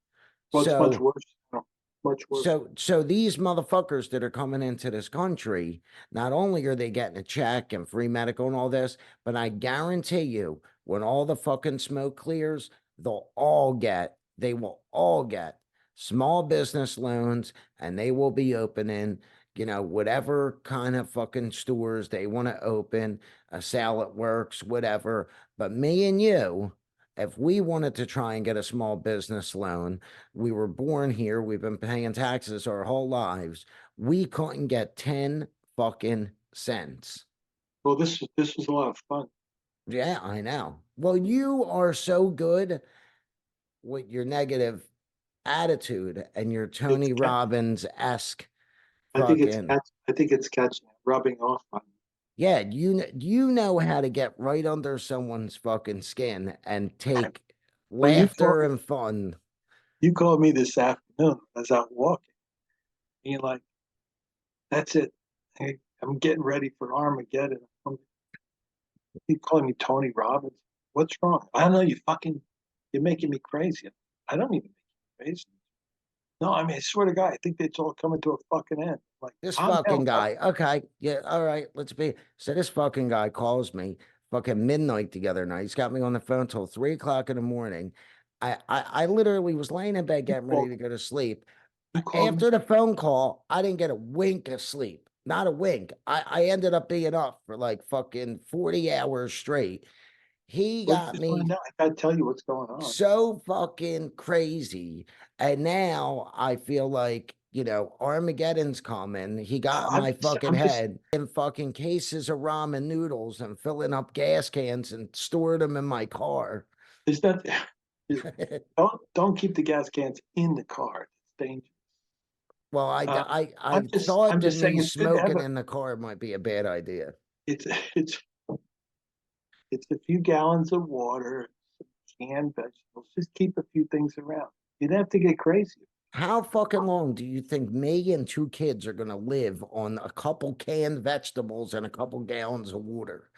Well, it's much So worse. Much worse. so these motherfuckers that are coming into this country, not only are they getting a check and free medical and all this, but I guarantee you, when all the fucking smoke clears, they will all get small business loans, and they will be opening, whatever kind of fucking stores they want to open, a Salad Works, whatever. But me and you, if we wanted to try and get a small business loan, we were born here. We've been paying taxes our whole lives. We couldn't get 10 fucking cents. Well, this was a lot of fun. Yeah, I know. Well, you are so good with your negative attitude and your It's Tony Robbins-esque fucking. I think it's catching, rubbing off on me. Yeah, you know how to get right under someone's fucking skin and take Well, laughter and fun. you called me this afternoon. I was out walking, and you're like, "That's it. Hey, I'm getting ready for Armageddon." You calling me Tony Robbins? What's wrong? I don't know. You're making me crazy. I don't even make you crazy. No, I mean, I swear to God, I think it's all coming to a fucking end. Like, This I'm fucking down. guy. Okay. Yeah. All right. Let's be. So this fucking guy calls me fucking midnight the other night. He's got me on the phone till 3 o'clock in the morning. I literally was laying in bed getting ready to go to sleep. You called me. After the phone call, I didn't get a wink of sleep. Not a wink. I ended up being up for like fucking 40 hours straight. He Well, got just want me to know. I gotta tell you what's going on. so fucking crazy. And now I feel like, Armageddon's coming. He got in I'm my just, fucking I'm just. head in fucking cases of ramen noodles and filling up gas cans and stored them in my car. Is that? Don't keep the gas cans in the car. It's dangerous. Well, Uh, I I'm just. thought I'm that just saying me it's good to have smoking a. in the car might be a bad idea. It's it's it's a few gallons of water, some canned vegetables. Just keep a few things around. You don't have to get crazy. How fucking long do you think me and two kids are gonna live on a couple canned vegetables and a couple gallons of water?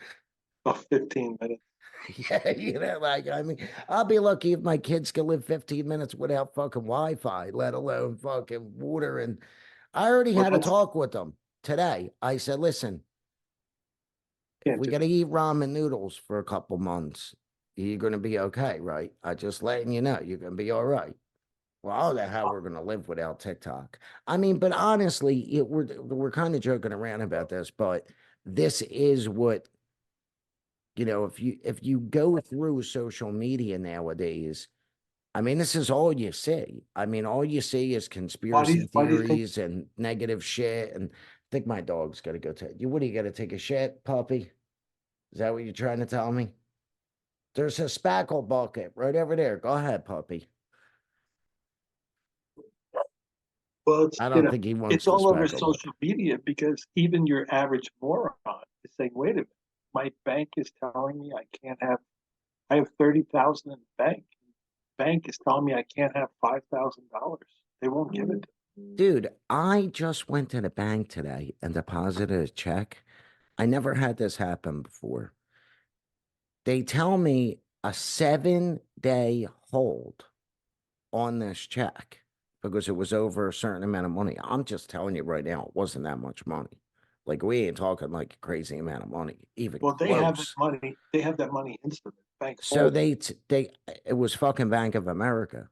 About 15 minutes. Yeah, I mean, I'll be lucky if my kids can live 15 minutes without fucking Wi-Fi, let alone fucking water. And I already Well, had a that's talk with them today. I said, listen, if can't we do. got to eat ramen noodles for a couple months, you're going to be okay, right? I just letting you know, you're going to be all right. Well, oh, the hell we're going to live without TikTok. I mean, but honestly, we're kind of joking around about this, but this is what if you go through social media nowadays, I mean, this is all you see. I mean, all you see is conspiracy Why do you think? theories and negative shit. And I think my dog's got to go take you. What do you got to take a shit, puppy? Is that what you're trying to tell me? There's a spackle bucket right over there. Go ahead, puppy. Well, I don't think he it's wants the all over spackle bucket. social media because even your average moron is saying, "Wait a minute, my bank is telling me I can't have. I have 30,000 in the bank. Bank is telling me I can't have $5,000. They won't give it to me." Dude, I just went to the bank today and deposited a check. I never had this happen before. They tell me a 7-day hold on this check because it was over a certain amount of money. I'm just telling you right now, it wasn't that much money. Like we ain't talking like a crazy amount of money, even Well, they have that close. money. They have that money instantly. Bank So holds. they it was fucking Bank of America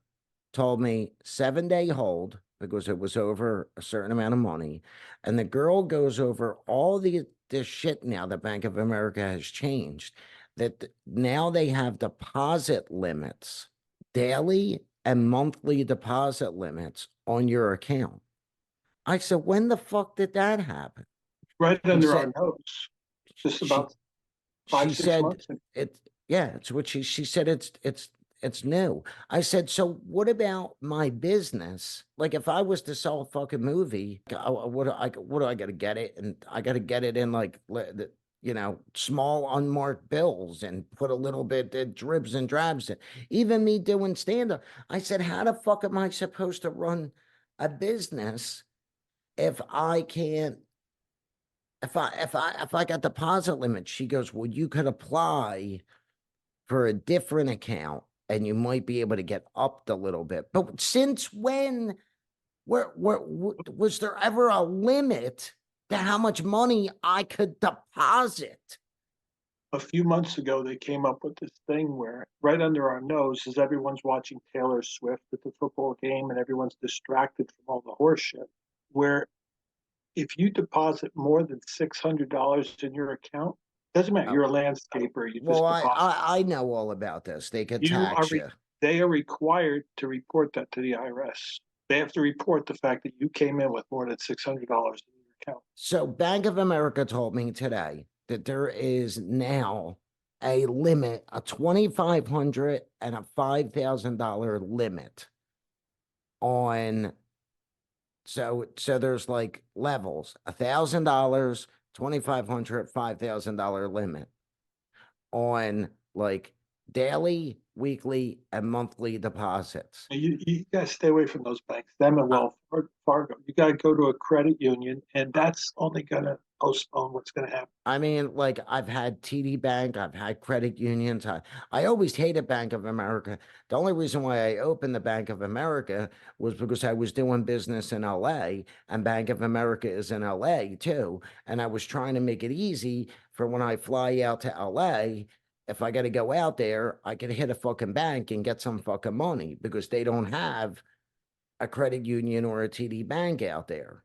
told me 7-day hold because it was over a certain amount of money. And the girl goes over all this shit now that Bank of America has changed, that now they have deposit limits, daily and monthly deposit limits on your account. I said, when the fuck did that happen? Right She under our said, nose. Just she about she five, six said months. And it yeah, it's what she said it's new. I said, so what about my business? Like if I was to sell a fucking movie, what do I gotta get it? And I gotta get it in like small unmarked bills and put a little bit that dribs and drabs it. Even me doing stand-up. I said, how the fuck am I supposed to run a business if I can't if I got deposit limits? She goes, well, you could apply for a different account and you might be able to get upped a little bit. But since when was there ever a limit to how much money I could deposit? a few months ago, they came up with this thing where right under our nose is everyone's watching Taylor Swift at the football game and everyone's distracted from all the horse shit. Where if you deposit more than $600 in your account, doesn't matter. Oh, You're a landscaper. You well, just I, deposit. I I know all about this. They could You are tax you. they are required to report that to the IRS. They have to report the fact that you came in with more than $600 in your account. So Bank of America told me today that there is now a limit, a $2,500 and a $5,000 limit on. So there's like levels, $1,000, 2,500, $5,000 limit on like daily, weekly, and monthly deposits. You got to stay away from those banks, them and Uh, Wells Fargo. You got to go to a credit union, and that's only going to postpone what's going to happen. I mean, like I've had TD Bank, I've had credit unions. I always hated Bank of America. The only reason why I opened the Bank of America was because I was doing business in LA, and Bank of America is in LA too. And I was trying to make it easy for when I fly out to LA. If I got to go out there, I could hit a fucking bank and get some fucking money because they don't have a credit union or a TD Bank out there.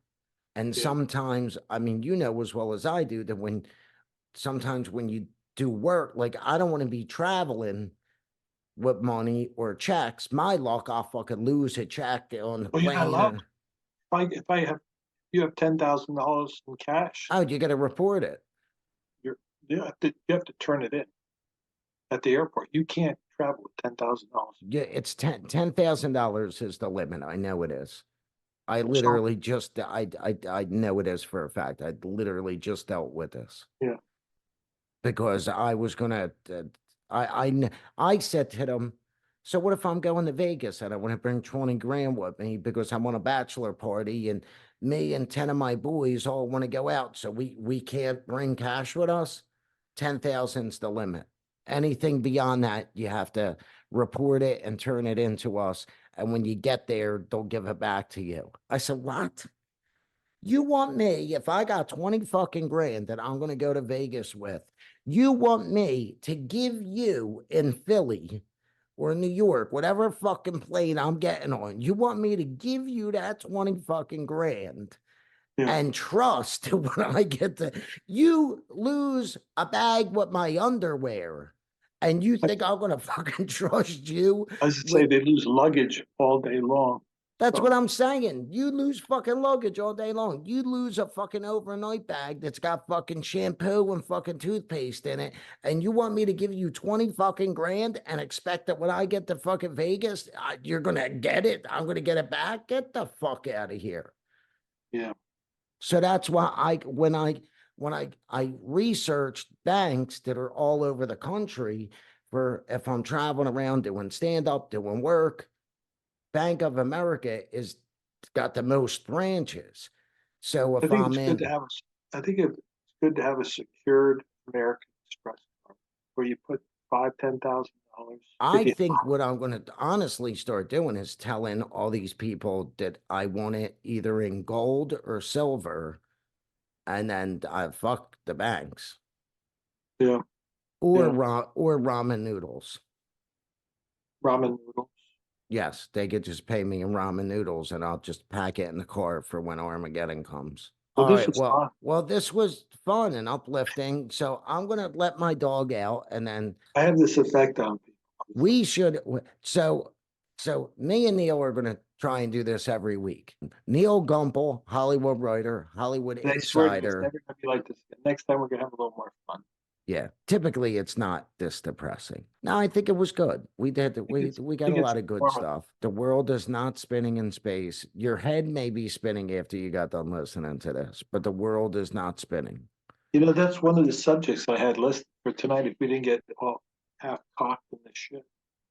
And Yeah. sometimes, I mean, you know as well as I do that sometimes when you do work, like I don't want to be traveling with money or checks. My luck, I'll fucking lose a check on the Well, you're not plane. allowed. If I have, you have $10,000 in cash, Oh, you got to report it. you have to turn it in at the airport. You can't travel with $10,000. Yeah, it's $10,000 is the limit. I know it is. I So, literally just I know it is for a fact. I literally just dealt with this. Yeah. Because I was gonna I said to them, so what if I'm going to Vegas and I want to bring 20 grand with me because I'm on a bachelor party and me and 10 of my boys all want to go out, so we can't bring cash with us. 10,000's the limit. Anything beyond that, you have to report it and turn it into us. And when you get there, they'll give it back to you. I said, what? You want me, if I got 20 fucking grand that I'm going to go to Vegas with, you want me to give you in Philly or New York, whatever fucking plane I'm getting on, you want me to give you that 20 fucking grand Yeah. and trust when I get to, you lose a bag with my underwear and you think I'm going to fucking trust you As I say, with, they lose luggage all day long. that's So, what I'm saying. You lose fucking luggage all day long. You lose a fucking overnight bag that's got fucking shampoo and fucking toothpaste in it. And you want me to give you 20 fucking grand and expect that when I get to fucking Vegas, you're going to get it? I'm going to get it back? Get the fuck out of here. yeah. So that's why when I researched banks that are all over the country for if I'm traveling around doing stand-up, doing work, Bank of America is got the most branches. So I if think I'm it's good to in, have I think it's good to have a secured American Express card where you put $5,000, $10,000. I think what I'm going to honestly start doing is telling all these people that I want it either in gold or silver, and then I fuck the banks Yeah. or Yeah. or ramen noodles. Ramen noodles. Yes, they could just pay me in ramen noodles and I'll just pack it in the car for when Armageddon comes. Well, All this right, was fun. well, this was fun and uplifting. So I'm gonna let my dog out and then I have this effect on people. we should so me and Neal are gonna try and do this every week. Neal Gumpel, Hollywood writer, Hollywood And I swear to you, it's insider. never going to be like this again. Next time, we're going to have a little more fun. Yeah, typically it's not this depressing. No, I think it was good. We did we got a lot of good stuff. The world is not spinning in space. Your head may be spinning after you got done listening to this, but the world is not spinning. You know, that's one of the subjects I had listed for tonight if we didn't get all half cocked in this shit.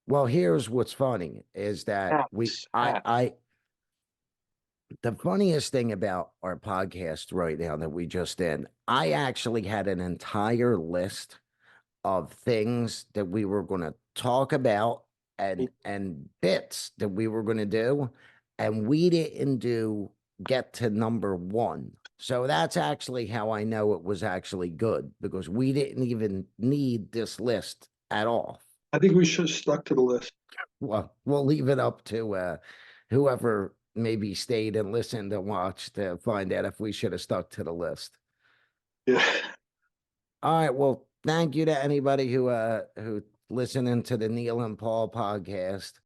Well, here's what's funny is that Hats. the funniest thing about our podcast right now that we just did, I actually had an entire list of things that we were going to talk about and bits that we were going to do, and we didn't get to number one. So that's actually how I know it was actually good, because we didn't even need this list at all. I think we should have stuck to the list. Well, we'll leave it up to whoever maybe stayed and listened and watched to find out if we should have stuck to the list. Yeah. All right. Well, thank you to anybody who listening to the Neal and Paul podcast.